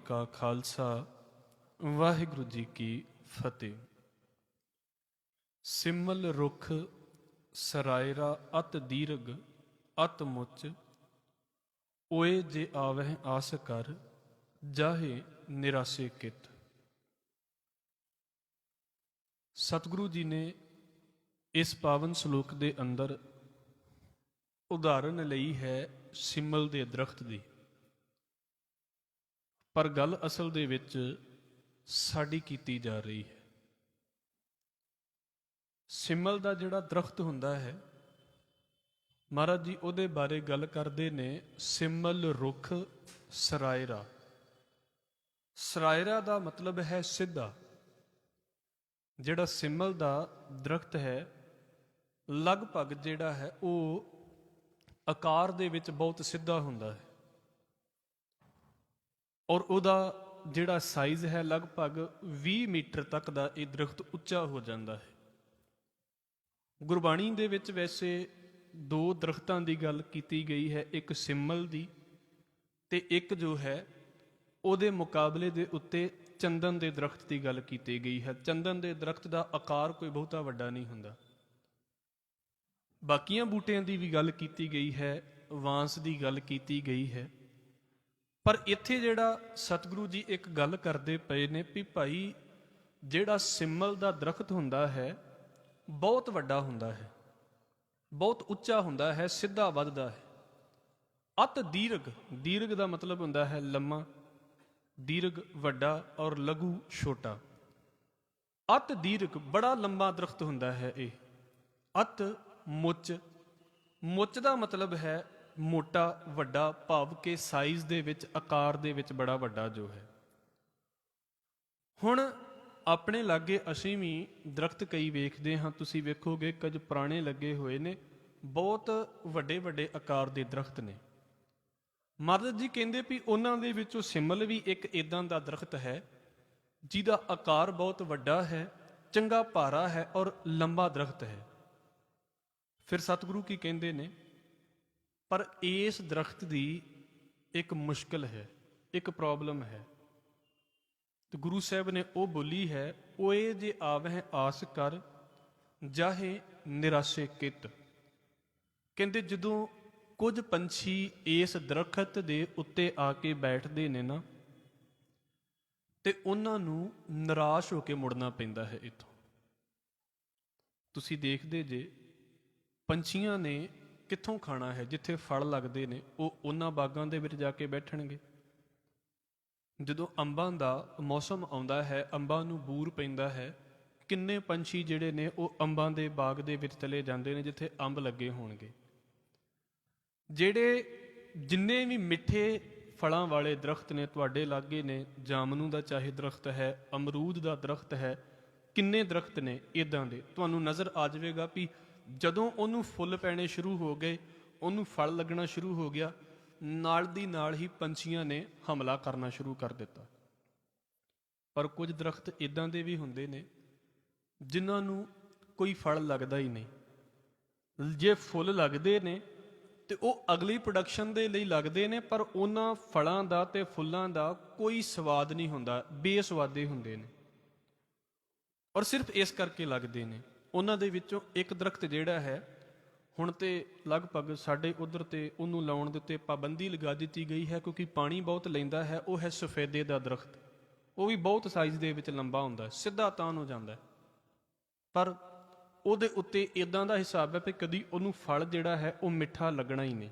का खालसा वाहिगुरु जी की फतेह। सिमल रुख सरायरा अत दीर्घ अत मुच, ओए जे आवह आस कर जाहे निराशे कित। सतगुरु जी ने इस पावन सलोक ਦੇ ਅੰਦਰ ਉਦਾਹਰਨ ਲਈ ਹੈ ਸਿਮਲ ਦੇ ਦਰਖਤ ਦੀ। ਪਰ ਗੱਲ ਅਸਲ ਦੇ ਵਿੱਚ ਸਾਡੀ ਕੀਤੀ ਜਾ ਰਹੀ ਹੈ। ਸਿਮਲ ਦਾ ਜਿਹੜਾ ਦਰਖਤ ਹੁੰਦਾ ਹੈ, ਮਹਾਰਾਜ ਜੀ ਉਹਦੇ ਬਾਰੇ ਗੱਲ ਕਰਦੇ ਨੇ। ਸਿਮਲ ਰੁੱਖ ਸਰਾਇਰਾ। ਸਰਾਇਰਾ ਦਾ ਮਤਲਬ ਹੈ ਸਿੱਧਾ। ਜਿਹੜਾ ਸਿਮਲ ਦਾ ਦਰਖਤ ਹੈ ਲਗਭਗ ਜਿਹੜਾ ਹੈ ਉਹ ਆਕਾਰ ਦੇ ਵਿੱਚ ਬਹੁਤ ਸਿੱਧਾ ਹੁੰਦਾ ਹੈ, ਔਰ ਉਹਦਾ ਜਿਹੜਾ ਸਾਈਜ਼ ਹੈ ਲਗਭਗ 20 ਮੀਟਰ ਤੱਕ ਦਾ ਇਹ ਦਰਖਤ ਉੱਚਾ ਹੋ ਜਾਂਦਾ ਹੈ। ਗੁਰਬਾਣੀ ਦੇ ਵਿੱਚ ਵੈਸੇ ਦੋ ਦਰਖਤਾਂ ਦੀ ਗੱਲ ਕੀਤੀ ਗਈ ਹੈ, ਇੱਕ ਸਿਮਲ ਦੀ ਤੇ ਇੱਕ ਜੋ ਹੈ ਉਹਦੇ ਮੁਕਾਬਲੇ ਦੇ ਉੱਤੇ ਚੰਦਨ ਦੇ ਦਰਖਤ ਦੀ ਗੱਲ ਕੀਤੀ ਗਈ ਹੈ। ਚੰਦਨ ਦੇ ਦਰਖਤ ਦਾ ਆਕਾਰ ਕੋਈ ਬਹੁਤਾ ਵੱਡਾ ਨਹੀਂ ਹੁੰਦਾ। ਬਾਕੀਆਂ ਬੂਟਿਆਂ ਦੀ ਵੀ ਗੱਲ ਕੀਤੀ ਗਈ ਹੈ, ਵਾਂਸ ਦੀ ਗੱਲ ਕੀਤੀ ਗਈ ਹੈ, ਪਰ ਇੱਥੇ ਜਿਹੜਾ ਸਤਿਗੁਰੂ ਜੀ ਇੱਕ ਗੱਲ ਕਰਦੇ ਪਏ ਨੇ ਵੀ ਭਾਈ ਜਿਹੜਾ ਸਿਮਲ ਦਾ ਦਰਖਤ ਹੁੰਦਾ ਹੈ ਬਹੁਤ ਵੱਡਾ ਹੁੰਦਾ ਹੈ, ਬਹੁਤ ਉੱਚਾ ਹੁੰਦਾ ਹੈ, ਸਿੱਧਾ ਵੱਧਦਾ ਹੈ। ਅਤ ਦੀਰਘ, ਦੀਰਘ ਦਾ ਮਤਲਬ ਹੁੰਦਾ ਹੈ ਲੰਮਾ, ਦੀਰਘ ਵੱਡਾ ਔਰ ਲਘੂ ਛੋਟਾ। ਅਤ ਦੀਰਘ ਬੜਾ ਲੰਬਾ ਦਰਖਤ ਹੁੰਦਾ ਹੈ ਇਹ। ਅਤ ਮੁੱਚ, ਮੁੱਚ ਦਾ ਮਤਲਬ ਹੈ ਮੋਟਾ ਵੱਡਾ, ਭਾਵ ਕਿ ਸਾਈਜ਼ ਦੇ ਵਿੱਚ ਆਕਾਰ ਦੇ ਵਿੱਚ ਬੜਾ ਵੱਡਾ ਜੋ ਹੈ। ਹੁਣ ਆਪਣੇ ਲਾਗੇ ਅਸੀਂ ਵੀ ਦਰਖਤ ਕਈ ਵੇਖਦੇ ਹਾਂ, ਤੁਸੀਂ ਵੇਖੋਗੇ ਕੁਝ ਪੁਰਾਣੇ ਲੱਗੇ ਹੋਏ ਨੇ, ਬਹੁਤ ਵੱਡੇ ਵੱਡੇ ਆਕਾਰ ਦੇ ਦਰਖਤ ਨੇ। ਮਹਾਰਾਜ ਜੀ ਕਹਿੰਦੇ ਵੀ ਉਹਨਾਂ ਦੇ ਵਿੱਚੋਂ ਸਿਮਲ ਵੀ ਇੱਕ ਇਦਾਂ ਦਾ ਦਰਖਤ ਹੈ ਜਿਹਦਾ ਆਕਾਰ ਬਹੁਤ ਵੱਡਾ ਹੈ, ਚੰਗਾ ਭਾਰਾ ਹੈ ਔਰ ਲੰਬਾ ਦਰਖਤ ਹੈ। ਫਿਰ ਸਤਿਗੁਰੂ ਕੀ ਕਹਿੰਦੇ ਨੇ, ਪਰ ਇਸ ਦਰਖਤ ਦੀ ਇੱਕ ਮੁਸ਼ਕਲ ਹੈ, ਇੱਕ ਪ੍ਰੋਬਲਮ ਹੈ। ਤੇ ਗੁਰੂ ਸਾਹਿਬ ਨੇ ਉਹ ਬੋਲੀ ਹੈ, ਓਏ ਜੇ ਆਵਹਿ ਆਸ ਕਰ ਜਾਹੇ ਨਿਰਾਸ਼ੇ ਕਿਤ। ਕਹਿੰਦੇ ਜਦੋਂ ਕੁਝ ਪੰਛੀ ਇਸ ਦਰਖਤ ਦੇ ਉੱਤੇ ਆ ਕੇ ਬੈਠਦੇ ਨੇ ਨਾ, ਤੇ ਉਹਨਾਂ ਨੂੰ ਨਿਰਾਸ਼ ਹੋ ਕੇ ਮੁੜਨਾ ਪੈਂਦਾ ਹੈ ਇੱਥੋਂ। ਤੁਸੀਂ ਦੇਖਦੇ ਜੇ ਪੰਛੀਆਂ ਨੇ ਕਿੱਥੋਂ ਖਾਣਾ ਹੈ? ਜਿੱਥੇ ਫਲ ਲੱਗਦੇ ਨੇ ਉਹ ਉਹਨਾਂ ਬਾਗਾਂ ਦੇ ਵਿੱਚ ਜਾ ਕੇ ਬੈਠਣਗੇ। ਜਦੋਂ ਅੰਬਾਂ ਦਾ ਮੌਸਮ ਆਉਂਦਾ ਹੈ, ਅੰਬਾਂ ਨੂੰ ਬੂਰ ਪੈਂਦਾ ਹੈ, ਕਿੰਨੇ ਪੰਛੀ ਜਿਹੜੇ ਨੇ ਉਹ ਅੰਬਾਂ ਦੇ ਬਾਗ ਦੇ ਵਿੱਚ ਚਲੇ ਜਾਂਦੇ ਨੇ ਜਿੱਥੇ ਅੰਬ ਲੱਗੇ ਹੋਣਗੇ। ਜਿਹੜੇ ਜਿੰਨੇ ਵੀ ਮਿੱਠੇ ਫਲਾਂ ਵਾਲੇ ਦਰਖਤ ਨੇ ਤੁਹਾਡੇ ਲਾਗੇ ਨੇ, ਜਾਮਨੂ ਦਾ ਚਾਹੇ ਦਰਖਤ ਹੈ, ਅਮਰੂਦ ਦਾ ਦਰਖਤ ਹੈ, ਕਿੰਨੇ ਦਰਖਤ ਨੇ ਇੱਦਾਂ ਦੇ, ਤੁਹਾਨੂੰ ਨਜ਼ਰ ਆ ਜਾਵੇਗਾ ਵੀ ਜਦੋਂ ਉਹਨੂੰ ਫੁੱਲ ਪੈਣੇ ਸ਼ੁਰੂ ਹੋ ਗਏ, ਉਹਨੂੰ ਫਲ ਲੱਗਣਾ ਸ਼ੁਰੂ ਹੋ ਗਿਆ, ਨਾਲ ਦੀ ਨਾਲ ਹੀ ਪੰਛੀਆਂ ਨੇ ਹਮਲਾ ਕਰਨਾ ਸ਼ੁਰੂ ਕਰ ਦਿੱਤਾ। ਪਰ ਕੁਝ ਦਰਖਤ ਇੱਦਾਂ ਦੇ ਵੀ ਹੁੰਦੇ ਨੇ ਜਿਨ੍ਹਾਂ ਨੂੰ ਕੋਈ ਫਲ ਲੱਗਦਾ ਹੀ ਨਹੀਂ। ਜੇ ਫੁੱਲ ਲੱਗਦੇ ਨੇ ਤੇ ਉਹ ਅਗਲੀ ਪ੍ਰੋਡਕਸ਼ਨ ਦੇ ਲਈ ਲੱਗਦੇ ਨੇ, ਪਰ ਉਹਨਾਂ ਫਲਾਂ ਦਾ ਤੇ ਫੁੱਲਾਂ ਦਾ ਕੋਈ ਸਵਾਦ ਨਹੀਂ ਹੁੰਦਾ, ਬੇਸਵਾਦੇ ਹੁੰਦੇ ਨੇ। ਔਰ ਸਿਰਫ ਇਸ ਕਰਕੇ ਲੱਗਦੇ ਨੇ। ਉਹਨਾਂ ਦੇ ਵਿੱਚੋਂ ਇੱਕ ਦਰਖਤ ਜਿਹੜਾ ਹੈ, ਹੁਣ ਤੇ ਲਗਭਗ ਸਾਡੇ ਉਧਰ ਤੇ ਉਹਨੂੰ ਲਾਉਣ ਦੇ ਉੱਤੇ ਪਾਬੰਦੀ ਲਗਾ ਦਿੱਤੀ ਗਈ ਹੈ ਕਿਉਂਕਿ ਪਾਣੀ ਬਹੁਤ ਲੈਂਦਾ ਹੈ, ਉਹ ਹੈ ਸਫੈਦੇ ਦਾ ਦਰਖਤ। ਉਹ ਵੀ ਬਹੁਤ ਸਾਈਜ਼ ਦੇ ਵਿੱਚ ਲੰਬਾ ਹੁੰਦਾ, ਸਿੱਧਾ ਤਾਂ ਹੋ ਜਾਂਦਾ, ਪਰ ਉਹਦੇ ਉੱਤੇ ਇਦਾਂ ਦਾ ਹਿਸਾਬ ਹੈ ਕਿ ਕਦੀ ਉਹਨੂੰ ਫਲ ਜਿਹੜਾ ਹੈ ਉਹ ਮਿੱਠਾ ਲੱਗਣਾ ਹੀ ਨਹੀਂ।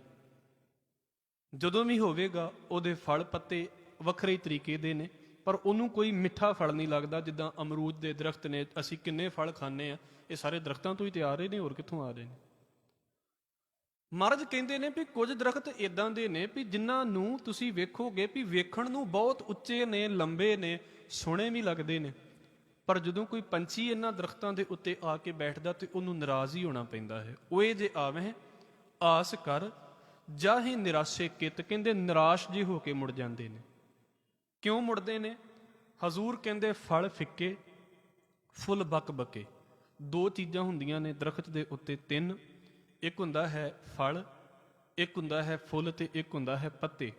ਜਦੋਂ ਵੀ ਹੋਵੇਗਾ ਉਹਦੇ ਫਲ ਪੱਤੇ ਵੱਖਰੇ ਤਰੀਕੇ ਦੇ ਨੇ, ਪਰ ਉਹਨੂੰ ਕੋਈ ਮਿੱਠਾ ਫਲ ਨਹੀਂ ਲੱਗਦਾ। ਜਿੱਦਾਂ ਅਮਰੂਦ ਦੇ ਦਰਖਤ ਨੇ, ਅਸੀਂ ਕਿੰਨੇ ਫਲ ਖਾਂਦੇ ਆ, ਇਹ ਸਾਰੇ ਦਰਖਤਾਂ ਤੋਂ ਹੀ ਤੇ ਆ ਰਹੇ ਨੇ, ਹੋਰ ਕਿੱਥੋਂ ਆ ਰਹੇ ਨੇ। ਮਹਾਰਾਜ ਕਹਿੰਦੇ ਨੇ ਵੀ ਕੁਝ ਦਰਖਤ ਇਦਾਂ ਦੇ ਨੇ ਵੀ ਜਿਨ੍ਹਾਂ ਨੂੰ ਤੁਸੀਂ ਵੇਖੋਗੇ ਵੀ ਵੇਖਣ ਨੂੰ ਬਹੁਤ ਉੱਚੇ ਨੇ, ਲੰਬੇ ਨੇ, ਸੋਹਣੇ ਵੀ ਲੱਗਦੇ ਨੇ, ਪਰ ਜਦੋਂ ਕੋਈ ਪੰਛੀ ਇਹਨਾਂ ਦਰਖਤਾਂ ਦੇ ਉੱਤੇ ਆ ਕੇ ਬੈਠਦਾ ਤੇ ਉਹਨੂੰ ਨਾਰਾਜ਼ ਹੀ ਹੋਣਾ ਪੈਂਦਾ ਹੈ। ਓਏ ਜੇ ਆਵੇਂ ਆਸ ਕਰ ਜਾਹੇ ਨਿਰਾਸ਼ੇ ਕਿਤ। ਕਹਿੰਦੇ ਨਿਰਾਸ਼ ਜੇ ਹੋ ਕੇ ਮੁੜ ਜਾਂਦੇ ਨੇ। ਕਿਉਂ ਮੁੜਦੇ ਨੇ? ਹਜ਼ੂਰ ਕਹਿੰਦੇ ਫਲ ਫਿੱਕੇ, ਫੁੱਲ ਬੱਕ ਬੱਕੇ। ਦੋ ਚੀਜ਼ਾਂ ਹੁੰਦੀਆਂ ਨੇ ਦਰਖਤ ਦੇ ਉੱਤੇ, ਤਿੰਨ। ਇੱਕ ਹੁੰਦਾ ਹੈ ਫਲ, ਇੱਕ ਹੁੰਦਾ ਹੈ ਫੁੱਲ ਤੇ ਇੱਕ ਹੁੰਦਾ ਹੈ ਪੱਤੇ।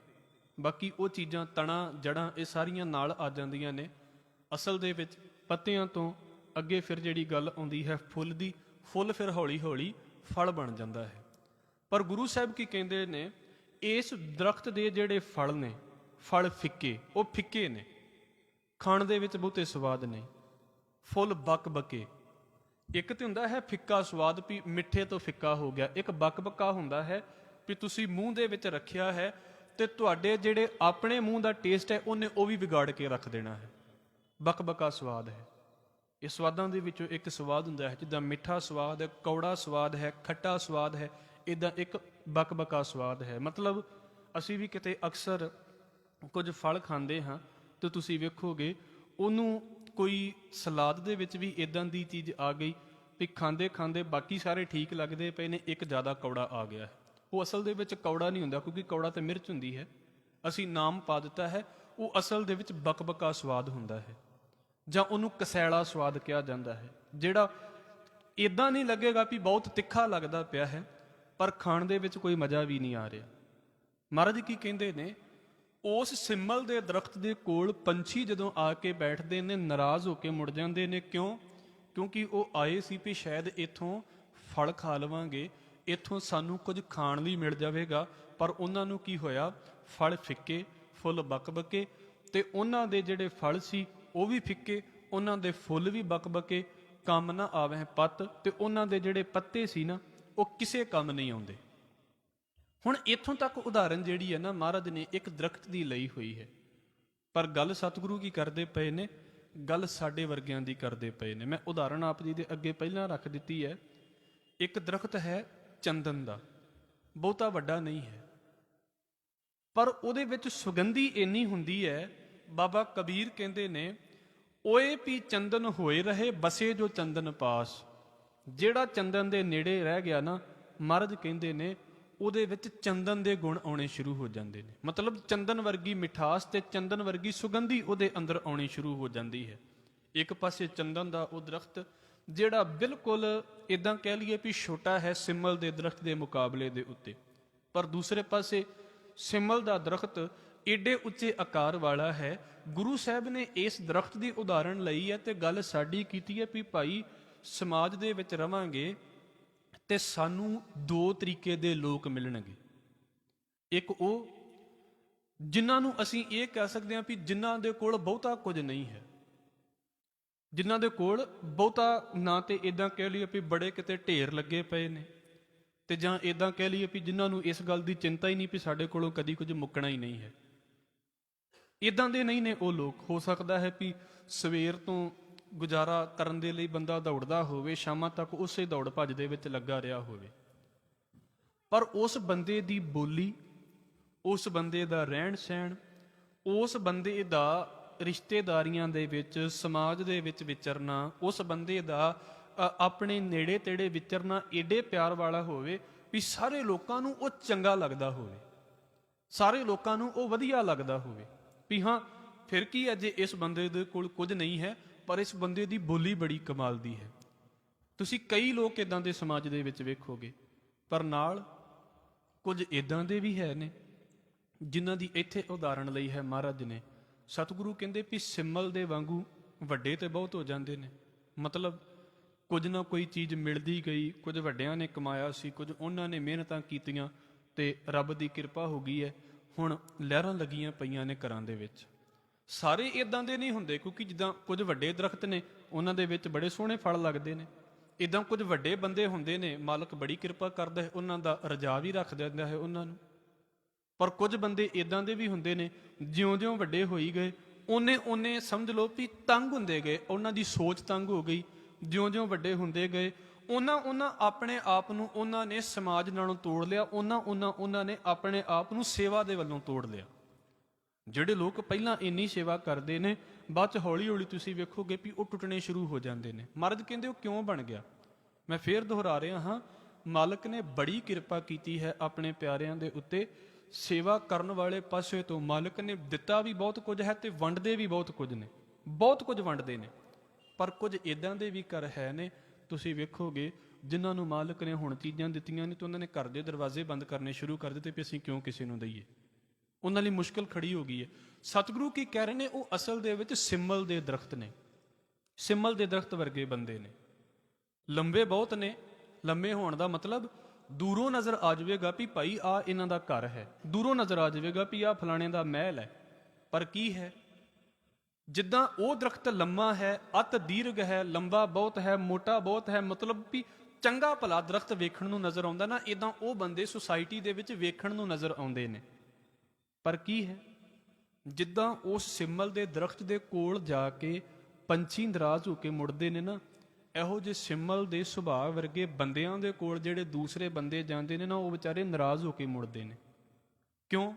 ਬਾਕੀ ਉਹ ਚੀਜ਼ਾਂ ਤਣਾ ਜੜਾਂ ਇਹ ਸਾਰੀਆਂ ਨਾਲ ਆ ਜਾਂਦੀਆਂ ਨੇ। ਅਸਲ ਦੇ ਵਿੱਚ ਪੱਤਿਆਂ ਤੋਂ ਅੱਗੇ ਫਿਰ ਜਿਹੜੀ ਗੱਲ ਆਉਂਦੀ ਹੈ ਫੁੱਲ ਦੀ, ਫੁੱਲ ਫਿਰ ਹੌਲੀ ਹੌਲੀ ਫਲ ਬਣ ਜਾਂਦਾ ਹੈ। ਪਰ ਗੁਰੂ ਸਾਹਿਬ ਕੀ ਕਹਿੰਦੇ ਨੇ, ਇਸ ਦਰਖਤ ਦੇ ਜਿਹੜੇ ਫਲ ਨੇ, ਫਲ ਫਿੱਕੇ, ਉਹ ਫਿੱਕੇ ਨੇ, ਖਾਣ ਦੇ ਵਿੱਚ ਬਹੁਤੇ ਸਵਾਦ ਨਹੀਂ। ਫੁੱਲ ਬੱਕ ਬੱਕੇ, ਇੱਕ ਤੇ ਹੁੰਦਾ ਹੈ ਫਿੱਕਾ ਸਵਾਦ ਵੀ ਮਿੱਠੇ ਤੋਂ ਫਿੱਕਾ ਹੋ ਗਿਆ, ਇੱਕ ਬੱਕ ਬੱਕਾ ਹੁੰਦਾ ਹੈ ਵੀ ਤੁਸੀਂ ਮੂੰਹ ਦੇ ਵਿੱਚ ਰੱਖਿਆ ਹੈ ਤੇ ਤੁਹਾਡੇ ਜਿਹੜੇ ਆਪਣੇ ਮੂੰਹ ਦਾ ਟੇਸਟ ਹੈ ਉਹਨੇ ਉਹ ਵੀ ਵਿਗਾੜ ਕੇ ਰੱਖ ਦੇਣਾ ਹੈ। ਬੱਕ ਬੱਕਾ ਸਵਾਦ ਹੈ। ਇਹ ਸਵਾਦਾਂ ਦੇ ਵਿੱਚੋਂ ਇੱਕ ਸਵਾਦ ਹੁੰਦਾ ਹੈ, ਜਿੱਦਾਂ ਮਿੱਠਾ ਸਵਾਦ ਹੈ, ਕੌੜਾ ਸਵਾਦ ਹੈ, ਖੱਟਾ ਸਵਾਦ ਹੈ, ਇੱਦਾਂ ਇੱਕ ਬੱਕ ਬੱਕਾ ਸਵਾਦ ਹੈ। ਮਤਲਬ ਅਸੀਂ ਵੀ ਕਿਤੇ ਅਕਸਰ ਕੁਝ ਫਲ ਖਾਂਦੇ ਹਾਂ ਤੇ ਤੁਸੀਂ ਵੇਖੋਗੇ ਉਹਨੂੰ ਕੋਈ ਸਲਾਦ ਦੇ ਵਿੱਚ ਵੀ ਇੱਦਾਂ ਦੀ ਚੀਜ਼ ਆ ਗਈ ਵੀ ਖਾਂਦੇ ਖਾਂਦੇ ਬਾਕੀ ਸਾਰੇ ਠੀਕ ਲੱਗਦੇ ਪਏ ਨੇ, ਇੱਕ ਜ਼ਿਆਦਾ ਕੌੜਾ ਆ ਗਿਆ ਹੈ। ਉਹ ਅਸਲ ਦੇ ਵਿੱਚ ਕੌੜਾ ਨਹੀਂ ਹੁੰਦਾ, ਕਿਉਂਕਿ ਕੌੜਾ ਤੇ ਮਿਰਚ ਹੁੰਦੀ ਹੈ, ਅਸੀਂ ਨਾਮ ਪਾ ਦਿੱਤਾ ਹੈ। ਉਹ ਅਸਲ ਦੇ ਵਿੱਚ ਬਕਬਕਾ ਸਵਾਦ ਹੁੰਦਾ ਹੈ, ਜਾਂ ਉਹਨੂੰ ਕਸੈਲਾ ਸਵਾਦ ਕਿਹਾ ਜਾਂਦਾ ਹੈ, ਜਿਹੜਾ ਇਦਾਂ ਨਹੀਂ ਲੱਗੇਗਾ ਵੀ ਬਹੁਤ ਤਿੱਖਾ ਲੱਗਦਾ ਪਿਆ ਹੈ, ਪਰ ਖਾਣ ਦੇ ਵਿੱਚ ਕੋਈ ਮਜ਼ਾ ਵੀ ਨਹੀਂ ਆ ਰਿਹਾ। ਮਹਾਰਾਜ ਕੀ ਕਹਿੰਦੇ ਨੇ, ਉਸ ਸਿੰਮਲ ਦੇ ਦਰਖਤ ਦੇ ਕੋਲ ਪੰਛੀ ਜਦੋਂ ਆ ਕੇ ਬੈਠਦੇ ਨੇ ਨਾਰਾਜ਼ ਹੋ ਕੇ ਮੁੜ ਜਾਂਦੇ ਨੇ। ਕਿਉਂ? ਕਿਉਂਕਿ ਉਹ ਆਏ ਸੀ ਵੀ ਸ਼ਾਇਦ ਇੱਥੋਂ ਫਲ ਖਾ ਲਵਾਂਗੇ, ਇੱਥੋਂ ਸਾਨੂੰ ਕੁਝ ਖਾਣ ਲਈ ਮਿਲ ਜਾਵੇਗਾ, ਪਰ ਉਹਨਾਂ ਨੂੰ ਕੀ ਹੋਇਆ, ਫਲ ਫਿੱਕੇ, ਫੁੱਲ ਬੱਕ-ਬੱਕੇ, ਤੇ ਉਹਨਾਂ ਦੇ ਜਿਹੜੇ ਫਲ ਸੀ ਉਹ ਵੀ ਫਿੱਕੇ, ਉਹਨਾਂ ਦੇ ਫੁੱਲ ਵੀ ਬੱਕ-ਬੱਕੇ, ਕੰਮ ਨਾ ਆਵੇ ਪੱਤ, ਤੇ ਉਹਨਾਂ ਦੇ ਜਿਹੜੇ ਪੱਤੇ ਸੀ ਨਾ ਉਹ ਕਿਸੇ ਕੰਮ ਨਹੀਂ ਆਉਂਦੇ। ਹੁਣ ਇੱਥੋਂ ਤੱਕ ਉਦਾਹਰਨ ਜਿਹੜੀ ਹੈ ਨਾ ਮਹਾਰਾਜ ਨੇ ਇੱਕ ਦਰਖਤ ਦੀ ਲਈ ਹੋਈ ਹੈ, ਪਰ ਗੱਲ ਸਤਿਗੁਰੂ ਕੀ ਕਰਦੇ ਪਏ ਨੇ, ਗੱਲ ਸਾਡੇ ਵਰਗਿਆਂ ਦੀ ਕਰਦੇ ਪਏ ਨੇ। ਮੈਂ ਉਦਾਹਰਨ ਆਪ ਜੀ ਦੇ ਅੱਗੇ ਪਹਿਲਾਂ ਰੱਖ ਦਿੱਤੀ ਹੈ। ਇੱਕ ਦਰਖਤ ਹੈ ਚੰਦਨ ਦਾ, ਬਹੁਤਾ ਵੱਡਾ ਨਹੀਂ ਹੈ, ਪਰ ਉਹਦੇ ਵਿੱਚ ਸੁਗੰਧੀ ਇੰਨੀ ਹੁੰਦੀ ਹੈ, ਬਾਬਾ ਕਬੀਰ ਕਹਿੰਦੇ ਨੇ, ਓਏ ਵੀ ਚੰਦਨ ਹੋਏ ਰਹੇ ਬਸੇ ਜੋ ਚੰਦਨ ਪਾਸ। ਜਿਹੜਾ ਚੰਦਨ ਦੇ ਨੇੜੇ ਰਹਿ ਗਿਆ ਨਾ, ਮਹਾਰਾਜ ਕਹਿੰਦੇ ਨੇ ਉਹਦੇ ਵਿੱਚ ਚੰਦਨ ਦੇ ਗੁਣ ਆਉਣੇ ਸ਼ੁਰੂ ਹੋ ਜਾਂਦੇ ਨੇ। ਮਤਲਬ ਚੰਦਨ ਵਰਗੀ ਮਿਠਾਸ ਤੇ ਚੰਦਨ ਵਰਗੀ ਸੁਗੰਧੀ ਉਹਦੇ ਅੰਦਰ ਆਉਣੀ ਸ਼ੁਰੂ ਹੋ ਜਾਂਦੀ ਹੈ। ਇੱਕ ਪਾਸੇ ਚੰਦਨ ਦਾ ਉਹ ਦਰਖਤ ਜਿਹੜਾ ਬਿਲਕੁਲ ਇਦਾਂ ਕਹਿ ਲਈਏ ਵੀ ਛੋਟਾ ਹੈ ਸਿੰਮਲ ਦੇ ਦਰਖਤ ਦੇ ਮੁਕਾਬਲੇ ਦੇ ਉੱਤੇ, ਪਰ ਦੂਸਰੇ ਪਾਸੇ ਸਿੰਮਲ ਦਾ ਦਰਖਤ ਏਡੇ ਉੱਚੇ ਆਕਾਰ ਵਾਲਾ ਹੈ। ਗੁਰੂ ਸਾਹਿਬ ਨੇ ਇਸ ਦਰਖਤ ਦੀ ਉਦਾਹਰਣ ਲਈ ਹੈ ਤੇ ਗੱਲ ਸਾਡੀ ਕੀਤੀ ਹੈ ਵੀ ਭਾਈ ਸਮਾਜ ਦੇ ਵਿੱਚ ਰਵਾਂਗੇ ਤੇ ਸਾਨੂੰ ਦੋ ਤਰੀਕੇ ਦੇ ਲੋਕ ਮਿਲਣਗੇ। ਇੱਕ ਉਹ ਜਿਨ੍ਹਾਂ ਨੂੰ ਅਸੀਂ ਇਹ ਕਹਿ ਸਕਦੇ ਹਾਂ ਵੀ ਜਿਨ੍ਹਾਂ ਦੇ ਕੋਲ ਬਹੁਤਾ ਕੁਝ ਨਹੀਂ ਹੈ, ਜਿਨ੍ਹਾਂ ਦੇ ਕੋਲ ਬਹੁਤਾ ਨਾ ਤੇ ਇਦਾਂ ਕਹਿ ਲਈਏ ਵੀ ਬੜੇ ਕਿਤੇ ਢੇਰ ਲੱਗੇ ਪਏ ਨੇ, ਤੇ ਜਾਂ ਇਦਾਂ ਕਹਿ ਲਈਏ ਵੀ ਜਿਨ੍ਹਾਂ ਨੂੰ ਇਸ ਗੱਲ ਦੀ ਚਿੰਤਾ ਹੀ ਨਹੀਂ ਵੀ ਸਾਡੇ ਕੋਲੋਂ ਕਦੀ ਕੁਝ ਮੁੱਕਣਾ ਹੀ ਨਹੀਂ ਹੈ। ਇਦਾਂ ਦੇ ਨਹੀਂ ਨੇ ਉਹ ਲੋਕ। ਹੋ ਸਕਦਾ ਹੈ ਵੀ ਸਵੇਰ ਤੋਂ ਗੁਜ਼ਾਰਾ ਕਰਨ ਦੇ ਲਈ ਬੰਦਾ ਦੌੜਦਾ ਹੋਵੇ, ਸ਼ਾਮਾਂ ਤੱਕ ਉਸੇ ਦੌੜ ਭੱਜ ਦੇ ਵਿੱਚ ਲੱਗਾ ਰਿਹਾ ਹੋਵੇ, ਪਰ ਉਸ ਬੰਦੇ ਦੀ ਬੋਲੀ, ਉਸ ਬੰਦੇ ਦਾ ਰਹਿਣ ਸਹਿਣ, ਉਸ ਬੰਦੇ ਦਾ ਰਿਸ਼ਤੇਦਾਰੀਆਂ ਦੇ ਵਿੱਚ, ਸਮਾਜ ਦੇ ਵਿੱਚ ਵਿਚਰਨਾ, ਉਸ ਬੰਦੇ ਦਾ ਆਪਣੇ ਨੇੜੇ ਤੇੜੇ ਵਿਚਰਨਾ ਏਡੇ ਪਿਆਰ ਵਾਲਾ ਹੋਵੇ ਵੀ ਸਾਰੇ ਲੋਕਾਂ ਨੂੰ ਉਹ ਚੰਗਾ ਲੱਗਦਾ ਹੋਵੇ, ਸਾਰੇ ਲੋਕਾਂ ਨੂੰ ਉਹ ਵਧੀਆ ਲੱਗਦਾ ਹੋਵੇ ਵੀ ਹਾਂ ਫਿਰ ਕੀ ਹੈ ਜੇ ਇਸ ਬੰਦੇ ਦੇ ਕੋਲ ਕੁਝ ਨਹੀਂ ਹੈ, ਪਰ ਇਸ ਬੰਦੇ ਦੀ ਬੋਲੀ ਬੜੀ ਕਮਾਲ ਦੀ ਹੈ। ਤੁਸੀਂ ਕਈ ਲੋਕ ਇਦਾਂ ਦੇ ਸਮਾਜ ਦੇ ਵਿੱਚ ਵੇਖੋਗੇ, ਪਰ ਨਾਲ ਕੁਝ ਇਦਾਂ ਦੇ ਵੀ ਹੈ ਨੇ ਜਿਨ੍ਹਾਂ ਦੀ ਇੱਥੇ ਉਦਾਹਰਣ ਲਈ ਹੈ ਮਹਾਰਾਜ ਨੇ। ਸਤਿਗੁਰੂ ਕਹਿੰਦੇ ਵੀ ਸਿੰਮਲ ਦੇ ਵਾਂਗੂ ਵੱਡੇ ਤੇ ਬਹੁਤ ਹੋ ਜਾਂਦੇ ਨੇ। ਮਤਲਬ ਕੁਝ ਨਾ ਕੋਈ ਚੀਜ਼ ਮਿਲਦੀ ਗਈ, ਕੁਝ ਵੱਡਿਆਂ ਨੇ ਕਮਾਇਆ ਸੀ, ਕੁਝ ਉਹਨਾਂ ਨੇ ਮਿਹਨਤਾਂ ਕੀਤੀਆਂ ਤੇ ਰੱਬ ਦੀ ਕਿਰਪਾ ਹੋ ਗਈ ਹੈ, ਹੁਣ ਲਹਿਰਾਂ ਲੱਗੀਆਂ ਪਈਆਂ ਨੇ ਘਰਾਂ ਦੇ ਵਿੱਚ। ਸਾਰੇ ਇਦਾਂ ਦੇ ਨਹੀਂ ਹੁੰਦੇ, ਕਿਉਂਕਿ ਜਿੱਦਾਂ ਕੁਝ ਵੱਡੇ ਦਰਖਤ ਨੇ ਉਹਨਾਂ ਦੇ ਵਿੱਚ ਬੜੇ ਸੋਹਣੇ ਫਲ ਲੱਗਦੇ ਨੇ, ਇਦਾਂ ਕੁਝ ਵੱਡੇ ਬੰਦੇ ਹੁੰਦੇ ਨੇ, ਮਾਲਕ ਬੜੀ ਕਿਰਪਾ ਕਰਦਾ ਹੈ, ਉਹਨਾਂ ਦਾ ਰਜਾ ਵੀ ਰੱਖ ਦਿੰਦਾ ਹੈ ਉਹਨਾਂ ਨੂੰ। ਪਰ ਕੁਝ ਬੰਦੇ ਇਦਾਂ ਦੇ ਵੀ ਹੁੰਦੇ ਨੇ, ਜਿਉਂ-ਜਿਉਂ ਵੱਡੇ ਹੋਈ ਗਏ ਉਹਨੇ ਸਮਝ ਲਓ ਵੀ ਤੰਗ ਹੁੰਦੇ ਗਏ, ਉਹਨਾਂ ਦੀ ਸੋਚ ਤੰਗ ਹੋ ਗਈ। ਜਿਉਂ-ਜਿਉਂ ਵੱਡੇ ਹੁੰਦੇ ਗਏ ਉਹਨਾਂ ਆਪਣੇ ਆਪ ਨੂੰ ਉਹਨਾਂ ਨੇ ਸਮਾਜ ਨਾਲੋਂ ਤੋੜ ਲਿਆ, ਉਹਨਾਂ ਨੇ ਆਪਣੇ ਆਪ ਨੂੰ ਸੇਵਾ ਦੇ ਵੱਲੋਂ ਤੋੜ ਲਿਆ। ਜਿਹੜੇ ਲੋਕ ਪਹਿਲਾਂ ਇੰਨੀ ਸੇਵਾ ਕਰਦੇ ਨੇ, ਬਾਅਦ ਚ ਹੌਲੀ ਹੌਲੀ ਤੁਸੀਂ ਵੇਖੋਗੇ ਵੀ ਉਹ ਟੁੱਟਣੇ ਸ਼ੁਰੂ ਹੋ ਜਾਂਦੇ ਨੇ। ਮਹਾਰਾਜ ਕਹਿੰਦੇ ਉਹ ਕਿਉਂ ਬਣ ਗਿਆ? ਮੈਂ ਫੇਰ ਦੁਹਰਾ ਰਿਹਾ ਹਾਂ, ਮਾਲਕ ਨੇ ਬੜੀ ਕਿਰਪਾ ਕੀਤੀ ਹੈ ਆਪਣੇ ਪਿਆਰਿਆਂ ਦੇ ਉੱਤੇ। ਸੇਵਾ ਕਰਨ ਵਾਲੇ ਪਾਸੇ ਤੋਂ ਮਾਲਕ ਨੇ ਦਿੱਤਾ ਵੀ ਬਹੁਤ ਕੁਝ ਹੈ ਤੇ ਵੰਡਦੇ ਵੀ ਬਹੁਤ ਕੁਝ ਨੇ, ਬਹੁਤ ਕੁਝ ਵੰਡਦੇ ਨੇ। ਪਰ ਕੁਝ ਇਦਾਂ ਦੇ ਵੀ ਘਰ ਹੈ ਨੇ, ਤੁਸੀਂ ਵੇਖੋਗੇ ਜਿਨ੍ਹਾਂ ਨੂੰ ਮਾਲਕ ਨੇ ਹੁਣ ਚੀਜ਼ਾਂ ਦਿੱਤੀਆਂ ਨੇ ਤੇ ਉਹਨਾਂ ਨੇ ਘਰ ਦੇ ਦਰਵਾਜ਼ੇ ਬੰਦ ਕਰਨੇ ਸ਼ੁਰੂ ਕਰ ਦਿੱਤੇ ਵੀ ਅਸੀਂ ਕਿਉਂ ਕਿਸੇ ਨੂੰ ਦਈਏ। ਉਹਨਾਂ ਲਈ ਮੁਸ਼ਕਲ ਖੜੀ ਹੋ ਗਈ ਹੈ। ਸਤਿਗੁਰੂ ਕੀ ਕਹਿ ਰਹੇ ਨੇ, ਉਹ ਅਸਲ ਦੇ ਵਿੱਚ ਸਿੰਮਲ ਦੇ ਦਰਖਤ ਨੇ, ਸਿੰਮਲ ਦੇ ਦਰਖਤ ਵਰਗੇ ਬੰਦੇ ਨੇ। ਲੰਬੇ ਬਹੁਤ ਨੇ, ਲੰਬੇ ਹੋਣ ਦਾ ਮਤਲਬ ਦੂਰੋਂ ਨਜ਼ਰ ਆ ਜਾਵੇਗਾ ਵੀ ਭਾਈ ਆ ਇਹਨਾਂ ਦਾ ਘਰ ਹੈ, ਦੂਰੋਂ ਨਜ਼ਰ ਆ ਜਾਵੇਗਾ ਵੀ ਆ ਫਲਾਣੇ ਦਾ ਮਹਿਲ ਹੈ, ਪਰ ਕੀ ਹੈ? ਜਿੱਦਾਂ ਉਹ ਦਰਖਤ ਲੰਮਾ ਹੈ, ਅਤ ਦੀਰਘ ਹੈ, ਲੰਬਾ ਬਹੁਤ ਹੈ, ਮੋਟਾ ਬਹੁਤ ਹੈ, ਮਤਲਬ ਵੀ ਚੰਗਾ ਭਲਾ ਦਰਖਤ ਵੇਖਣ ਨੂੰ ਨਜ਼ਰ ਆਉਂਦਾ ਨਾ, ਇਦਾਂ ਉਹ ਬੰਦੇ ਸੁਸਾਇਟੀ ਦੇ ਵਿੱਚ ਵੇਖਣ ਨੂੰ ਨਜ਼ਰ ਆਉਂਦੇ ਨੇ। ਪਰ ਕੀ ਹੈ? ਜਿੱਦਾਂ ਉਸ ਸਿੰਮਲ ਦੇ ਦਰਖਤ ਦੇ ਕੋਲ ਜਾ ਕੇ ਪੰਛੀ ਨਾਰਾਜ਼ ਹੋ ਕੇ ਮੁੜਦੇ ਨੇ ਨਾ, ਇਹੋ ਜਿਹੇ ਸਿੰਮਲ ਦੇ ਸੁਭਾਅ ਵਰਗੇ ਬੰਦਿਆਂ ਦੇ ਕੋਲ ਜਿਹੜੇ ਦੂਸਰੇ ਬੰਦੇ ਜਾਂਦੇ ਨੇ ਨਾ, ਉਹ ਵਿਚਾਰੇ ਨਾਰਾਜ਼ ਹੋ ਕੇ ਮੁੜਦੇ ਨੇ। ਕਿਉਂ?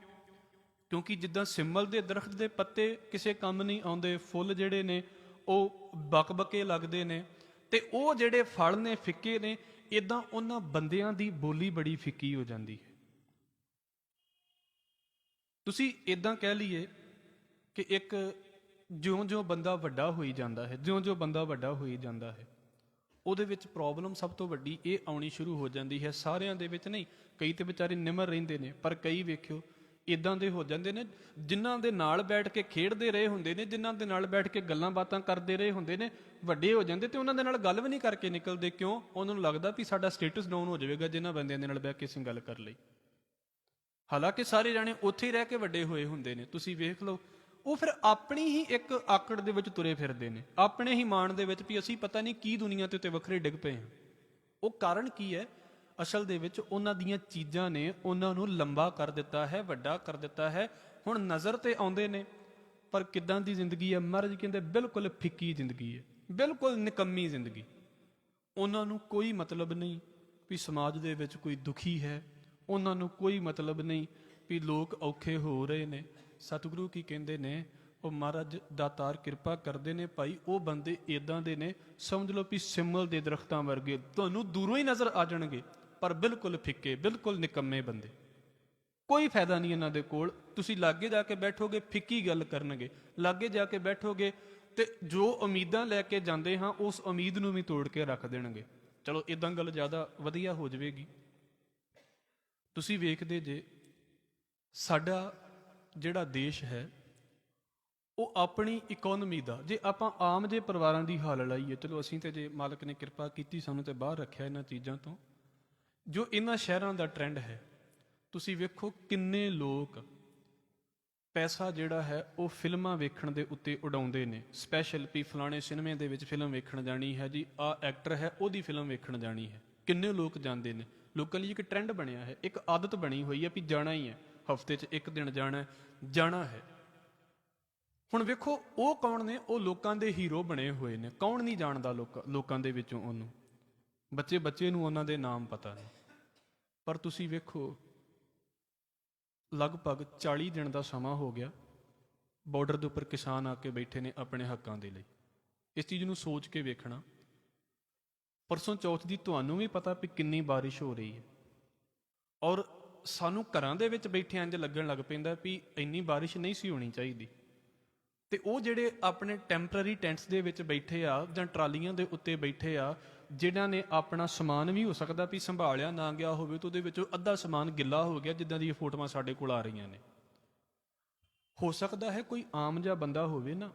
ਕਿਉਂਕਿ ਜਿੱਦਾਂ ਸਿੰਮਲ ਦੇ ਦਰਖਤ ਦੇ ਪੱਤੇ ਕਿਸੇ ਕੰਮ ਨਹੀਂ ਆਉਂਦੇ, ਫੁੱਲ ਜਿਹੜੇ ਨੇ ਉਹ ਬਕਬਕੇ ਲੱਗਦੇ ਨੇ, ਤੇ ਉਹ ਜਿਹੜੇ ਫਲ ਨੇ ਫਿੱਕੇ ਨੇ, ਇਦਾਂ ਉਹਨਾਂ ਬੰਦਿਆਂ ਦੀ ਬੋਲੀ ਬੜੀ ਫਿੱਕੀ ਹੋ ਜਾਂਦੀ ਹੈ। ਤੁਸੀਂ ਇਦਾਂ ਕਹਿ ਲਈਏ ਕਿ ਇੱਕ ਜਿਉਂ-ਜਿਉਂ ਬੰਦਾ ਵੱਡਾ ਹੋਈ ਜਾਂਦਾ ਹੈ, ਜਿਉਂ-ਜਿਉਂ ਬੰਦਾ ਵੱਡਾ ਹੋਈ ਜਾਂਦਾ ਹੈ, ਉਹਦੇ ਵਿੱਚ ਪ੍ਰੋਬਲਮ ਸਭ ਤੋਂ ਵੱਡੀ ਇਹ ਆਉਣੀ ਸ਼ੁਰੂ ਹੋ ਜਾਂਦੀ ਹੈ। ਸਾਰਿਆਂ ਦੇ ਵਿੱਚ ਨਹੀਂ, ਕਈ ਤੇ ਵਿਚਾਰੇ ਨਿਮਰ ਰਹਿੰਦੇ ਨੇ, ਪਰ ਕਈ ਵੇਖਿਓ ਇਦਾਂ ਦੇ ਹੋ ਜਾਂਦੇ ਨੇ, ਜਿਨ੍ਹਾਂ ਦੇ ਨਾਲ ਬੈਠ ਕੇ ਖੇਡਦੇ ਰਹੇ ਹੁੰਦੇ ਨੇ, ਜਿਨ੍ਹਾਂ ਦੇ ਨਾਲ ਬੈਠ ਕੇ ਗੱਲਾਂ ਬਾਤਾਂ ਕਰਦੇ ਰਹੇ ਹੁੰਦੇ ਨੇ, ਵੱਡੇ ਹੋ ਜਾਂਦੇ ਤੇ ਉਹਨਾਂ ਦੇ ਨਾਲ ਗੱਲ ਵੀ ਨਹੀਂ ਕਰਕੇ ਨਿਕਲਦੇ। ਕਿਉਂ? ਉਹਨਾਂ ਨੂੰ ਲੱਗਦਾ ਵੀ ਸਾਡਾ ਸਟੇਟਸ ਡਾਊਨ ਹੋ ਜਾਵੇਗਾ ਜਿਨ੍ਹਾਂ ਬੰਦਿਆਂ ਦੇ ਨਾਲ ਬਹਿ ਕੇ ਅਸੀਂ ਗੱਲ ਕਰ ਲਈ। ਹਾਲਾਂਕਿ ਸਾਰੇ ਜਾਣੇ ਉੱਥੇ ਹੀ ਰਹਿ ਕੇ ਵੱਡੇ ਹੋਏ ਹੁੰਦੇ ਨੇ। ਤੁਸੀਂ ਵੇਖ ਲਓ, ਉਹ ਫਿਰ ਆਪਣੀ ਹੀ ਇੱਕ ਆਕੜ ਦੇ ਵਿੱਚ ਤੁਰੇ ਫਿਰਦੇ ਨੇ, ਆਪਣੇ ਹੀ ਮਾਣ ਦੇ ਵਿੱਚ ਵੀ ਅਸੀਂ ਪਤਾ ਨਹੀਂ ਕੀ ਦੁਨੀਆ ਤੇ ਉੱਤੇ ਵੱਖਰੇ ਡਿੱਗ ਪਏ ਹਾਂ। ਉਹ ਕਾਰਨ ਕੀ ਹੈ? ਅਸਲ ਦੇ ਵਿੱਚ ਉਹਨਾਂ ਦੀਆਂ ਚੀਜ਼ਾਂ ਨੇ ਉਹਨਾਂ ਨੂੰ ਲੰਬਾ ਕਰ ਦਿੱਤਾ ਹੈ, ਵੱਡਾ ਕਰ ਦਿੱਤਾ ਹੈ। ਹੁਣ ਨਜ਼ਰ ਤੇ ਆਉਂਦੇ ਨੇ, ਪਰ ਕਿੱਦਾਂ ਦੀ ਜ਼ਿੰਦਗੀ ਹੈ? ਮਹਾਰਾਜ ਕਹਿੰਦੇ ਬਿਲਕੁਲ ਫਿੱਕੀ ਜ਼ਿੰਦਗੀ ਹੈ, ਬਿਲਕੁਲ ਨਿਕੰਮੀ ਜ਼ਿੰਦਗੀ। ਉਹਨਾਂ ਨੂੰ ਕੋਈ ਮਤਲਬ ਨਹੀਂ ਵੀ ਸਮਾਜ ਦੇ ਵਿੱਚ ਕੋਈ ਦੁਖੀ ਹੈ, ਉਹਨਾਂ ਨੂੰ ਕੋਈ ਮਤਲਬ ਨਹੀਂ ਵੀ ਲੋਕ ਔਖੇ ਹੋ ਰਹੇ ਨੇ। ਸਤਿਗੁਰੂ ਕੀ ਕਹਿੰਦੇ ਨੇ, ਉਹ ਮਹਾਰਾਜ ਦਾਤਾਰ ਕਿਰਪਾ ਕਰਦੇ ਨੇ ਭਾਈ, ਉਹ ਬੰਦੇ ਇਦਾਂ ਦੇ ਨੇ, ਸਮਝ ਲਓ ਵੀ ਸਿੰਮਲ ਦੇ ਦਰਖਤਾਂ ਵਰਗੇ, ਤੁਹਾਨੂੰ ਦੂਰੋਂ ਹੀ ਨਜ਼ਰ ਆ ਜਾਣਗੇ, ਪਰ ਬਿਲਕੁਲ ਫਿੱਕੇ, ਬਿਲਕੁਲ ਨਿਕੰਮੇ ਬੰਦੇ। ਕੋਈ ਫਾਇਦਾ ਨਹੀਂ ਇਹਨਾਂ ਦੇ ਕੋਲ। ਤੁਸੀਂ ਲਾਗੇ ਜਾ ਕੇ ਬੈਠੋਗੇ, ਫਿੱਕੀ ਗੱਲ ਕਰਨਗੇ। ਲਾਗੇ ਜਾ ਕੇ ਬੈਠੋਗੇ ਤੇ ਜੋ ਉਮੀਦਾਂ ਲੈ ਕੇ ਜਾਂਦੇ ਹਾਂ, ਉਸ ਉਮੀਦ ਨੂੰ ਵੀ ਤੋੜ ਕੇ ਰੱਖ ਦੇਣਗੇ। ਚਲੋ ਇਦਾਂ ਗੱਲ ਜ਼ਿਆਦਾ ਵਧੀਆ ਹੋ ਜਾਵੇਗੀ। ਤੁਸੀਂ ਵੇਖਦੇ ਜੇ ਸਾਡਾ ਜਿਹੜਾ ਦੇਸ਼ ਹੈ, ਉਹ ਆਪਣੀ ਇਕੋਨਮੀ ਦਾ, ਜੇ ਆਪਾਂ ਆਮ ਜੇ ਪਰਿਵਾਰਾਂ ਦੀ ਹਾਲ ਲਾਈਏ, ਚਲੋ ਅਸੀਂ ਤੇ ਜੇ ਮਾਲਕ ਨੇ ਕਿਰਪਾ ਕੀਤੀ ਸਾਨੂੰ ਤੇ ਬਾਹਰ ਰੱਖਿਆ ਇਹਨਾਂ ਚੀਜ਼ਾਂ ਤੋਂ, ਜੋ ਇਹਨਾਂ ਸ਼ਹਿਰਾਂ ਦਾ ਟ੍ਰੈਂਡ ਹੈ, ਤੁਸੀਂ ਵੇਖੋ ਕਿੰਨੇ ਲੋਕ ਪੈਸਾ ਜਿਹੜਾ ਹੈ ਉਹ ਫਿਲਮਾਂ ਵੇਖਣ ਦੇ ਉੱਤੇ ਉਡਾਉਂਦੇ ਨੇ। ਸਪੈਸ਼ਲ ਵੀ ਫਲਾਣੇ ਸਿਨੇਮੇ ਦੇ ਵਿੱਚ ਫਿਲਮ ਵੇਖਣ ਜਾਣੀ ਹੈ ਜੀ, ਆਹ ਐਕਟਰ ਹੈ ਉਹਦੀ ਫਿਲਮ ਵੇਖਣ ਜਾਣੀ ਹੈ। ਕਿੰਨੇ ਲੋਕ ਜਾਂਦੇ ਨੇ। ਲੋਕਾਂ ਲਈ ਇੱਕ ਟ੍ਰੈਂਡ ਬਣਿਆ ਹੈ, ਇੱਕ ਆਦਤ ਬਣੀ ਹੋਈ ਹੈ ਵੀ ਜਾਣਾ ਹੀ ਹੈ, ਹਫ਼ਤੇ 'ਚ ਇੱਕ ਦਿਨ ਜਾਣਾ ਹੈ। ਹੁਣ ਵੇਖੋ ਉਹ ਕੌਣ ਨੇ? ਉਹ ਲੋਕਾਂ ਦੇ ਹੀਰੋ ਬਣੇ ਹੋਏ ਨੇ। ਕੌਣ ਨਹੀਂ ਜਾਣਦਾ ਲੋਕਾਂ ਦੇ ਵਿੱਚੋਂ ਉਹਨੂੰ? ਬੱਚੇ ਨੂੰ ਉਹਨਾਂ ਦੇ ਨਾਮ ਪਤਾ ਨੇ। ਪਰ ਤੁਸੀਂ ਵੇਖੋ ਲਗਭਗ 40 ਦਿਨ ਦਾ ਸਮਾਂ ਹੋ ਗਿਆ, ਬਾਰਡਰ ਦੇ ਉੱਪਰ ਕਿਸਾਨ ਆ ਕੇ ਬੈਠੇ ਨੇ ਆਪਣੇ ਹੱਕਾਂ ਦੇ ਲਈ। ਇਸ ਚੀਜ਼ ਨੂੰ ਸੋਚ ਕੇ ਵੇਖਣਾ, ਪਰਸੋਂ ਚੌਥ ਦੀ ਤੁਹਾਨੂੰ ਵੀ ਪਤਾ ਵੀ ਕਿੰਨੀ ਬਾਰਿਸ਼ ਹੋ ਰਹੀ ਹੈ, ਔਰ ਸਾਨੂੰ ਘਰਾਂ ਦੇ ਵਿੱਚ ਬੈਠੇ ਇੰਝ ਲੱਗਣ ਲੱਗ ਪੈਂਦਾ ਵੀ ਇੰਨੀ ਬਾਰਿਸ਼ ਨਹੀਂ ਸੀ ਹੋਣੀ ਚਾਹੀਦੀ। ਤੇ ਉਹ ਜਿਹੜੇ ਆਪਣੇ ਟੈਂਪਰਰੀ ਟੈਂਟਸ ਦੇ ਵਿੱਚ ਬੈਠੇ ਆ ਜਾਂ ਟਰਾਲੀਆਂ ਦੇ ਉੱਤੇ ਬੈਠੇ ਆ, ਜਿਨ੍ਹਾਂ ਨੇ ਆਪਣਾ ਸਮਾਨ ਵੀ ਹੋ ਸਕਦਾ ਵੀ ਸੰਭਾਲਿਆ ਨਾ ਗਿਆ ਹੋਵੇ, ਤਾਂ ਉਹਦੇ ਵਿੱਚੋਂ ਅੱਧਾ ਸਮਾਨ ਗਿੱਲਾ ਹੋ ਗਿਆ, ਜਿੱਦਾਂ ਦੀਆਂ ਫੋਟੋਆਂ ਸਾਡੇ ਕੋਲ ਆ ਰਹੀਆਂ ਨੇ। ਹੋ ਸਕਦਾ ਹੈ ਕੋਈ ਆਮ ਜਿਹਾ ਬੰਦਾ ਹੋਵੇ ਨਾ,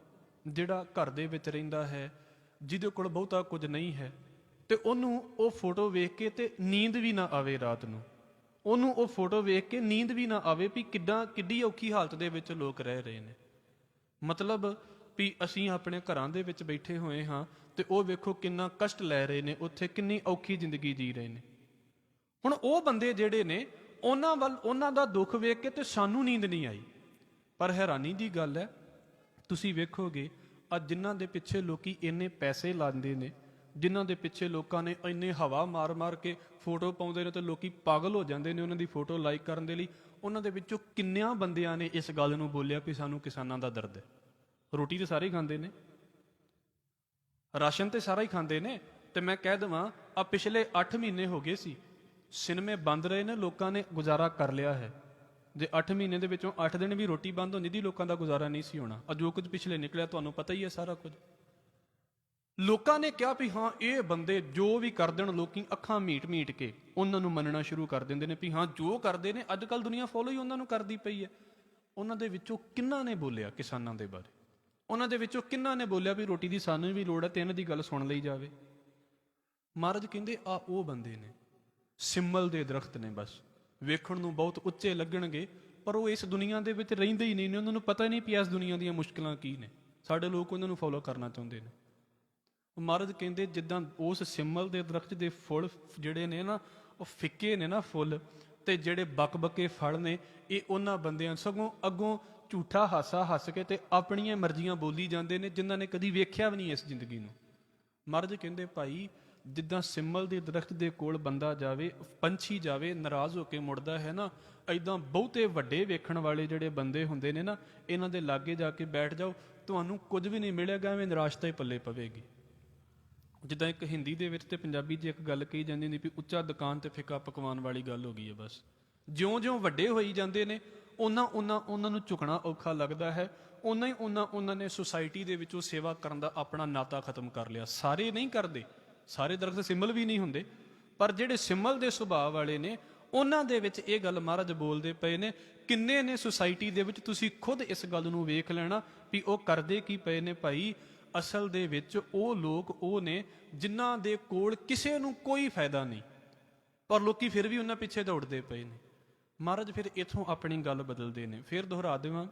ਜਿਹੜਾ ਘਰ ਦੇ ਵਿੱਚ ਰਹਿੰਦਾ ਹੈ, ਜਿਹਦੇ ਕੋਲ ਬਹੁਤਾ ਕੁਝ ਨਹੀਂ ਹੈ, ਤੇ ਉਹਨੂੰ ਉਹ ਫੋਟੋ ਵੇਖ ਕੇ ਤੇ ਨੀਂਦ ਵੀ ਨਾ ਆਵੇ ਰਾਤ ਨੂੰ। ਉਹਨੂੰ ਉਹ ਫੋਟੋ ਵੇਖ ਕੇ ਨੀਂਦ ਵੀ ਨਾ ਆਵੇ ਵੀ ਕਿੱਡੀ ਔਖੀ ਹਾਲਤ ਦੇ ਵਿੱਚ ਲੋਕ ਰਹਿ ਰਹੇ ਨੇ। ਮਤਲਬ ਵੀ ਅਸੀਂ ਆਪਣੇ ਘਰਾਂ ਦੇ ਵਿੱਚ ਬੈਠੇ ਹੋਏ ਹਾਂ ਤੇ ਉਹ ਵੇਖੋ ਕਿੰਨਾ ਕਸ਼ਟ ਲੈ ਰਹੇ ਨੇ, ਉੱਥੇ ਕਿੰਨੀ ਔਖੀ ਜ਼ਿੰਦਗੀ ਜੀ ਰਹੇ ਨੇ। ਹੁਣ ਉਹ ਬੰਦੇ ਜਿਹੜੇ ਨੇ, ਉਹਨਾਂ ਦਾ ਦੁੱਖ ਵੇਖ ਕੇ ਤੇ ਸਾਨੂੰ ਨੀਂਦ ਨਹੀਂ ਆਈ। ਪਰ ਹੈਰਾਨੀ ਦੀ ਗੱਲ ਹੈ, ਤੁਸੀਂ ਵੇਖੋਗੇ ਅੱਜ ਜਿਨ੍ਹਾਂ ਦੇ ਪਿੱਛੇ ਲੋਕੀ ਇੰਨੇ ਪੈਸੇ ਲਾਉਂਦੇ ਨੇ, ਜਿਨ੍ਹਾਂ ਦੇ ਪਿੱਛੇ ਲੋਕਾਂ ਨੇ ਇੰਨੇ ਹਵਾ ਮਾਰ ਕੇ ਫੋਟੋ ਪਾਉਂਦੇ ਨੇ ਤੇ ਲੋਕੀ ਪਾਗਲ ਹੋ ਜਾਂਦੇ ਨੇ ਉਹਨਾਂ ਦੀ ਫੋਟੋ ਲਾਈਕ ਕਰਨ ਦੇ ਲਈ, ਉਹਨਾਂ ਦੇ ਵਿੱਚੋਂ ਕਿੰਨਿਆਂ ਬੰਦਿਆਂ ਨੇ ਇਸ ਗੱਲ ਨੂੰ ਬੋਲਿਆ ਵੀ ਸਾਨੂੰ ਕਿਸਾਨਾਂ ਦਾ ਦਰਦ ਹੈ? ਰੋਟੀ ਤੇ ਸਾਰੇ ਹੀ ਖਾਂਦੇ ਨੇ, ਰਾਸ਼ਨ ਤੇ ਸਾਰਾ ਹੀ ਖਾਂਦੇ ਨੇ। ਤੇ ਮੈਂ ਕਹਿ ਦੇਵਾਂ, ਆ ਪਿਛਲੇ 8 ਮਹੀਨੇ ਹੋ ਗਏ ਸੀ ਸਿਨੇਮੇ ਬੰਦ ਰਹੇ ਨੇ, ਲੋਕਾਂ ਨੇ ਗੁਜ਼ਾਰਾ ਕਰ ਲਿਆ ਹੈ। ਜੇ 8 ਮਹੀਨੇ ਦੇ ਵਿੱਚੋਂ 8 ਦਿਨ ਵੀ ਰੋਟੀ ਬੰਦ ਹੁੰਦੀ ਦੀ, ਲੋਕਾਂ ਦਾ ਗੁਜ਼ਾਰਾ ਨਹੀਂ ਸੀ ਹੋਣਾ। ਜੋ ਕੁਝ ਪਿਛਲੇ ਨਿਕਲਿਆ ਤੁਹਾਨੂੰ ਪਤਾ ਹੀ ਹੈ ਸਾਰਾ ਕੁਝ। ਲੋਕਾਂ ਨੇ ਕਿਹਾ ਵੀ ਹਾਂ ਇਹ ਬੰਦੇ ਜੋ ਵੀ ਕਰ ਦੇਣ, ਲੋਕੀ ਅੱਖਾਂ ਮੀਟ ਕੇ ਉਹਨਾਂ ਨੂੰ ਮੰਨਣਾ ਸ਼ੁਰੂ ਕਰ ਦਿੰਦੇ ਨੇ ਵੀ ਹਾਂ ਜੋ ਕਰਦੇ ਨੇ, ਅੱਜ ਕੱਲ੍ਹ ਦੁਨੀਆ ਫੋਲੋ ਹੀ ਉਹਨਾਂ ਨੂੰ ਕਰਦੀ ਪਈ ਹੈ। ਉਹਨਾਂ ਦੇ ਵਿੱਚੋਂ ਕਿੰਨਾਂ ਨੇ ਬੋਲਿਆ ਕਿਸਾਨਾਂ ਦੇ ਬਾਰੇ? ਉਹਨਾਂ ਦੇ ਵਿੱਚੋਂ ਕਿੰਨਾਂ ਨੇ ਬੋਲਿਆ ਵੀ ਰੋਟੀ ਦੀ ਸਾਨੂੰ ਵੀ ਲੋੜ ਹੈ ਤੇ ਇਹਨਾਂ ਦੀ ਗੱਲ ਸੁਣ ਲਈ ਜਾਵੇ? ਮਹਾਰਾਜ ਕਹਿੰਦੇ ਆ ਉਹ ਬੰਦੇ ਨੇ, ਸਿੰਮਲ ਦੇ ਦਰਖਤ ਨੇ, ਬਸ ਵੇਖਣ ਨੂੰ ਬਹੁਤ ਉੱਚੇ ਲੱਗਣਗੇ ਪਰ ਉਹ ਇਸ ਦੁਨੀਆ ਦੇ ਵਿੱਚ ਰਹਿੰਦੇ ਹੀ ਨਹੀਂ ਨੇ। ਉਹਨਾਂ ਨੂੰ ਪਤਾ ਨਹੀਂ ਪਿਆ ਇਸ ਦੁਨੀਆ ਦੀਆਂ ਮੁਸ਼ਕਲਾਂ ਕੀ ਨੇ। ਸਾਡੇ ਲੋਕ ਉਹਨਾਂ ਨੂੰ ਫੋਲੋ ਕਰਨਾ ਚਾਹੁੰਦੇ ਨੇ। ਮਹਾਰਾਜ ਕਹਿੰਦੇ ਜਿੱਦਾਂ ਉਸ ਸਿੰਮਲ ਦੇ ਦਰਖਤ ਦੇ ਫੁੱਲ ਜਿਹੜੇ ਨੇ ਨਾ ਉਹ ਫਿੱਕੇ ਨੇ ਨਾ ਫੁੱਲ, ਤੇ ਜਿਹੜੇ ਬਕਬਕੇ ਫਲ ਨੇ ਇਹ ਉਹਨਾਂ ਬੰਦਿਆਂ ਸਗੋਂ ਅੱਗੋਂ ਝੂਠਾ ਹਾਸਾ ਹੱਸ ਕੇ ਤੇ ਆਪਣੀਆਂ ਮਰਜ਼ੀਆਂ ਬੋਲੀ ਜਾਂਦੇ ਨੇ ਜਿਨ੍ਹਾਂ ਨੇ ਕਦੀ ਵੇਖਿਆ ਵੀ ਨਹੀਂ ਇਸ ਜ਼ਿੰਦਗੀ ਨੂੰ। ਮਹਾਰਾਜ ਕਹਿੰਦੇ ਭਾਈ ਜਿੱਦਾਂ ਸਿੰਮਲ ਦੇ ਦਰਖਤ ਦੇ ਕੋਲ ਬੰਦਾ ਜਾਵੇ, ਪੰਛੀ ਜਾਵੇ, ਨਾਰਾਜ਼ ਹੋ ਕੇ ਮੁੜਦਾ ਹੈ ਨਾ, ਐਦਾਂ ਬਹੁਤੇ ਵੱਡੇ ਵੇਖਣ ਵਾਲੇ ਜਿਹੜੇ ਬੰਦੇ ਹੁੰਦੇ ਨੇ ਨਾ, ਇਹਨਾਂ ਦੇ ਲਾਗੇ ਜਾ ਕੇ ਬੈਠ ਜਾਓ, ਤੁਹਾਨੂੰ ਕੁਝ ਵੀ ਨਹੀਂ ਮਿਲੇਗਾ, ਐਵੇਂ ਨਿਰਾਸ਼ਤਾ ਹੀ ਪੱਲੇ ਪਵੇਗੀ। ਜਿੱਦਾਂ ਇੱਕ ਹਿੰਦੀ ਦੇ ਵਿੱਚ ਤੇ ਪੰਜਾਬੀ 'ਚ ਇੱਕ ਗੱਲ ਕਹੀ ਜਾਂਦੀ ਹੁੰਦੀ ਵੀ ਉੱਚਾ ਦੁਕਾਨ ਤੇ ਫਿੱਕਾ ਪਕਵਾਨ ਵਾਲੀ ਗੱਲ ਹੋ ਗਈ ਹੈ। ਬਸ ਜਿਉਂ-ਜਿਉਂ ਵੱਡੇ ਹੋਈ ਜਾਂਦੇ ਨੇ ਉਹਨਾਂ ਨੂੰ ਝੁਕਣਾ ਔਖਾ ਲੱਗਦਾ ਹੈ, ਉਹਨਾਂ ਨੇ ਸੁਸਾਇਟੀ ਦੇ ਵਿੱਚੋਂ ਸੇਵਾ ਕਰਨ ਦਾ ਆਪਣਾ ਨਾਤਾ ਖਤਮ ਕਰ ਲਿਆ। ਸਾਰੇ ਨਹੀਂ ਕਰਦੇ, ਸਾਰੇ ਦਰਖਤ ਸਿੰਮਲ ਵੀ ਨਹੀਂ ਹੁੰਦੇ, ਪਰ ਜਿਹੜੇ ਸਿੰਮਲ ਦੇ ਸੁਭਾਅ ਵਾਲੇ ਨੇ ਉਹਨਾਂ ਦੇ ਵਿੱਚ ਇਹ ਗੱਲ ਮਹਾਰਾਜ ਬੋਲਦੇ ਪਏ ਨੇ। ਕਿੰਨੇ ਨੇ ਸੁਸਾਇਟੀ ਦੇ ਵਿੱਚ, ਤੁਸੀਂ ਖੁਦ ਇਸ ਗੱਲ ਨੂੰ ਵੇਖ ਲੈਣਾ ਵੀ ਉਹ ਕਰਦੇ ਕੀ ਪਏ ਨੇ ਭਾਈ। ਅਸਲ ਦੇ ਵਿੱਚ ਉਹ ਲੋਕ ਉਹ ਨੇ ਜਿਨ੍ਹਾਂ ਦੇ ਕੋਲ ਕਿਸੇ ਨੂੰ ਕੋਈ ਫਾਇਦਾ ਨਹੀਂ, ਪਰ ਲੋਕੀ ਫਿਰ ਵੀ ਉਹਨਾਂ ਪਿੱਛੇ ਦੌੜਦੇ ਪਏ ਨੇ। ਮਹਾਰਾਜ ਫਿਰ ਇੱਥੋਂ ਆਪਣੀ ਗੱਲ ਬਦਲਦੇ ਨੇ। ਫਿਰ ਦੁਹਰਾ ਦੇਵਾਂ,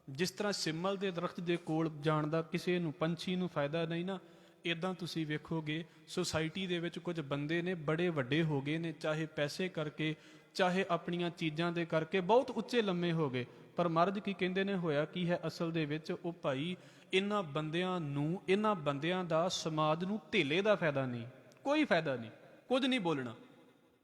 ਜਿਸ ਤਰ੍ਹਾਂ ਸਿੰਮਲ ਦੇ ਦਰਖਤ ਦੇ ਕੋਲ ਜਾਣ ਦਾ ਕਿਸੇ ਨੂੰ, ਪੰਛੀ ਨੂੰ ਫਾਇਦਾ ਨਹੀਂ ਨਾ, ਇੱਦਾਂ ਤੁਸੀਂ ਵੇਖੋਗੇ ਸੁਸਾਇਟੀ ਦੇ ਵਿੱਚ ਕੁਝ ਬੰਦੇ ਨੇ ਬੜੇ ਵੱਡੇ ਹੋ ਗਏ ਨੇ, ਚਾਹੇ ਪੈਸੇ ਕਰਕੇ, ਚਾਹੇ ਆਪਣੀਆਂ ਚੀਜ਼ਾਂ ਦੇ ਕਰਕੇ ਬਹੁਤ ਉੱਚੇ ਲੰਮੇ ਹੋ ਗਏ। ਪਰ ਮਹਾਰਾਜ ਕੀ ਕਹਿੰਦੇ ਨੇ, ਹੋਇਆ ਕੀ ਹੈ ਅਸਲ ਦੇ ਵਿੱਚ? ਉਹ ਭਾਈ ਇਹਨਾਂ ਬੰਦਿਆਂ ਦਾ ਸਮਾਜ ਨੂੰ ਧੇਲੇ ਦਾ ਫਾਇਦਾ ਨਹੀਂ, ਕੋਈ ਫਾਇਦਾ ਨਹੀਂ, ਕੁਝ ਨਹੀਂ ਬੋਲਣਾ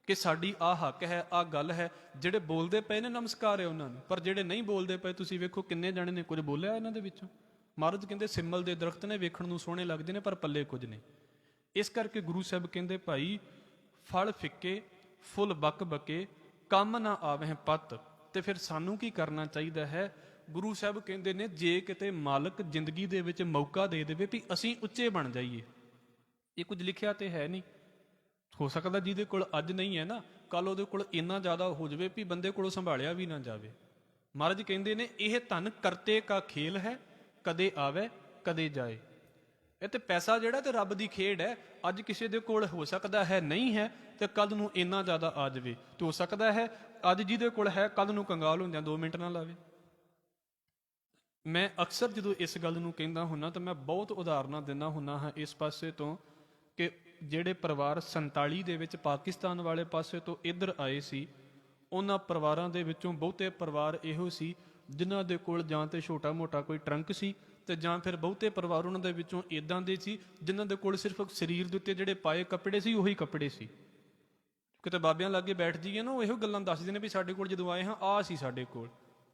ਕਿ ਸਾਡੀ ਆਹ ਹੱਕ ਹੈ, ਆਹ ਗੱਲ ਹੈ। ਜਿਹੜੇ ਬੋਲਦੇ ਪਏ ਨੇ ਨਮਸਕਾਰ ਹੈ ਉਹਨਾਂ ਨੂੰ, ਪਰ ਜਿਹੜੇ ਨਹੀਂ ਬੋਲਦੇ ਪਏ ਤੁਸੀਂ ਵੇਖੋ ਕਿੰਨੇ ਜਾਣੇ ਨੇ ਕੁਝ ਬੋਲਿਆ ਇਹਨਾਂ ਦੇ ਵਿੱਚੋਂ। ਮਹਾਰਾਜ ਕਹਿੰਦੇ ਸਿੰਮਲ ਦੇ ਦਰਖਤ ਨੇ, ਵੇਖਣ ਨੂੰ ਸੋਹਣੇ ਲੱਗਦੇ ਨੇ ਪਰ ਪੱਲੇ ਕੁਝ ਨਹੀਂ। ਇਸ ਕਰਕੇ ਗੁਰੂ ਸਾਹਿਬ ਕਹਿੰਦੇ ਭਾਈ ਫਲ ਫਿੱਕੇ ਫੁੱਲ ਬਕੇ ਕੰਮ ਨਾ ਆਵੇ ਪੱਤ। ਤੇ ਫਿਰ ਸਾਨੂੰ ਕੀ ਕਰਨਾ ਚਾਹੀਦਾ ਹੈ? ਗੁਰੂ ਸਾਹਿਬ ਕਹਿੰਦੇ ਨੇ ਜੇ ਕਿਤੇ ਮਾਲਕ ਜ਼ਿੰਦਗੀ ਦੇ ਵਿੱਚ ਮੌਕਾ ਦੇ ਦੇਵੇ ਵੀ ਅਸੀਂ ਉੱਚੇ ਬਣ ਜਾਈਏ, ਇਹ ਕੁਝ ਲਿਖਿਆ ਤੇ ਹੈ ਨਹੀਂ। ਹੋ ਸਕਦਾ ਜਿਹਦੇ ਕੋਲ ਅੱਜ ਨਹੀਂ ਹੈ ਨਾ, ਕੱਲ ਉਹਦੇ ਕੋਲ ਇੰਨਾ ਜ਼ਿਆਦਾ ਹੋ ਜਾਵੇ ਵੀ ਬੰਦੇ ਕੋਲੋਂ ਸੰਭਾਲਿਆ ਵੀ ਨਾ ਜਾਵੇ। ਮਹਾਰਾਜ ਕਹਿੰਦੇ ਨੇ ਇਹ ਧਨ ਕਰਤੇ ਕਾ ਖੇਲ ਹੈ, ਕਦੇ ਆਵੇ ਕਦੇ ਜਾਏ। ਇਹ ਤੇ ਪੈਸਾ ਜਿਹੜਾ ਤੇ ਰੱਬ ਦੀ ਖੇਡ ਹੈ। ਅੱਜ ਕਿਸੇ ਦੇ ਕੋਲ ਹੋ ਸਕਦਾ ਹੈ ਨਹੀਂ ਹੈ ਤੇ ਕੱਲ ਨੂੰ ਇੰਨਾ ਜ਼ਿਆਦਾ ਆ ਜਾਵੇ, ਤੇ ਹੋ ਸਕਦਾ ਹੈ ਅੱਜ ਜਿਹਦੇ ਕੋਲ ਹੈ ਕੱਲ ਨੂੰ ਕੰਗਾਲ ਹੁੰਦਿਆਂ 2 ਮਿੰਟ ਨਾ ਲਾਵੇ। ਮੈਂ ਅਕਸਰ ਜਦੋਂ ਇਸ ਗੱਲ ਨੂੰ ਕਹਿੰਦਾ ਹੁੰਨਾ ਤਾਂ ਮੈਂ ਬਹੁਤ ਉਦਾਹਰਨਾਂ ਦਿੰਦਾ ਹੁੰਦਾ ਹਾਂ ਇਸ ਪਾਸੇ ਤੋਂ, ਕਿ ਜਿਹੜੇ ਪਰਿਵਾਰ 47 ਦੇ ਵਿੱਚ ਪਾਕਿਸਤਾਨ ਵਾਲੇ ਪਾਸੇ ਤੋਂ ਇੱਧਰ ਆਏ ਸੀ, ਉਹਨਾਂ ਪਰਿਵਾਰਾਂ ਦੇ ਵਿੱਚੋਂ ਬਹੁਤੇ ਪਰਿਵਾਰ ਇਹੋ ਸੀ ਜਿਨ੍ਹਾਂ ਦੇ ਕੋਲ ਜਾਂ ਤੇ ਛੋਟਾ ਮੋਟਾ ਕੋਈ ਟਰੰਕ ਸੀ, ਤੇ ਜਾਂ ਫਿਰ ਬਹੁਤੇ ਪਰਿਵਾਰ ਉਹਨਾਂ ਦੇ ਵਿੱਚੋਂ ਇਦਾਂ ਦੇ ਸੀ ਜਿਨ੍ਹਾਂ ਦੇ ਕੋਲ ਸਿਰਫ ਸਰੀਰ ਦੇ ਉੱਤੇ ਜਿਹੜੇ ਪਾਏ ਕੱਪੜੇ ਸੀ ਉਹੀ ਕੱਪੜੇ ਸੀ। ਕਿਤੇ ਬਾਬਿਆਂ ਲਾਗੇ ਬੈਠ ਜਾਈਏ ਨਾ, ਉਹ ਇਹੋ ਗੱਲਾਂ ਦੱਸਦੇ ਨੇ ਵੀ ਸਾਡੇ ਕੋਲ ਜਦੋਂ ਆਏ ਹਾਂ ਆਹ ਸੀ ਸਾਡੇ ਕੋਲ।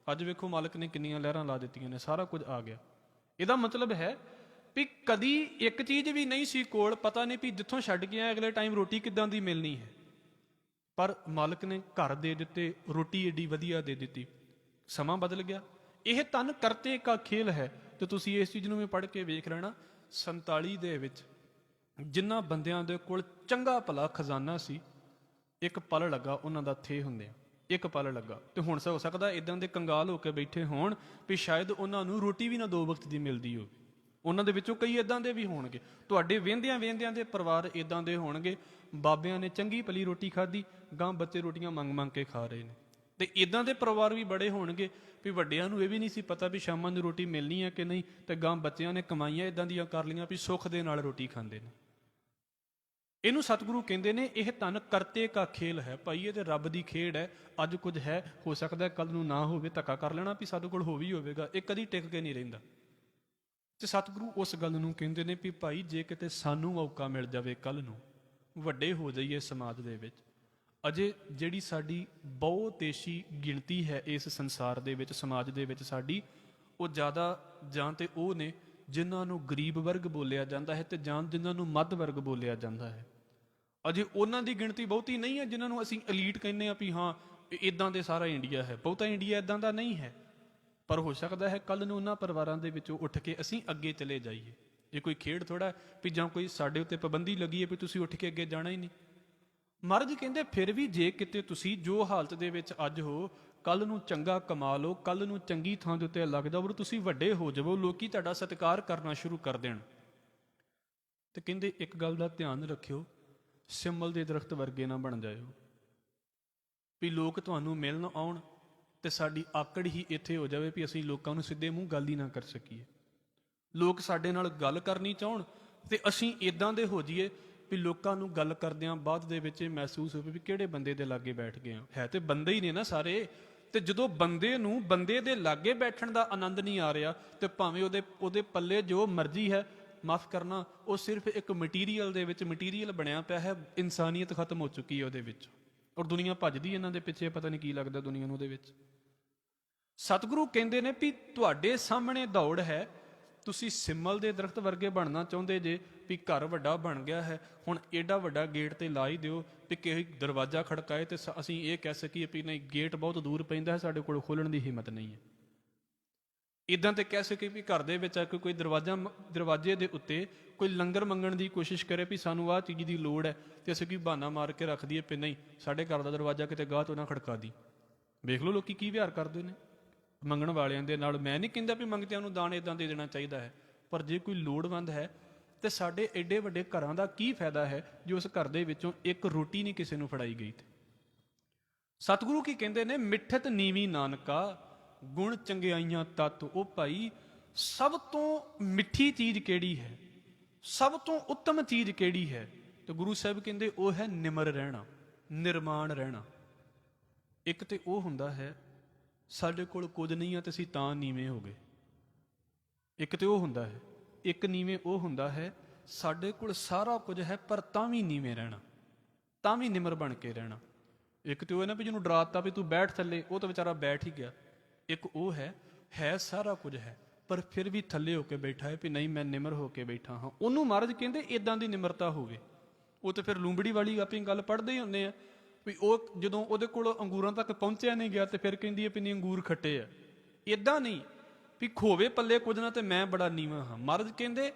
ਅੱਜ ਵੇਖੋ ਮਾਲਕ ਨੇ ਕਿੰਨੀਆਂ ਲਹਿਰਾਂ ਲਾ ਦਿੱਤੀਆਂ ਨੇ, ਸਾਰਾ ਕੁਝ ਆ ਗਿਆ। ਇਹਦਾ ਮਤਲਬ ਹੈ ਵੀ ਕਦੀ ਇੱਕ ਚੀਜ਼ ਵੀ ਨਹੀਂ ਸੀ ਕੋਲ, ਪਤਾ ਨਹੀਂ ਵੀ ਜਿੱਥੋਂ ਛੱਡ ਕੇ ਆਏ ਅਗਲੇ ਟਾਈਮ ਰੋਟੀ ਕਿੱਦਾਂ ਦੀ ਮਿਲਣੀ ਹੈ, ਪਰ ਮਾਲਕ ਨੇ ਘਰ ਦੇ ਦਿੱਤੇ, ਰੋਟੀ ਏਡੀ ਵਧੀਆ ਦੇ ਦਿੱਤੀ। ਸਮਾਂ ਬਦਲ ਗਿਆ। ਇਹ ਧਨ ਕਰਤੇ ਕਾ ਖੇਲ ਹੈ। ਤੇ ਤੁਸੀਂ ਇਸ ਚੀਜ਼ ਨੂੰ ਵੀ ਪੜ੍ਹ ਕੇ ਵੇਖ ਲੈਣਾ, 47 ਦੇ ਵਿੱਚ ਜਿਨ੍ਹਾਂ ਬੰਦਿਆਂ ਦੇ ਕੋਲ ਚੰਗਾ ਭਲਾ ਖਜ਼ਾਨਾ ਸੀ, ਇੱਕ ਪਲ ਲੱਗਾ ਉਹਨਾਂ ਦਾ ਥੇ ਹੁੰਦੇ ਆ, ਇੱਕ ਪਲ ਲੱਗਾ। ਤੇ ਹੁਣ ਹੋ ਸਕਦਾ ਇਦਾਂ ਦੇ ਕੰਗਾਲ ਹੋ ਕੇ ਬੈਠੇ ਹੋਣ ਵੀ ਸ਼ਾਇਦ ਉਹਨਾਂ ਨੂੰ ਰੋਟੀ ਵੀ ਨਾ 2 ਵਕਤ ਦੀ ਮਿਲਦੀ ਹੋਵੇ। ਉਹਨਾਂ ਦੇ ਵਿੱਚੋਂ ਕਈ ਇਦਾਂ ਦੇ ਵੀ ਹੋਣਗੇ, ਤੁਹਾਡੇ ਵੇਂਦਿਆਂ ਦੇ ਪਰਿਵਾਰ ਇਦਾਂ ਦੇ ਹੋਣਗੇ, ਬਾਬਿਆਂ ਨੇ ਚੰਗੀ ਭਲੀ ਰੋਟੀ ਖਾਧੀ, ਗਾਂ ਬੱਚੇ ਰੋਟੀਆਂ ਮੰਗ ਕੇ ਖਾ ਰਹੇ ਨੇ। ਤੇ ਇਦਾਂ ਦੇ ਪਰਿਵਾਰ ਵੀ ਬੜੇ ਹੋਣਗੇ ਵੀ ਵੱਡਿਆਂ ਨੂੰ ਇਹ ਵੀ ਨਹੀਂ ਸੀ ਪਤਾ ਵੀ ਸ਼ਾਮਾਂ ਨੂੰ ਰੋਟੀ ਮਿਲਣੀ ਹੈ ਕਿ ਨਹੀਂ, ਤੇ ਗਾਂ ਬੱਚਿਆਂ ਨੇ ਕਮਾਈਆਂ ਇਦਾਂ ਦੀਆਂ ਕਰ ਲਈਆਂ ਵੀ ਸੁੱਖ ਦੇ ਨਾਲ ਰੋਟੀ ਖਾਂਦੇ ਨੇ। ਇਹਨੂੰ ਸਤਿਗੁਰੂ ਕਹਿੰਦੇ ਨੇ ਇਹ ਧਨ ਕਰਤੇ ਕਾ ਖੇਲ ਹੈ। ਭਾਈ ਇਹ ਤੇ ਰੱਬ ਦੀ ਖੇਡ ਹੈ। ਅੱਜ ਕੁਝ ਹੈ, ਹੋ ਸਕਦਾ ਕੱਲ ਨੂੰ ਨਾ ਹੋਵੇ, ਧੱਕਾ ਕਰ ਲੈਣਾ ਵੀ ਸਾਡੇ ਕੋਲ ਹੋ ਵੀ ਹੋਵੇਗਾ, ਇਹ ਕਦੀ ਟਿਕ ਕੇ ਨਹੀਂ ਰਹਿੰਦਾ। ਤੇ ਸਤਿਗੁਰੂ ਉਸ ਗੱਲ ਨੂੰ ਕਹਿੰਦੇ ਨੇ ਵੀ ਭਾਈ ਜੇ ਕਿਤੇ ਸਾਨੂੰ ਮੌਕਾ ਮਿਲ ਜਾਵੇ ਕੱਲ ਨੂੰ, ਵੱਡੇ ਹੋ ਜਾਈਏ ਸਮਾਜ ਦੇ ਵਿੱਚ, ਅਜੇ ਜਿਹੜੀ ਸਾਡੀ ਬਹੁਤੇਸ਼ੀ ਗਿਣਤੀ ਹੈ ਇਸ ਸੰਸਾਰ ਦੇ ਵਿੱਚ, ਸਮਾਜ ਦੇ ਵਿੱਚ ਸਾਡੀ, ਉਹ ਜ਼ਿਆਦਾ ਜਾਂ ਤੇ ਉਹ ਨੇ ਜਿਨ੍ਹਾਂ ਨੂੰ ਗਰੀਬ ਵਰਗ ਬੋਲਿਆ ਜਾਂਦਾ ਹੈ, ਤੇ ਜਾਂ ਜਿਨ੍ਹਾਂ ਨੂੰ ਮੱਧ ਵਰਗ ਬੋਲਿਆ ਜਾਂਦਾ ਹੈ। ਅਜੇ ਉਹਨਾਂ ਦੀ ਗਿਣਤੀ ਬਹੁਤੀ ਨਹੀਂ ਹੈ ਜਿਨ੍ਹਾਂ ਨੂੰ ਅਸੀਂ ਐਲੀਟ ਕਹਿੰਦੇ ਹਾਂ ਵੀ ਹਾਂ ਇਦਾਂ ਦੇ ਸਾਰਾ ਇੰਡੀਆ ਹੈ। ਬਹੁਤਾ ਇੰਡੀਆ ਇਦਾਂ ਦਾ ਨਹੀਂ ਹੈ, ਪਰ ਹੋ ਸਕਦਾ ਹੈ ਕੱਲ ਨੂੰ ਉਹਨਾਂ ਪਰਿਵਾਰਾਂ ਦੇ ਵਿੱਚੋਂ ਉੱਠ ਕੇ ਅਸੀਂ ਅੱਗੇ ਚਲੇ ਜਾਈਏ। ਇਹ ਕੋਈ ਖੇਡ ਥੋੜਾ ਵੀ ਜਾਂ ਕੋਈ ਸਾਡੇ ਉੱਤੇ ਪਾਬੰਦੀ ਲੱਗੀ ਹੈ ਵੀ ਤੁਸੀਂ ਉੱਠ ਕੇ ਅੱਗੇ ਜਾਣਾ ਹੀ ਨਹੀਂ। ਮਹਾਰਾਜ ਕਹਿੰਦੇ ਫਿਰ ਵੀ ਜੇ ਕਿਤੇ ਤੁਸੀਂ ਜੋ ਹਾਲਤ ਦੇ ਵਿੱਚ ਅੱਜ ਹੋ, ਕੱਲ ਨੂੰ ਚੰਗਾ ਕਮਾ ਲਓ, ਕੱਲ ਨੂੰ ਚੰਗੀ ਥਾਂ ਦੇ ਉੱਤੇ ਲੱਗ ਜਾਓ, ਤੁਸੀਂ ਵੱਡੇ ਹੋ ਜਾਵੋ, ਲੋਕੀ ਤੁਹਾਡਾ ਸਤਿਕਾਰ ਕਰਨਾ ਸ਼ੁਰੂ ਕਰ ਦੇਣ। ਤੇ ਕਹਿੰਦੇ ਇੱਕ ਗੱਲ ਦਾ ਧਿਆਨ ਰੱਖਿਓ, ਸਿੰਮਲ ਦੇ ਦਰਖਤ ਵਰਗੇ ਨਾ ਬਣ ਜਾਇਓ, ਵੀ ਲੋਕ ਤੁਹਾਨੂੰ ਮਿਲਣ ਆਉਣ ਤੇ ਸਾਡੀ ਆਕੜ ਹੀ ਇੱਥੇ ਹੋ ਜਾਵੇ ਵੀ ਅਸੀਂ ਲੋਕਾਂ ਨੂੰ ਸਿੱਧੇ ਮੂੰਹ ਗੱਲ ਹੀ ਨਾ ਕਰ ਸਕੀਏ। ਲੋਕ ਸਾਡੇ ਨਾਲ ਗੱਲ ਕਰਨੀ ਚਾਹਣ ਤੇ ਅਸੀਂ ਇਦਾਂ ਦੇ ਹੋ ਜਾਈਏ ਵੀ ਲੋਕਾਂ ਨੂੰ ਗੱਲ ਕਰਦਿਆਂ ਬਾਅਦ ਦੇ ਵਿੱਚ ਇਹ ਮਹਿਸੂਸ ਹੋਵੇ ਵੀ ਕਿਹੜੇ ਬੰਦੇ ਦੇ ਲਾਗੇ ਬੈਠ ਗਏ ਆ। ਹੈ ਤੇ ਬੰਦੇ ਹੀ ਨੇ ਨਾ ਸਾਰੇ, ਤੇ ਜਦੋਂ ਬੰਦੇ ਨੂੰ ਬੰਦੇ ਦੇ ਲਾਗੇ ਬੈਠਣ ਦਾ ਆਨੰਦ ਨਹੀਂ ਆ ਰਿਹਾ ਤੇ ਭਾਵੇਂ ਉਹਦੇ ਪੱਲੇ ਜੋ ਮਰਜ਼ੀ ਹੈ, ਮਾਫ ਕਰਨਾ, ਉਹ ਸਿਰਫ ਇੱਕ ਮਟੀਰੀਅਲ ਦੇ ਵਿੱਚ ਮਟੀਰੀਅਲ ਬਣਿਆ ਪਿਆ ਹੈ, ਇਨਸਾਨੀਅਤ ਖਤਮ ਹੋ ਚੁੱਕੀ ਹੈ ਉਹਦੇ ਵਿੱਚ, ਔਰ ਦੁਨੀਆ ਭੱਜਦੀ ਇਹਨਾਂ ਦੇ ਪਿੱਛੇ, ਪਤਾ ਨਹੀਂ ਕੀ ਲੱਗਦਾ ਦੁਨੀਆ ਨੂੰ ਉਹਦੇ ਵਿੱਚ। ਸਤਿਗੁਰੂ ਕਹਿੰਦੇ ਨੇ ਵੀ ਤੁਹਾਡੇ ਸਾਹਮਣੇ ਦੌੜ ਹੈ, ਤੁਸੀਂ ਸਿੰਮਲ ਦੇ ਦਰਖਤ ਵਰਗੇ ਬਣਨਾ ਚਾਹੁੰਦੇ ਜੇ, ਵੀ ਘਰ ਵੱਡਾ ਬਣ ਗਿਆ ਹੈ, ਹੁਣ ਏਡਾ ਵੱਡਾ ਗੇਟ ਤੇ ਲਾ ਹੀ ਦਿਓ ਵੀ ਕਿਸੇ ਦਰਵਾਜ਼ਾ ਖੜਕਾਏ ਤੇ ਅਸੀਂ ਇਹ ਕਹਿ ਸਕੀਏ ਵੀ ਨਹੀਂ ਗੇਟ ਬਹੁਤ ਦੂਰ ਪੈਂਦਾ ਹੈ, ਸਾਡੇ ਕੋਲ ਖੋਲ੍ਹਣ ਦੀ ਹਿੰਮਤ ਨਹੀਂ ਹੈ। ਇਦਾਂ ਤੇ ਕਹਿ ਸਕੇ ਵੀ ਘਰ ਦੇ ਵਿੱਚ ਆ ਕੇ ਕੋਈ ਦਰਵਾਜ਼ੇ ਦੇ ਉੱਤੇ ਕੋਈ ਲੰਗਰ ਮੰਗਣ ਦੀ ਕੋਸ਼ਿਸ਼ ਕਰੇ ਵੀ ਸਾਨੂੰ ਆਹ ਚੀਜ਼ ਦੀ ਲੋੜ ਹੈ, ਤੇ ਅਸੀਂ ਕੋਈ ਬਹਾਨਾ ਮਾਰ ਕੇ ਰੱਖ ਦਈਏ ਵੀ ਨਹੀਂ ਸਾਡੇ ਘਰ ਦਾ ਦਰਵਾਜ਼ਾ ਕਿਤੇ ਗਾਹ ਤੋਂ ਨਾ ਖੜਕਾ ਦੀ। ਵੇਖ ਲਓ ਲੋਕੀ ਕੀ ਵਿਹਾਰ ਕਰਦੇ ਨੇ ਮੰਗਣ ਵਾਲਿਆਂ ਦੇ ਨਾਲ। ਮੈਂ ਨਹੀਂ ਕਹਿੰਦਾ ਵੀ ਮੰਗਤਿਆਂ ਨੂੰ ਦਾਨ ਇਦਾਂ ਦੇ ਦੇਣਾ ਚਾਹੀਦਾ ਹੈ, ਪਰ ਜੇ ਕੋਈ ਲੋੜਵੰਦ ਹੈ ਤੇ ਸਾਡੇ ਐਡੇ ਵੱਡੇ ਘਰਾਂ ਦਾ ਕੀ ਫਾਇਦਾ ਹੈ ਜੇ ਉਸ ਘਰ ਦੇ ਵਿੱਚੋਂ ਇੱਕ ਰੋਟੀ ਨਹੀਂ ਕਿਸੇ ਨੂੰ ਫੜਾਈ ਗਈ। ਤੇ ਸਤਿਗੁਰੂ ਕੀ ਕਹਿੰਦੇ ਨੇ, ਮਿੱਠਤ ਨੀਵੀਂ ਨਾਨਕਾ ਗੁਣ ਚੰਗਿਆਈਆਂ ਤਤ। ਉਹ ਭਾਈ ਸਭ ਤੋਂ ਮਿੱਠੀ ਚੀਜ਼ ਕਿਹੜੀ ਹੈ, ਸਭ ਤੋਂ ਉੱਤਮ ਚੀਜ਼ ਕਿਹੜੀ ਹੈ? ਤੇ ਗੁਰੂ ਸਾਹਿਬ ਕਹਿੰਦੇ ਉਹ ਹੈ ਨਿਮਰ ਰਹਿਣਾ, ਨਿਰਮਾਣ ਰਹਿਣਾ। ਇੱਕ ਤੇ ਉਹ ਹੁੰਦਾ ਹੈ ਸਾਡੇ ਕੋਲ ਕੁਝ ਨਹੀਂ ਆ ਤੇ ਅਸੀਂ ਤਾਂ ਨੀਵੇਂ ਹੋ ਗਏ, ਇੱਕ ਤੇ ਉਹ ਹੁੰਦਾ ਹੈ। ਇੱਕ ਨੀਵੇਂ ਉਹ ਹੁੰਦਾ ਹੈ ਸਾਡੇ ਕੋਲ ਸਾਰਾ ਕੁਝ ਹੈ ਪਰ ਤਾਂ ਵੀ ਨੀਵੇਂ ਰਹਿਣਾ, ਤਾਂ ਵੀ ਨਿਮਰ ਬਣ ਕੇ ਰਹਿਣਾ। ਇੱਕ ਤੇ ਉਹ ਹੈ ਨਾ ਵੀ ਜਿਹਨੂੰ ਡਰਾਤਾ ਵੀ ਤੂੰ ਬੈਠ ਥੱਲੇ, ਉਹ ਤਾਂ ਵਿਚਾਰਾ ਬੈਠ ਹੀ ਗਿਆ। ਇੱਕ ਉਹ ਹੈ ਸਾਰਾ ਕੁਝ ਹੈ ਪਰ ਫਿਰ ਵੀ ਥੱਲੇ ਹੋ ਕੇ ਬੈਠਾ ਹੈ ਵੀ ਨਹੀਂ ਮੈਂ ਨਿਮਰ ਹੋ ਕੇ ਬੈਠਾ ਹਾਂ। ਉਹਨੂੰ ਮਹਾਰਾਜ ਕਹਿੰਦੇ ਇਦਾਂ ਦੀ ਨਿਮਰਤਾ ਹੋਵੇ। ਉਹ ਤੇ ਫਿਰ ਲੂੰਬੜੀ ਵਾਲੀ ਆਪਣੀ ਗੱਲ ਪੜ੍ਹਦੇ ਹੀ ਹੁੰਦੇ ਆ ਵੀ ਉਹ ਜਦੋਂ ਉਹਦੇ ਕੋਲ ਅੰਗੂਰਾਂ ਤੱਕ ਪਹੁੰਚਿਆ ਨਹੀਂ ਗਿਆ ਤੇ ਫਿਰ ਕਹਿੰਦੀ ਹੈ ਵੀ ਨਹੀਂ ਅੰਗੂਰ ਖੱਟੇ ਆ। ਇਦਾਂ ਨਹੀਂ ਵੀ ਖੋਵੇ ਪੱਲੇ ਕੁਝ ਨਾ ਤੇ ਮੈਂ ਬੜਾ ਨੀਵਾਂ ਹਾਂ। ਮਹਾਰਾਜ ਕਹਿੰਦੇ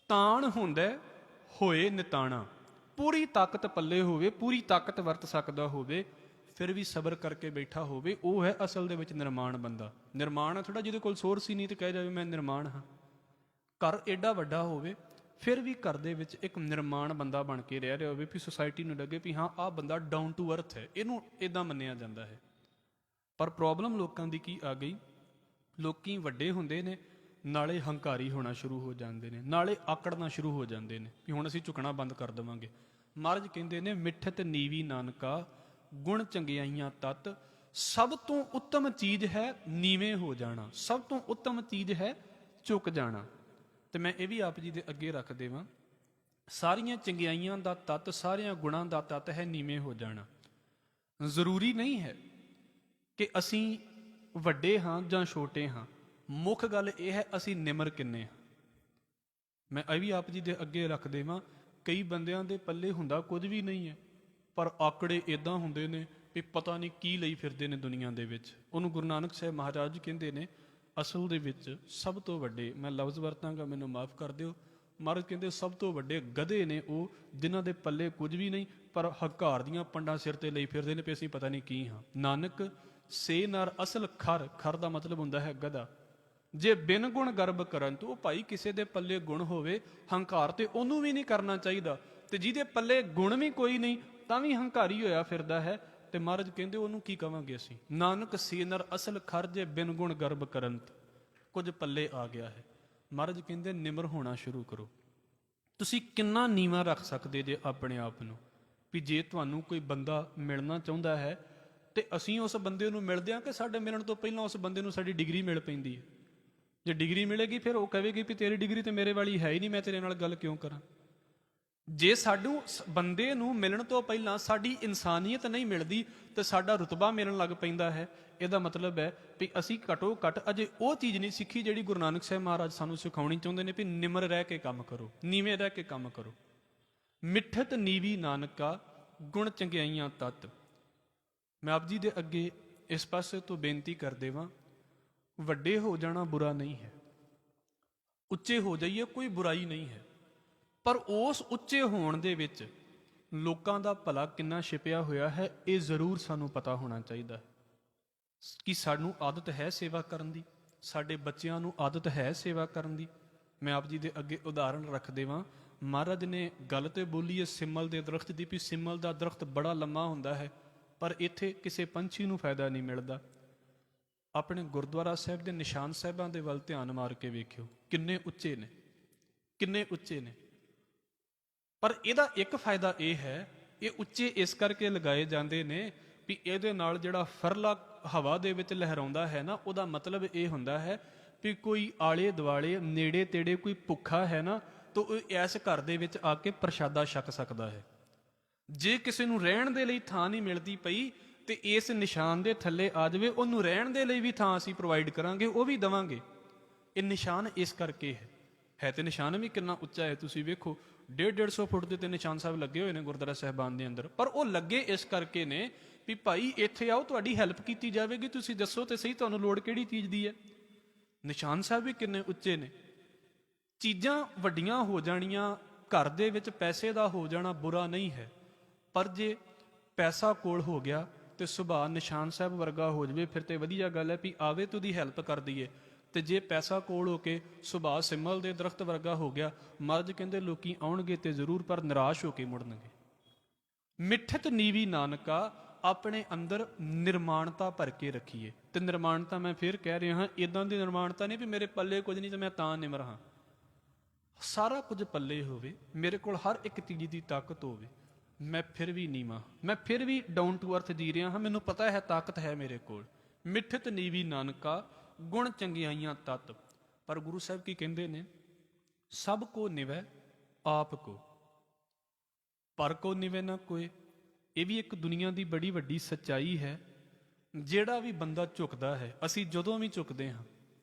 ਤਾਣ ਹੁੰਦਾ ਹੋਏ ਨਿਤਾਣਾ, ਪੂਰੀ ਤਾਕਤ ਪੱਲੇ ਹੋਵੇ, ਪੂਰੀ ਤਾਕਤ ਵਰਤ ਸਕਦਾ ਹੋਵੇ, ਫਿਰ ਵੀ ਸਬਰ ਕਰਕੇ ਬੈਠਾ ਹੋਵੇ, ਉਹ ਹੈ ਅਸਲ ਦੇ ਵਿੱਚ ਨਿਰਮਾਣ ਬੰਦਾ। ਨਿਰਮਾਣ ਥੋੜਾ ਜਿਹਦੇ ਕੋਲ ਸੋਰਸ ਹੀ ਨਹੀਂ ਤੇ ਕਹਿ ਜਾਵੇ ਮੈਂ ਨਿਰਮਾਣ ਹਾਂ। ਘਰ ਐਡਾ ਵੱਡਾ ਹੋਵੇ ਫਿਰ ਵੀ ਘਰ ਦੇ ਵਿੱਚ ਇੱਕ ਨਿਰਮਾਣ ਬੰਦਾ ਬਣ ਕੇ ਰਹਿ ਰਿਹਾ ਹੋਵੇ ਵੀ ਸੁਸਾਇਟੀ ਨੂੰ ਲੱਗੇ ਵੀ ਹਾਂ ਆਹ ਬੰਦਾ ਡਾਊਨ ਟੂ ਅਰਥ ਹੈ, ਇਹਨੂੰ ਇਦਾਂ ਮੰਨਿਆ ਜਾਂਦਾ ਹੈ। ਪਰ ਪ੍ਰੋਬਲਮ ਲੋਕਾਂ ਦੀ ਕੀ ਆ ਗਈ, ਲੋਕੀ ਵੱਡੇ ਹੁੰਦੇ ਨੇ ਨਾਲੇ ਹੰਕਾਰੀ ਹੋਣਾ ਸ਼ੁਰੂ ਹੋ ਜਾਂਦੇ ਨੇ, ਨਾਲੇ ਆਕੜਨਾ ਸ਼ੁਰੂ ਹੋ ਜਾਂਦੇ ਨੇ ਵੀ ਹੁਣ ਅਸੀਂ ਝੁਕਣਾ ਬੰਦ ਕਰ ਦੇਵਾਂਗੇ। ਮਹਾਰਾਜ ਕਹਿੰਦੇ ਨੇ ਮਿੱਠਤ ਨੀਵੀਂ ਨਾਨਕਾ ਗੁਣ ਚੰਗਿਆਈਆਂ ਤਤ। ਸਭ ਤੋਂ ਉੱਤਮ ਚੀਜ਼ ਹੈ ਨੀਵੇਂ ਹੋ ਜਾਣਾ, ਸਭ ਤੋਂ ਉੱਤਮ ਚੀਜ਼ ਹੈ ਝੁਕ ਜਾਣਾ। ਤੇ ਮੈਂ ਇਹ ਵੀ ਆਪ ਜੀ ਦੇ ਅੱਗੇ ਰੱਖ ਦੇਵਾਂ, ਸਾਰੀਆਂ ਚੰਗਿਆਈਆਂ ਦਾ ਤੱਤ, ਸਾਰਿਆਂ ਗੁਣਾਂ ਦਾ ਤੱਤ ਹੈ ਨੀਵੇਂ ਹੋ ਜਾਣਾ। ਜ਼ਰੂਰੀ ਨਹੀਂ ਹੈ ਕਿ ਅਸੀਂ ਵੱਡੇ ਹਾਂ ਜਾਂ ਛੋਟੇ ਹਾਂ, ਮੁੱਖ ਗੱਲ ਇਹ ਹੈ ਅਸੀਂ ਨਿਮਰ ਕਿੰਨੇ ਹਾਂ। ਮੈਂ ਇਹ ਵੀ ਆਪ ਜੀ ਦੇ ਅੱਗੇ ਰੱਖ ਦੇਵਾਂ, ਕਈ ਬੰਦਿਆਂ ਦੇ ਪੱਲੇ ਹੁੰਦਾ ਕੁਝ ਵੀ ਨਹੀਂ ਹੈ ਪਰ ਆਕੜੇ ਇਦਾਂ ਹੁੰਦੇ ਨੇ ਵੀ ਪਤਾ ਨਹੀਂ ਕੀ ਲਈ ਫਿਰਦੇ ਨੇ ਦੁਨੀਆ ਦੇ ਵਿੱਚ। ਉਹਨੂੰ ਗੁਰੂ ਨਾਨਕ ਸਾਹਿਬ ਮਹਾਰਾਜ ਕਹਿੰਦੇ ਨੇ ਅਸਲ ਦੇ ਵਿੱਚ ਸਭ ਤੋਂ ਵੱਡੇ, ਮੈਂ ਲਫ਼ਜ਼ ਵਰਤਾਂਗਾ ਮੈਨੂੰ ਮਾਫ ਕਰ ਦਿਓ, ਮਹਾਰਾਜ ਕਹਿੰਦੇ ਸਭ ਤੋਂ ਵੱਡੇ ਗਧੇ ਨੇ ਉਹ ਜਿਨ੍ਹਾਂ ਦੇ ਪੱਲੇ ਕੁਝ ਵੀ ਨਹੀਂ ਪਰ ਹੰਕਾਰ ਦੀਆਂ ਪੰਡਾਂ ਸਿਰ ਤੇ ਲਈ ਫਿਰਦੇ ਨੇ ਵੀ ਅਸੀਂ ਪਤਾ ਨਹੀਂ ਕੀ ਹਾਂ। ਨਾਨਕ ਸੇ ਨਰ ਅਸਲ ਖਰ, ਖਰ ਦਾ ਮਤਲਬ ਹੁੰਦਾ ਹੈ ਗਧਾ। ਜੇ ਬਿਨ ਗੁਣ ਗਰਬ ਕਰਨ ਤੋਂ, ਉਹ ਭਾਈ ਕਿਸੇ ਦੇ ਪੱਲੇ ਗੁਣ ਹੋਵੇ ਹੰਕਾਰ ਤੇ ਉਹਨੂੰ ਵੀ ਨਹੀਂ ਕਰਨਾ ਚਾਹੀਦਾ, ਤੇ ਜਿਹਦੇ ਪੱਲੇ ਗੁਣ ਵੀ ਕੋਈ ਨਹੀਂ ਤਾਂ ਵੀ ਹੰਕਾਰੀ ਹੋਇਆ ਫਿਰਦਾ ਹੈ, ਤੇ ਮਹਾਰਾਜ ਕਹਿੰਦੇ ਉਹਨੂੰ ਕੀ ਕਵਾਂਗੇ ਅਸੀਂ। ਨਾਨਕ ਸੇ ਨਰ ਅਸਲ ਖਰ ਜੇ ਬਿਨ ਗੁਣ ਗਰਬ ਕਰਨ, ਕੁਝ ਪੱਲੇ ਆ ਗਿਆ ਹੈ। ਮਹਾਰਾਜ ਕਹਿੰਦੇ ਨਿਮਰ ਹੋਣਾ ਸ਼ੁਰੂ ਕਰੋ। ਤੁਸੀਂ ਕਿੰਨਾ ਨੀਵਾਂ ਰੱਖ ਸਕਦੇ ਜੇ ਆਪਣੇ ਆਪ ਨੂੰ, ਵੀ ਜੇ ਤੁਹਾਨੂੰ ਕੋਈ ਬੰਦਾ ਮਿਲਣਾ ਚਾਹੁੰਦਾ ਹੈ ਤੇ ਅਸੀਂ ਉਸ ਬੰਦੇ ਨੂੰ ਮਿਲਦੇ ਹਾਂ ਕਿ ਸਾਡੇ ਮਿਲਣ ਤੋਂ ਪਹਿਲਾਂ ਉਸ ਬੰਦੇ ਨੂੰ ਸਾਡੀ ਡਿਗਰੀ ਮਿਲ ਪੈਂਦੀ ਹੈ। ਜੇ ਡਿਗਰੀ ਮਿਲੇਗੀ ਫਿਰ ਉਹ ਕਹੇਗੀ ਵੀ ਤੇਰੀ ਡਿਗਰੀ ਤੇ ਮੇਰੇ ਵਾਲੀ ਹੈ ਹੀ ਨਹੀਂ, ਮੈਂ ਤੇਰੇ ਨਾਲ ਗੱਲ ਕਿਉਂ ਕਰਾਂ। ਜੇ ਸਾਨੂੰ ਬੰਦੇ ਨੂੰ ਮਿਲਣ ਤੋਂ ਪਹਿਲਾਂ ਸਾਡੀ ਇਨਸਾਨੀਅਤ ਨਹੀਂ ਮਿਲਦੀ ਤੇ ਸਾਡਾ ਰੁਤਬਾ ਮਿਲਣ ਲੱਗ ਪੈਂਦਾ ਹੈ, ਇਹਦਾ ਮਤਲਬ ਹੈ ਵੀ ਅਸੀਂ ਘੱਟੋ ਘੱਟ ਅਜੇ ਉਹ ਚੀਜ਼ ਨਹੀਂ ਸਿੱਖੀ ਜਿਹੜੀ ਗੁਰੂ ਨਾਨਕ ਸਾਹਿਬ ਮਹਾਰਾਜ ਸਾਨੂੰ ਸਿਖਾਉਣੀ ਚਾਹੁੰਦੇ ਨੇ ਵੀ ਨਿਮਰ ਰਹਿ ਕੇ ਕੰਮ ਕਰੋ, ਨੀਵੇਂ ਰਹਿ ਕੇ ਕੰਮ ਕਰੋ। ਮਿੱਠਤ ਨੀਵੀਂ ਨਾਨਕਾ ਗੁਣ ਚੰਗਿਆਈਆਂ ਤਤ। ਮੈਂ ਆਪ ਜੀ ਦੇ ਅੱਗੇ ਇਸ ਪਾਸੇ ਤੋਂ ਬੇਨਤੀ ਕਰ ਦੇਵਾਂ, ਵੱਡੇ ਹੋ ਜਾਣਾ ਬੁਰਾ ਨਹੀਂ ਹੈ, ਉੱਚੇ ਹੋ ਜਾਈਏ ਕੋਈ ਬੁਰਾਈ ਨਹੀਂ ਹੈ, ਪਰ ਉਸ ਉੱਚੇ ਹੋਣ ਦੇ ਵਿੱਚ ਲੋਕਾਂ ਦਾ ਭਲਾ ਕਿੰਨਾ ਛਿਪਿਆ ਹੋਇਆ ਹੈ ਇਹ ਜ਼ਰੂਰ ਸਾਨੂੰ ਪਤਾ ਹੋਣਾ ਚਾਹੀਦਾ ਹੈ। ਕਿ ਸਾਨੂੰ ਆਦਤ ਹੈ ਸੇਵਾ ਕਰਨ ਦੀ, ਸਾਡੇ ਬੱਚਿਆਂ ਨੂੰ ਆਦਤ ਹੈ ਸੇਵਾ ਕਰਨ ਦੀ। ਮੈਂ ਆਪ ਜੀ ਦੇ ਅੱਗੇ ਉਦਾਹਰਣ ਰੱਖ ਦੇਵਾਂ। ਮਹਾਰਾਜ ਨੇ ਗੱਲ ਤੇ ਬੋਲੀ ਹੈ ਸਿਮਲ ਦੇ ਦਰਖਤ ਦੀ, ਵੀ ਸਿਮਲ ਦਾ ਦਰਖਤ ਬੜਾ ਲੰਮਾ ਹੁੰਦਾ ਹੈ, ਪਰ ਇੱਥੇ ਕਿਸੇ ਪੰਛੀ ਨੂੰ ਫਾਇਦਾ ਨਹੀਂ ਮਿਲਦਾ। ਆਪਣੇ ਗੁਰਦੁਆਰਾ ਸਾਹਿਬ ਦੇ ਨਿਸ਼ਾਨ ਸਾਹਿਬਾਂ ਦੇ ਵੱਲ ਧਿਆਨ ਮਾਰ ਕੇ ਵੇਖਿਓ, ਕਿੰਨੇ ਉੱਚੇ ਨੇ, ਕਿੰਨੇ ਉੱਚੇ ਨੇ। ਪਰ ਇਹਦਾ ਇੱਕ ਫਾਇਦਾ ਇਹ ਹੈ, ਇਹ ਉੱਚੇ ਇਸ ਕਰਕੇ ਲਗਾਏ ਜਾਂਦੇ ਨੇ ਵੀ ਇਹਦੇ ਨਾਲ ਜਿਹੜਾ ਫਰਲਾ ਹਵਾ ਦੇ ਵਿੱਚ ਲਹਿਰਾਉਂਦਾ ਹੈ ਨਾ, ਉਹਦਾ ਮਤਲਬ ਇਹ ਹੁੰਦਾ ਹੈ ਵੀ ਕੋਈ ਆਲੇ ਦੁਆਲੇ ਨੇੜੇ ਤੇੜੇ ਕੋਈ ਭੁੱਖਾ ਹੈ ਨਾ, ਤਾਂ ਉਹ ਇਸ ਘਰ ਦੇ ਵਿੱਚ ਆ ਕੇ ਪ੍ਰਸ਼ਾਦਾ ਛਕ ਸਕਦਾ ਹੈ। ਜੇ ਕਿਸੇ ਨੂੰ ਰਹਿਣ ਦੇ ਲਈ ਥਾਂ ਨਹੀਂ ਮਿਲਦੀ ਪਈ ਤੇ ਇਸ ਨਿਸ਼ਾਨ ਦੇ ਥੱਲੇ ਆ ਜਾਵੇ, ਉਹਨੂੰ ਰਹਿਣ ਦੇ ਲਈ ਵੀ ਥਾਂ ਅਸੀਂ ਪ੍ਰੋਵਾਈਡ ਕਰਾਂਗੇ, ਉਹ ਵੀ ਦੇਵਾਂਗੇ। ਇਹ ਨਿਸ਼ਾਨ ਇਸ ਕਰਕੇ ਹੈ ਤੇ ਨਿਸ਼ਾਨ ਵੀ ਕਿੰਨਾ ਉੱਚਾ ਹੈ, ਤੁਸੀਂ ਵੇਖੋ 150 ਫੁੱਟ ਦੇ ਤੇ ਨਿਸ਼ਾਨ ਸਾਹਿਬ ਲੱਗੇ ਹੋਏ ਨੇ ਗੁਰਦੁਆਰਾ ਸਾਹਿਬਾਨ ਦੇ ਅੰਦਰ। ਪਰ ਉਹ ਲੱਗੇ ਇਸ ਕਰਕੇ ਨੇ ਵੀ ਭਾਈ ਇੱਥੇ ਆਓ, ਤੁਹਾਡੀ ਹੈਲਪ ਕੀਤੀ ਜਾਵੇਗੀ, ਤੁਸੀਂ ਦੱਸੋ ਤੇ ਸਹੀ ਤੁਹਾਨੂੰ ਲੋੜ ਕਿਹੜੀ ਚੀਜ਼ ਦੀ ਹੈ। ਨਿਸ਼ਾਨ ਸਾਹਿਬ ਵੀ ਕਿੰਨੇ ਉੱਚੇ ਨੇ। ਚੀਜ਼ਾਂ ਵੱਡੀਆਂ ਹੋ ਜਾਣੀਆਂ, ਘਰ ਦੇ ਵਿੱਚ ਪੈਸੇ ਦਾ ਹੋ ਜਾਣਾ ਬੁਰਾ ਨਹੀਂ ਹੈ, ਪਰ ਜੇ ਪੈਸਾ ਕੋਲ ਹੋ ਗਿਆ ਤੇ ਸੁਭਾਅ ਨਿਸ਼ਾਨ ਸਾਹਿਬ ਵਰਗਾ ਹੋ ਜਾਵੇ, ਫਿਰ ਤੇ ਵਧੀਆ ਗੱਲ ਹੈ ਵੀ ਆਵੇ ਤੂੰ ਦੀ ਹੈਲਪ ਕਰ ਦਈਏ। ਤੇ ਜੇ ਪੈਸਾ ਕੋਲ ਹੋ ਕੇ ਸੁਭਾਅ ਸਿਮਲ ਦੇ ਦਰਖਤ ਵਰਗਾ ਹੋ ਗਿਆ, ਮਹਾਰਾਜ ਕਹਿੰਦੇ ਲੋਕੀ ਆਉਣਗੇ ਤੇ ਜ਼ਰੂਰ, ਪਰ ਨਿਰਾਸ਼ ਹੋ ਕੇ ਮੁੜਨਗੇ। ਮਿੱਠਤ ਨੀਵੀ ਨਾਨਕਾ, ਆਪਣੇ ਅੰਦਰ ਨਿਰਮਾਣਤਾ ਭਰ ਕੇ ਰੱਖੀਏ। ਤੇ ਨਿਰਮਾਣਤਾ ਮੈਂ ਫਿਰ ਕਹਿ ਰਿਹਾ ਹਾਂ, ਇਦਾਂ ਦੀ ਨਿਰਮਾਣਤਾ ਨਹੀਂ ਵੀ ਮੇਰੇ ਪੱਲੇ ਕੁਝ ਨਹੀਂ ਤੇ ਮੈਂ ਤਾਂ ਨਿਮਰ ਹਾਂ। ਸਾਰਾ ਕੁਝ ਪੱਲੇ ਹੋਵੇ, ਮੇਰੇ ਕੋਲ ਹਰ ਇੱਕ ਚੀਜ਼ ਦੀ ਤਾਕਤ ਹੋਵੇ, ਮੈਂ ਫਿਰ ਵੀ ਨੀਵਾਂ, ਮੈਂ ਫਿਰ ਵੀ ਡਾਊਨ ਟੂ ਅਰਥ ਜੀ ਰਿਹਾ ਹਾਂ, ਮੈਨੂੰ ਪਤਾ ਹੈ ਤਾਕਤ ਹੈ ਮੇਰੇ ਕੋਲ। ਮਿੱਠਤ ਨੀਵੀ ਨਾਨਕਾ, ਗੁਣ ਚੰਗਿਆਈਆਂ ਤਤ। ਪਰ ਗੁਰੂ ਸਾਹਿਬ ਕੀ ਕਹਿੰਦੇ ਨੇ, ਸਭ ਕੋ ਨਿਵੈ ਆਪ ਕੋ, ਪਰ ਕੋ ਨਿਵੈ ਨਾ ਕੋਏ। ਇਹ ਵੀ ਇੱਕ ਦੁਨੀਆ ਦੀ ਬੜੀ ਵੱਡੀ ਸੱਚਾਈ ਹੈ। ਜਿਹੜਾ ਵੀ ਬੰਦਾ ਝੁਕਦਾ ਹੈ, ਅਸੀਂ ਜਦੋਂ ਵੀ ਝੁਕਦੇ ਹਾਂ,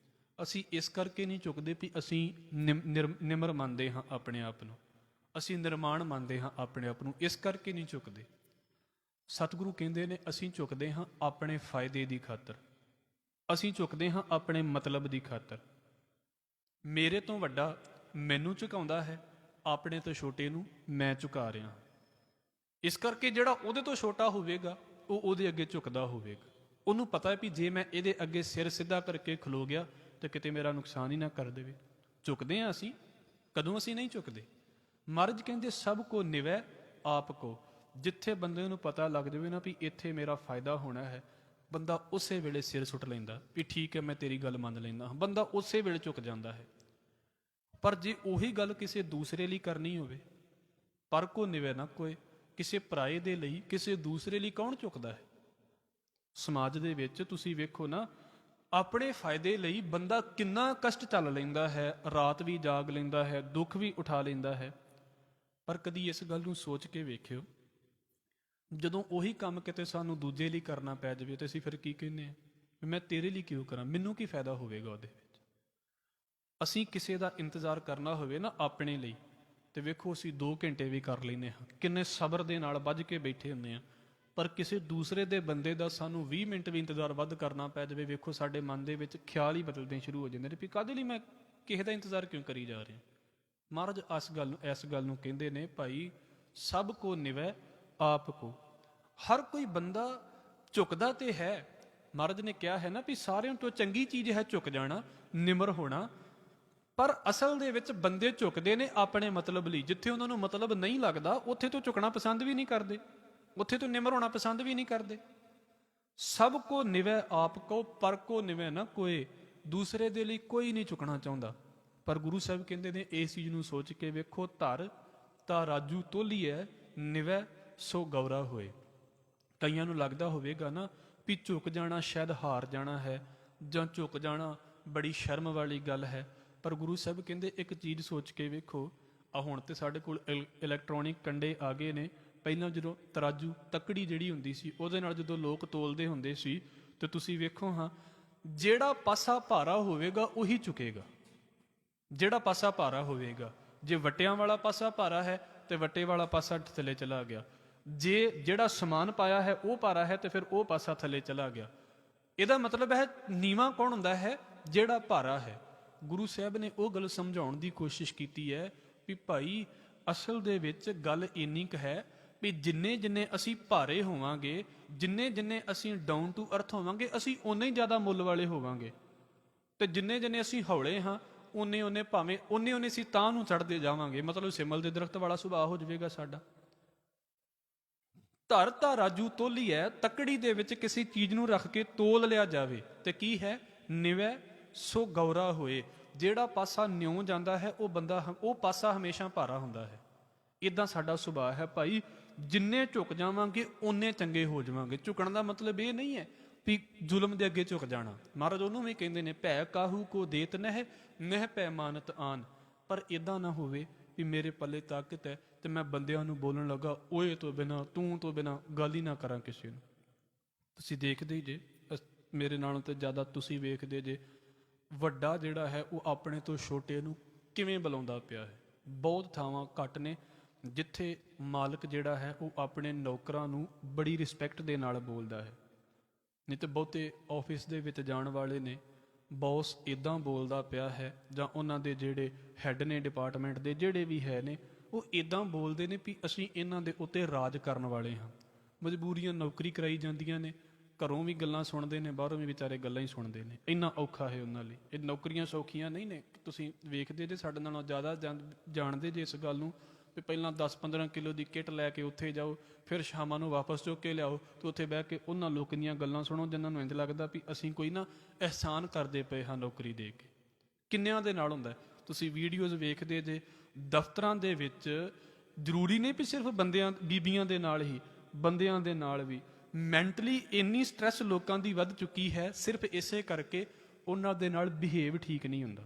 ਅਸੀਂ ਇਸ ਕਰਕੇ ਨਹੀਂ ਝੁਕਦੇ ਵੀ ਅਸੀਂ ਨਿਮਰ ਮੰਨਦੇ ਹਾਂ ਆਪਣੇ ਆਪ ਨੂੰ, ਅਸੀਂ ਨਿਰਮਾਣ ਮੰਨਦੇ ਹਾਂ ਆਪਣੇ ਆਪ ਨੂੰ, ਇਸ ਕਰਕੇ ਨਹੀਂ ਝੁਕਦੇ। ਸਤਿਗੁਰੂ ਕਹਿੰਦੇ ਨੇ ਅਸੀਂ ਝੁਕਦੇ ਹਾਂ ਆਪਣੇ ਫਾਇਦੇ ਦੀ ਖਾਤਰ, ਅਸੀਂ ਝੁਕਦੇ ਹਾਂ ਆਪਣੇ ਮਤਲਬ ਦੀ ਖਾਤਰ। ਮੇਰੇ ਤੋਂ ਵੱਡਾ ਮੈਨੂੰ ਝੁਕਾਉਂਦਾ ਹੈ, ਆਪਣੇ ਤੋਂ ਛੋਟੇ ਨੂੰ ਮੈਂ ਝੁਕਾ ਰਿਹਾ। ਇਸ ਕਰਕੇ ਜਿਹੜਾ ਉਹਦੇ ਤੋਂ ਛੋਟਾ ਹੋਵੇਗਾ ਉਹ ਉਹਦੇ ਅੱਗੇ ਝੁਕਦਾ ਹੋਵੇਗਾ। ਉਹਨੂੰ ਪਤਾ ਹੈ ਵੀ ਜੇ ਮੈਂ ਇਹਦੇ ਅੱਗੇ ਸਿਰ ਸਿੱਧਾ ਕਰਕੇ ਖਲੋ ਗਿਆ ਤੇ ਕਿਤੇ ਮੇਰਾ ਨੁਕਸਾਨ ਹੀ ਨਾ ਕਰ ਦੇਵੇ। ਝੁਕਦੇ ਹਾਂ ਅਸੀਂ, ਕਦੋਂ ਅਸੀਂ ਨਹੀਂ ਝੁਕਦੇ। ਮਹਾਰਾਜ ਕਹਿੰਦੇ ਸਭ ਕੋ ਨਿਵੈ ਆਪ ਕੋ। ਜਿੱਥੇ ਬੰਦੇ ਨੂੰ ਪਤਾ ਲੱਗ ਜਾਵੇ ਨਾ ਵੀ ਇੱਥੇ ਮੇਰਾ ਫਾਇਦਾ ਹੋਣਾ ਹੈ, ਬੰਦਾ ਉਸੇ ਵੇਲੇ ਸਿਰ ਸੁੱਟ ਲੈਂਦਾ ਵੀ ਠੀਕ ਹੈ ਮੈਂ ਤੇਰੀ ਗੱਲ ਮੰਨ ਲੈਂਦਾ ਹਾਂ, ਬੰਦਾ ਉਸੇ ਵੇਲੇ ਝੁਕ ਜਾਂਦਾ ਹੈ। ਪਰ ਜੇ ਉਹੀ ਗੱਲ ਕਿਸੇ ਦੂਸਰੇ ਲਈ ਕਰਨੀ ਹੋਵੇ, ਪਰ ਕੋ ਨਿਵੈ ਨਾ ਕੋਏ, ਕਿਸੇ ਪਰਾਏ ਦੇ ਲਈ, ਕਿਸੇ ਦੂਸਰੇ ਲਈ ਕੌਣ ਝੁਕਦਾ ਹੈ। ਸਮਾਜ ਦੇ ਵਿੱਚ ਤੁਸੀਂ ਵੇਖੋ ਨਾ, ਆਪਣੇ ਫਾਇਦੇ ਲਈ ਬੰਦਾ ਕਿੰਨਾ ਕਸ਼ਟ ਚੱਲ ਲੈਂਦਾ ਹੈ, ਰਾਤ ਵੀ ਜਾਗ ਲੈਂਦਾ ਹੈ, ਦੁੱਖ ਵੀ ਉਠਾ ਲੈਂਦਾ ਹੈ। ਪਰ ਕਦੀ ਇਸ ਗੱਲ ਨੂੰ ਸੋਚ ਕੇ ਵੇਖਿਓ, ਜਦੋਂ ਉਹੀ ਕੰਮ ਕਿਤੇ ਸਾਨੂੰ ਦੂਜੇ ਲਈ ਕਰਨਾ ਪੈ ਜਾਵੇ ਤੇ ਅਸੀਂ ਫਿਰ ਕੀ ਕਹਿੰਦੇ ਹਾਂ, ਮੈਂ ਤੇਰੇ ਲਈ ਕਿਉਂ ਕਰਾਂ, ਮੈਨੂੰ ਕੀ ਫਾਇਦਾ ਹੋਵੇਗਾ ਉਹਦੇ ਵਿੱਚ। ਅਸੀਂ ਕਿਸੇ ਦਾ ਇੰਤਜ਼ਾਰ ਕਰਨਾ ਹੋਵੇ ਨਾ ਆਪਣੇ ਲਈ, ਤੇ ਵੇਖੋ ਅਸੀਂ 2 ਘੰਟੇ ਵੀ ਕਰ ਲੈਂਦੇ ਹਾਂ, ਕਿੰਨੇ ਸਬਰ ਦੇ ਨਾਲ ਬੱਝ ਕੇ ਬੈਠੇ ਹੁੰਦੇ ਹਾਂ। ਪਰ ਕਿਸੇ ਦੂਸਰੇ ਦੇ ਬੰਦੇ ਦਾ ਸਾਨੂੰ 20 ਮਿੰਟ ਵੀ ਇੰਤਜ਼ਾਰ ਵੱਧ ਕਰਨਾ ਪੈ ਜਾਵੇ, ਵੇਖੋ ਸਾਡੇ ਮਨ ਦੇ ਵਿੱਚ ਖਿਆਲ ਹੀ ਬਦਲਦੇ ਸ਼ੁਰੂ ਹੋ ਜਾਂਦੇ ਨੇ ਵੀ ਕਾਹਦੇ ਲਈ ਮੈਂ ਕਿਸੇ ਦਾ ਇੰਤਜ਼ਾਰ ਕਿਉਂ ਕਰੀ ਜਾ ਰਿਹਾ। ਮਹਾਰਾਜ ਇਸ ਗੱਲ ਨੂੰ ਕਹਿੰਦੇ ਨੇ, ਭਾਈ ਸਭ ਕੋ ਨਿਵੈ ਆਪ ਕੋ। ਹਰ ਕੋਈ ਬੰਦਾ ਝੁਕਦਾ ਤੇ ਹੈ। ਮਹਾਰਾਜ ਨੇ ਕਿਹਾ ਹੈ ਨਾ ਵੀ ਸਾਰਿਆਂ ਤੋਂ ਚੰਗੀ ਚੀਜ਼ ਹੈ ਝੁਕ ਜਾਣਾ, ਨਿਮਰ ਹੋਣਾ। ਪਰ ਅਸਲ ਦੇ ਵਿੱਚ ਬੰਦੇ ਝੁਕਦੇ ਨੇ ਆਪਣੇ ਮਤਲਬ ਲਈ। ਜਿੱਥੇ ਉਹਨਾਂ ਨੂੰ ਮਤਲਬ ਨਹੀਂ ਲੱਗਦਾ ਉੱਥੇ ਤੋਂ ਝੁਕਣਾ ਪਸੰਦ ਵੀ ਨਹੀਂ ਕਰਦੇ, ਉੱਥੇ ਤੋਂ ਨਿਮਰ ਹੋਣਾ ਪਸੰਦ ਵੀ ਨਹੀਂ ਕਰਦੇ। ਸਭ ਕੋ ਨਿਵੈ ਆਪ ਕੋ, ਪਰ ਕੋ ਨਿਵੈ ਨਾ ਕੋਏ। ਦੂਸਰੇ ਦੇ ਲਈ ਕੋਈ ਨਹੀਂ ਝੁਕਣਾ ਚਾਹੁੰਦਾ। ਪਰ ਗੁਰੂ ਸਾਹਿਬ ਕਹਿੰਦੇ ਨੇ ਇਸ ਚੀਜ਼ ਨੂੰ ਸੋਚ ਕੇ ਵੇਖੋ, ਧਰ ਤਾਂ ਰਾਜੂ ਤੋਲੀਐ, ਨਿਵੈ ਸੋ ਗੌਰਾ ਹੋਏ। ਕਈਆਂ ਨੂੰ ਲੱਗਦਾ ਹੋਵੇਗਾ ਨਾ ਵੀ ਝੁਕ ਜਾਣਾ ਸ਼ਾਇਦ ਹਾਰ ਜਾਣਾ ਹੈ, ਜਾਂ ਝੁਕ ਜਾਣਾ ਬੜੀ ਸ਼ਰਮ ਵਾਲੀ ਗੱਲ ਹੈ। ਪਰ ਗੁਰੂ ਸਾਹਿਬ ਕਹਿੰਦੇ ਇੱਕ ਚੀਜ਼ ਸੋਚ ਕੇ ਵੇਖੋ, ਆ ਹੁਣ ਤੇ ਸਾਡੇ ਕੋਲ ਇਲੈਕਟ੍ਰੋਨਿਕ ਕੰਡੇ ਆ ਗਏ ਨੇ। ਪਹਿਲਾਂ ਜਦੋਂ ਤਰਾਜੂ ਤੱਕੜੀ ਜਿਹੜੀ ਹੁੰਦੀ ਸੀ, ਉਹਦੇ ਨਾਲ ਜਦੋਂ ਲੋਕ ਤੋਲਦੇ ਹੁੰਦੇ ਸੀ, ਤੇ ਤੁਸੀਂ ਵੇਖੋ ਹਾਂ, ਜਿਹੜਾ ਪਾਸਾ ਭਾਰਾ ਹੋਵੇਗਾ ਉਹੀ ਝੁਕੇਗਾ। ਜਿਹੜਾ ਪਾਸਾ ਭਾਰਾ ਹੋਵੇਗਾ, ਜੇ ਵਟਿਆਂ ਵਾਲਾ ਪਾਸਾ ਭਾਰਾ ਹੈ ਤੇ ਵਟੇ ਵਾਲਾ ਪਾਸਾ ਥੱਲੇ ਚਲਾ ਗਿਆ। ਜੇ ਜਿਹੜਾ ਸਮਾਨ ਪਾਇਆ ਹੈ ਉਹ ਭਾਰਾ ਹੈ ਤੇ ਫਿਰ ਉਹ ਪਾਸਾ ਥੱਲੇ ਚਲਾ ਗਿਆ। ਇਹਦਾ ਮਤਲਬ ਹੈ ਨੀਵਾਂ ਕੌਣ ਹੁੰਦਾ ਹੈ, ਜਿਹੜਾ ਭਾਰਾ ਹੈ। ਗੁਰੂ ਸਾਹਿਬ ਨੇ ਉਹ ਗੱਲ ਸਮਝਾਉਣ ਦੀ ਕੋਸ਼ਿਸ਼ ਕੀਤੀ ਹੈ ਵੀ ਭਾਈ ਅਸਲ ਦੇ ਵਿੱਚ ਗੱਲ ਇੰਨੀ ਕੁ ਹੈ ਵੀ ਜਿੰਨੇ ਜਿੰਨੇ ਅਸੀਂ ਭਾਰੇ ਹੋਵਾਂਗੇ, ਜਿੰਨੇ ਜਿੰਨੇ ਅਸੀਂ ਡਾਊਨ ਟੂ ਅਰਥ ਹੋਵਾਂਗੇ, ਅਸੀਂ ਓਨੇ ਹੀ ਜ਼ਿਆਦਾ ਮੁੱਲ ਵਾਲੇ ਹੋਵਾਂਗੇ। ਤੇ ਜਿੰਨੇ ਜਿੰਨੇ ਅਸੀਂ ਹੌਲੇ ਹਾਂ, ਓਨੇ ਓਨੇ ਭਾਵੇਂ ਓਨੇ ਓਨੇ ਅਸੀਂ ਤਾਂ ਨੂੰ ਚੜ੍ਹਦੇ ਜਾਵਾਂਗੇ। ਮਤਲਬ ਸਿਮਲ ਦੇ ਦਰਖਤ ਵਾਲਾ ਸੁਭਾਅ ਹੋ ਜਾਵੇਗਾ ਸਾਡਾ। ਧਰ ਤਾਂ ਰਾਜੂ ਤੋਲੀ ਹੈ, ਤਕੜੀ ਦੇ ਵਿੱਚ ਕਿਸੇ ਚੀਜ਼ ਨੂੰ ਰੱਖ ਕੇ ਤੋਲ ਲਿਆ ਜਾਵੇ ਤੇ ਕੀ ਹੈ, ਨਿਵੈ ਸੋ ਗੌਰਾ ਹੋਏ। ਜਿਹੜਾ ਪਾਸਾ ਨਿਉ ਜਾਂਦਾ ਹੈ ਉਹ ਪਾਸਾ ਹਮੇਸ਼ਾ ਭਾਰਾ ਹੁੰਦਾ ਹੈ। ਇਦਾਂ ਸਾਡਾ ਸੁਭਾਅ ਹੈ ਭਾਈ। ਜਿੰਨੇ ਝੁਕ ਜਾਵਾਂਗੇ ਓਨੇ ਚੰਗੇ ਹੋ ਜਾਵਾਂਗੇ। ਝੁਕਣ ਦਾ ਮਤਲਬ ਇਹ ਨਹੀਂ ਹੈ ਵੀ ਜ਼ੁਲਮ ਦੇ ਅੱਗੇ ਝੁਕ ਜਾਣਾ। ਮਹਾਰਾਜ ਉਹਨੂੰ ਵੀ ਕਹਿੰਦੇ ਨੇ, ਭੈ ਕਾਹੂ ਕੋ ਦੇਤ ਨਹਿ ਪੈ ਮਾਨਤ ਆਨ। ਪਰ ਇਦਾਂ ਨਾ ਹੋਵੇ ਵੀ ਮੇਰੇ ਪੱਲੇ ਤਾਕਤ ਹੈ ਤੇ ਮੈਂ ਬੰਦਿਆਂ ਨੂੰ ਬੋਲਣ ਲੱਗਾ ਓਏ ਤੋਂ ਬਿਨਾ, ਤੂੰ ਤੋਂ ਬਿਨਾ ਗੱਲ ਹੀ ਨਾ ਕਰਾਂ ਕਿਸੇ ਨੂੰ। ਤੁਸੀਂ ਦੇਖਦੇ ਹੀ ਜੇ, ਮੇਰੇ ਨਾਲੋਂ ਤੇ ਜ਼ਿਆਦਾ ਤੁਸੀਂ ਵੇਖਦੇ ਜੇ, ਵੱਡਾ ਜਿਹੜਾ ਹੈ ਉਹ ਆਪਣੇ ਤੋਂ ਛੋਟੇ ਨੂੰ ਕਿਵੇਂ ਬੁਲਾਉਂਦਾ ਪਿਆ ਹੈ। ਬਹੁਤ ਥਾਵਾਂ ਘੱਟ ਨੇ ਜਿੱਥੇ ਮਾਲਕ ਜਿਹੜਾ ਹੈ ਉਹ ਆਪਣੇ ਨੌਕਰਾਂ ਨੂੰ ਬੜੀ ਰਿਸਪੈਕਟ ਦੇ ਨਾਲ ਬੋਲਦਾ ਹੈ। ਨਹੀਂ ਤਾਂ ਬਹੁਤੇ ਆਫਿਸ ਦੇ ਵਿੱਚ ਜਾਣ ਵਾਲੇ ਨੇ, ਬੌਸ ਇਦਾਂ ਬੋਲਦਾ ਪਿਆ ਹੈ, ਜਾਂ ਉਹਨਾਂ ਦੇ ਜਿਹੜੇ ਹੈੱਡ ਨੇ ਡਿਪਾਰਟਮੈਂਟ ਦੇ, ਜਿਹੜੇ ਵੀ ਹੈ ਨੇ, ਉਹ ਇਦਾਂ ਬੋਲਦੇ ਨੇ ਵੀ ਅਸੀਂ ਇਹਨਾਂ ਦੇ ਉੱਤੇ ਰਾਜ ਕਰਨ ਵਾਲੇ ਹਾਂ। ਮਜਬੂਰੀਆਂ ਨੌਕਰੀ ਕਰਾਈ ਜਾਂਦੀਆਂ ਨੇ, ਘਰੋਂ ਵੀ ਗੱਲਾਂ ਸੁਣਦੇ ਨੇ, ਬਾਹਰੋਂ ਵੀ ਵਿਚਾਰੇ ਗੱਲਾਂ ਹੀ ਸੁਣਦੇ ਨੇ। ਇੰਨਾ ਔਖਾ ਹੈ ਉਹਨਾਂ ਲਈ। ਇਹ ਨੌਕਰੀਆਂ ਸੌਖੀਆਂ ਨਹੀਂ ਨੇ। ਤੁਸੀਂ ਵੇਖਦੇ ਜੇ, ਸਾਡੇ ਨਾਲੋਂ ਜ਼ਿਆਦਾ ਜਾਣਦੇ ਜੇ ਇਸ ਗੱਲ ਨੂੰ ਵੀ ਪਹਿਲਾਂ 10-15 ਕਿਲੋ ਦੀ ਕਿੱਟ ਲੈ ਕੇ ਉੱਥੇ ਜਾਓ, ਫਿਰ ਸ਼ਾਮਾਂ ਨੂੰ ਵਾਪਸ ਚੁੱਕ ਕੇ ਲਿਆਓ ਤੇ ਉੱਥੇ ਬਹਿ ਕੇ ਉਹਨਾਂ ਲੋਕਾਂ ਦੀਆਂ ਗੱਲਾਂ ਸੁਣੋ ਜਿਨ੍ਹਾਂ ਨੂੰ ਇੰਝ ਲੱਗਦਾ ਵੀ ਅਸੀਂ ਕੋਈ ਨਾ ਅਹਿਸਾਨ ਕਰਦੇ ਪਏ ਹਾਂ ਨੌਕਰੀ ਦੇ ਕੇ। ਕਿੰਨਿਆਂ ਦੇ ਨਾਲ ਹੁੰਦਾ। ਤੁਸੀਂ ਵੀਡੀਓਜ਼ ਵੇਖਦੇ ਜੇ, ਦਫ਼ਤਰਾਂ ਦੇ ਵਿੱਚ ਜ਼ਰੂਰੀ ਨਹੀਂ ਵੀ ਸਿਰਫ ਬੰਦਿਆਂ ਬੀਬੀਆਂ ਦੇ ਨਾਲ ਹੀ, ਬੰਦਿਆਂ ਦੇ ਨਾਲ ਵੀ ਮੈਂਟਲੀ ਇੰਨੀ ਸਟ੍ਰੈਸ ਲੋਕਾਂ ਦੀ ਵੱਧ ਚੁੱਕੀ ਹੈ, ਸਿਰਫ ਇਸੇ ਕਰਕੇ ਉਹਨਾਂ ਦੇ ਨਾਲ ਬਿਹੇਵ ਠੀਕ ਨਹੀਂ ਹੁੰਦਾ।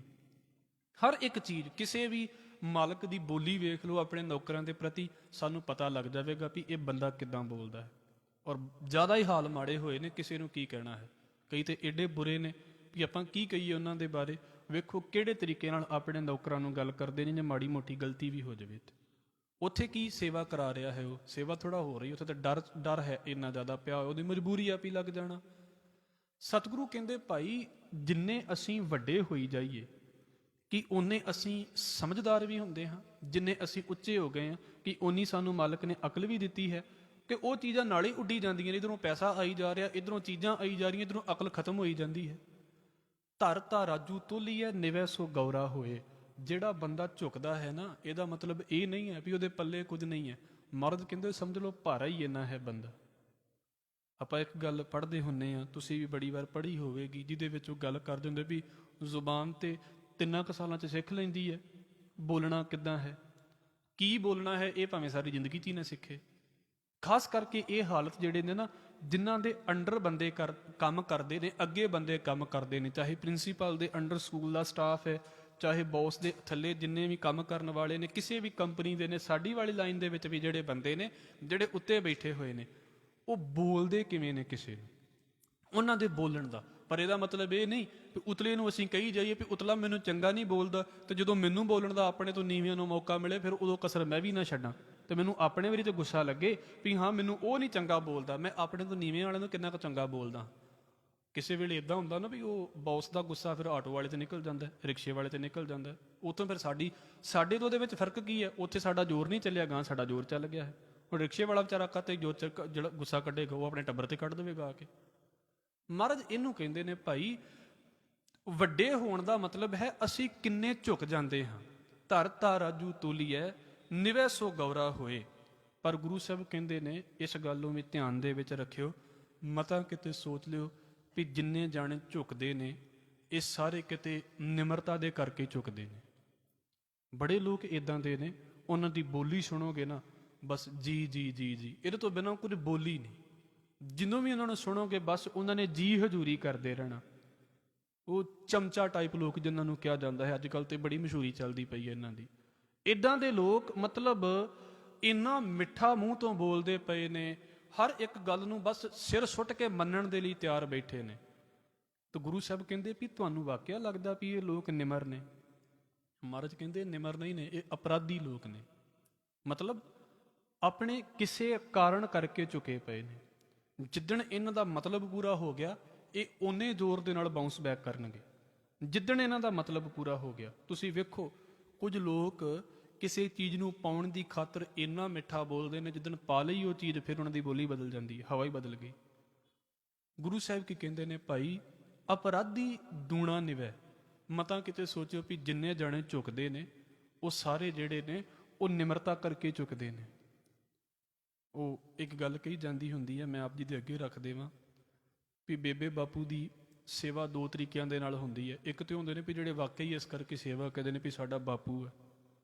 ਹਰ ਇੱਕ ਚੀਜ਼, ਕਿਸੇ ਵੀ ਮਾਲਕ ਦੀ ਬੋਲੀ ਵੇਖ ਲਓ ਆਪਣੇ ਨੌਕਰਾਂ ਦੇ ਪ੍ਰਤੀ, ਸਾਨੂੰ ਪਤਾ ਲੱਗ ਜਾਵੇਗਾ ਵੀ ਇਹ ਬੰਦਾ ਕਿੱਦਾਂ ਬੋਲਦਾ ਹੈ। ਔਰ ਜ਼ਿਆਦਾ ਹੀ ਹਾਲ ਮਾੜੇ ਹੋਏ ਨੇ, ਕਿਸੇ ਨੂੰ ਕੀ ਕਹਿਣਾ ਹੈ। ਕਈ ਤੇ ਏਡੇ ਬੁਰੇ ਨੇ ਵੀ ਆਪਾਂ ਕੀ ਕਹੀਏ ਉਹਨਾਂ ਦੇ ਬਾਰੇ। ਵੇਖੋ ਕਿਹੜੇ ਤਰੀਕੇ ਨਾਲ ਆਪਣੇ ਨੌਕਰਾਂ ਨੂੰ ਗੱਲ ਕਰਦੇ ਨੇ, ਜੇ ਮਾੜੀ ਮੋਟੀ ਗਲਤੀ ਵੀ ਹੋ ਜਾਵੇ ਤੇ ਉੱਥੇ ਕੀ ਸੇਵਾ ਕਰਾ ਰਿਹਾ ਹੈ, ਉਹ ਸੇਵਾ ਥੋੜਾ ਹੋ ਰਹੀ। ਉੱਥੇ ਤਾਂ ਡਰ ਹੈ ਇੰਨਾ ਜ਼ਿਆਦਾ ਪਿਆ, ਉਹਦੀ ਮਜਬੂਰੀ ਆ ਵੀ ਲੱਗ ਜਾਣਾ। ਸਤਿਗੁਰੂ ਕਹਿੰਦੇ ਭਾਈ ਜਿੰਨੇ ਅਸੀਂ ਵੱਡੇ ਹੋਈ ਜਾਈਏ ਕਿ ਓਨੇ ਅਸੀਂ ਸਮਝਦਾਰ ਵੀ ਹੁੰਦੇ ਹਾਂ, ਜਿੰਨੇ ਅਸੀਂ ਉੱਚੇ ਹੋ ਗਏ ਹਾਂ ਕਿ ਓਨੀ ਸਾਨੂੰ ਮਾਲਕ ਨੇ ਅਕਲ ਵੀ ਦਿੱਤੀ ਹੈ ਕਿ ਉਹ ਚੀਜ਼ਾਂ ਨਾਲ ਹੀ ਉੱਡੀ ਜਾਂਦੀਆਂ ਨੇ। ਇੱਧਰੋਂ ਪੈਸਾ ਆਈ ਜਾ ਰਿਹਾ, ਇੱਧਰੋਂ ਚੀਜ਼ਾਂ ਆਈ ਜਾ ਰਹੀਆਂ, ਇੱਧਰੋਂ ਅਕਲ ਖਤਮ ਹੋਈ ਜਾਂਦੀ ਹੈ। ਧਰ ਤਾਂ ਰਾਜੂ ਤੋਲੀ ਹੈ, ਨਿਵੈ ਸੋ ਗੌਰਾ ਹੋਏ। ਜਿਹੜਾ ਬੰਦਾ ਝੁਕਦਾ ਹੈ ਨਾ, ਇਹਦਾ ਮਤਲਬ ਇਹ ਨਹੀਂ ਹੈ ਵੀ ਉਹਦੇ ਪੱਲੇ ਕੁਝ ਨਹੀਂ ਹੈ। ਮਰਦ ਕਹਿੰਦੇ ਸਮਝ ਲਓ ਭਾਰਾ ਹੀ ਇੰਨਾ ਹੈ ਬੰਦਾ। ਆਪਾਂ ਇੱਕ ਗੱਲ ਪੜ੍ਹਦੇ ਹੁੰਦੇ ਹਾਂ, ਤੁਸੀਂ ਵੀ ਬੜੀ ਵਾਰ ਪੜ੍ਹੀ ਹੋਵੇਗੀ, ਜਿਹਦੇ ਵਿੱਚ ਉਹ ਗੱਲ ਕਰਦੇ ਹੁੰਦੇ ਵੀ ਜ਼ੁਬਾਨ ਤੇ 3 ਕੁ ਸਾਲਾਂ 'ਚ ਸਿੱਖ ਲੈਂਦੀ ਹੈ ਬੋਲਣਾ ਕਿੱਦਾਂ ਹੈ, ਕੀ ਬੋਲਣਾ ਹੈ, ਇਹ ਭਾਵੇਂ ਸਾਰੀ ਜ਼ਿੰਦਗੀ 'ਚ ਹੀ ਨਾ ਸਿੱਖੇ। ਖਾਸ ਕਰਕੇ ਇਹ ਹਾਲਤ ਜਿਹੜੇ ਨੇ ਨਾ, ਜਿਨ੍ਹਾਂ ਦੇ ਅੰਡਰ ਬੰਦੇ ਕੰਮ ਕਰਦੇ ਨੇ, ਅੱਗੇ ਬੰਦੇ ਕੰਮ ਕਰਦੇ ਨੇ, ਚਾਹੇ ਪ੍ਰਿੰਸੀਪਲ ਦੇ ਅੰਡਰ ਸਕੂਲ ਦਾ ਸਟਾਫ ਹੈ, ਚਾਹੇ ਬੌਸ ਦੇ ਥੱਲੇ ਜਿੰਨੇ ਵੀ ਕੰਮ ਕਰਨ ਵਾਲੇ ਨੇ, ਕਿਸੇ ਵੀ ਕੰਪਨੀ ਦੇ ਨੇ, ਸਾਡੀ ਵਾਲੀ ਲਾਈਨ ਦੇ ਵਿੱਚ ਵੀ ਜਿਹੜੇ ਬੰਦੇ ਨੇ, ਜਿਹੜੇ ਉੱਤੇ ਬੈਠੇ ਹੋਏ ਨੇ, ਉਹ ਬੋਲਦੇ ਕਿਵੇਂ ਨੇ ਕਿਸੇ ਨੂੰ, ਉਹਨਾਂ ਦੇ ਬੋਲਣ ਦਾ। ਪਰ ਇਹਦਾ ਮਤਲਬ ਇਹ ਨਹੀਂ ਵੀ ਉਤਲੇ ਨੂੰ ਅਸੀਂ ਕਹੀ ਜਾਈਏ ਵੀ ਉਤਲਾ ਮੈਨੂੰ ਚੰਗਾ ਨਹੀਂ ਬੋਲਦਾ, ਤੇ ਜਦੋਂ ਮੈਨੂੰ ਬੋਲਣ ਦਾ ਆਪਣੇ ਤੋਂ ਨੀਵਿਆਂ ਨੂੰ ਮੌਕਾ ਮਿਲੇ ਫਿਰ ਉਦੋਂ ਕਸਰ ਮੈਂ ਵੀ ਨਾ ਛੱਡਾਂ, ਤੇ ਮੈਨੂੰ ਆਪਣੇ ਵਾਰੀ ਤੇ ਗੁੱਸਾ ਲੱਗੇ ਵੀ ਹਾਂ ਮੈਨੂੰ ਉਹ ਨਹੀਂ ਚੰਗਾ ਬੋਲਦਾ, ਮੈਂ ਆਪਣੇ ਤੋਂ ਨੀਵੇਂ ਵਾਲਿਆਂ ਨੂੰ ਕਿੰਨਾ ਕੁ ਚੰਗਾ ਬੋਲਦਾ। ਕਿਸੇ ਵੇਲੇ ਇਦਾਂ ਹੁੰਦਾ ਨਾ ਵੀ ਉਹ ਬੌਸ ਦਾ ਗੁੱਸਾ ਫਿਰ ਆਟੋ ਵਾਲੇ ਤੇ ਨਿਕਲ ਜਾਂਦਾ, ਰਿਕਸ਼ੇ ਵਾਲੇ ਤੇ ਨਿਕਲ ਜਾਂਦਾ। ਉੱਥੋਂ ਫਿਰ ਸਾਡੇ ਤੋਂ ਉਹਦੇ ਵਿੱਚ ਫਰਕ ਕੀ ਹੈ? ਉੱਥੇ ਸਾਡਾ ਜ਼ੋਰ ਨਹੀਂ ਚੱਲਿਆ, ਗਾਂ ਸਾਡਾ ਜ਼ੋਰ ਚੱਲ ਗਿਆ ਹੈ। ਹੁਣ ਰਿਕਸ਼ੇ ਵਾਲਾ ਵਿਚਾਰਾ ਕਾਤੇ ਜਿਹੜਾ ਗੁੱਸਾ ਕੱਢੇਗਾ ਉਹ ਆਪਣੇ ਟੱਬਰ ਤੇ ਕੱਢ ਦੇਵੇਗਾ ਆ ਕੇ। ਮਹਾਰਾਜ ਇਹਨੂੰ ਕਹਿੰਦੇ ਨੇ ਭਾਈ ਵੱਡੇ ਹੋਣ ਦਾ ਮਤਲਬ ਹੈ ਅਸੀਂ ਕਿੰਨੇ ਝੁਕ ਜਾਂਦੇ ਹਾਂ। ਧਰ ਤਾਂ ਰਾਜੂ ਤੋਲੀਐ ਨਿਵੈ ਸੋ ਗੌਰਾ ਹੋਏ। ਪਰ ਗੁਰੂ ਸਾਹਿਬ ਕਹਿੰਦੇ ਨੇ ਇਸ ਗੱਲ ਨੂੰ ਵੀ ਧਿਆਨ ਦੇ ਵਿੱਚ ਰੱਖਿਓ, ਮਤਾ ਕਿਤੇ ਸੋਚ ਲਿਓ ਵੀ ਜਿੰਨੇ ਜਾਣੇ ਝੁਕਦੇ ਨੇ ਇਹ ਸਾਰੇ ਕਿਤੇ ਨਿਮਰਤਾ ਦੇ ਕਰਕੇ ਝੁਕਦੇ ਨੇ। ਬੜੇ ਲੋਕ ਇਦਾਂ ਦੇ ਨੇ, ਉਹਨਾਂ ਦੀ ਬੋਲੀ ਸੁਣੋਗੇ ਨਾ ਬਸ ਜੀ ਜੀ ਜੀ ਜੀ, ਇਹਦੇ ਤੋਂ ਬਿਨਾਂ ਕੁਝ ਬੋਲੀ ਨਹੀਂ। ਜਿਹਨੂੰ ਵੀ ਉਹਨਾਂ ਨੂੰ ਸੁਣੋਗੇ ਬਸ ਉਹਨਾਂ ਨੇ ਜੀ ਹਜ਼ੂਰੀ ਕਰਦੇ ਰਹਿਣਾ। ਉਹ ਚਮਚਾ ਟਾਈਪ ਲੋਕ ਜਿਨ੍ਹਾਂ ਨੂੰ ਕਿਹਾ ਜਾਂਦਾ ਹੈ, ਅੱਜ ਕੱਲ੍ਹ ਤੇ ਬੜੀ ਮਸ਼ਹੂਰੀ ਚੱਲਦੀ ਪਈ ਹੈ ਇਹਨਾਂ ਦੀ। ਇੱਦਾਂ ਦੇ ਲੋਕ ਮਤਲਬ ਇੰਨਾ ਮਿੱਠਾ ਮੂੰਹ ਤੋਂ ਬੋਲਦੇ ਪਏ ਨੇ, ਹਰ ਇੱਕ ਗੱਲ ਨੂੰ ਬਸ ਸਿਰ ਸੁੱਟ ਕੇ ਮੰਨਣ ਦੇ ਲਈ ਤਿਆਰ ਬੈਠੇ ਨੇ। ਤਾਂ ਗੁਰੂ ਸਾਹਿਬ ਕਹਿੰਦੇ ਵੀ ਤੁਹਾਨੂੰ ਵਾਕਿਆ ਲੱਗਦਾ ਵੀ ਇਹ ਲੋਕ ਨਿਮਰ ਨੇ? ਮਹਾਰਾਜ ਕਹਿੰਦੇ ਨਿਮਰ ਨਹੀਂ ਨੇ, ਇਹ ਅਪਰਾਧੀ ਲੋਕ ਨੇ। ਮਤਲਬ ਆਪਣੇ ਕਿਸੇ ਕਾਰਨ ਕਰਕੇ ਝੁਕੇ ਪਏ ਨੇ। ਜਿੱਦਣ ਇਹਨਾਂ ਦਾ ਮਤਲਬ ਪੂਰਾ ਹੋ ਗਿਆ ਇਹ ਓਨੇ ਜ਼ੋਰ ਦੇ ਨਾਲ ਬਾਉਂਸ ਬੈਕ ਕਰਨਗੇ। ਜਿੱਦਣ ਇਹਨਾਂ ਦਾ ਮਤਲਬ ਪੂਰਾ ਹੋ ਗਿਆ, ਤੁਸੀਂ ਵੇਖੋ ਕੁਝ ਲੋਕ ਕਿਸੇ ਚੀਜ਼ ਨੂੰ ਪਾਉਣ ਦੀ ਖਾਤਰ ਇੰਨਾ ਮਿੱਠਾ ਬੋਲਦੇ ਨੇ, ਜਿੱਦਣ ਪਾ ਲਈ ਉਹ ਚੀਜ਼ ਫਿਰ ਉਹਨਾਂ ਦੀ ਬੋਲੀ ਬਦਲ ਜਾਂਦੀ ਹੈ, ਹਵਾ ਹੀ ਬਦਲ ਗਈ। ਗੁਰੂ ਸਾਹਿਬ ਕੀ ਕਹਿੰਦੇ ਨੇ, ਭਾਈ ਅਪਰਾਧੀ ਦੂਣਾ ਨਿਵੈ। ਮਤਾਂ ਕਿਤੇ ਸੋਚੋ ਵੀ ਜਿੰਨੇ ਜਾਣੇ ਝੁਕਦੇ ਨੇ ਉਹ ਸਾਰੇ ਜਿਹੜੇ ਨੇ ਉਹ ਨਿਮਰਤਾ ਕਰਕੇ ਝੁਕਦੇ ਨੇ। ਉਹ ਇੱਕ ਗੱਲ ਕਹੀ ਜਾਂਦੀ ਹੁੰਦੀ ਹੈ, ਮੈਂ ਆਪ ਜੀ ਦੇ ਅੱਗੇ ਰੱਖ ਦੇਵਾਂ, ਵੀ ਬੇਬੇ ਬਾਪੂ ਦੀ ਸੇਵਾ ਦੋ ਤਰੀਕਿਆਂ ਦੇ ਨਾਲ ਹੁੰਦੀ ਹੈ। ਇੱਕ ਤੇ ਹੁੰਦੇ ਨੇ ਵੀ ਜਿਹੜੇ ਵਾਕਈ ਇਸ ਕਰਕੇ ਸੇਵਾ ਕਰਦੇ ਨੇ ਵੀ ਸਾਡਾ ਬਾਪੂ ਹੈ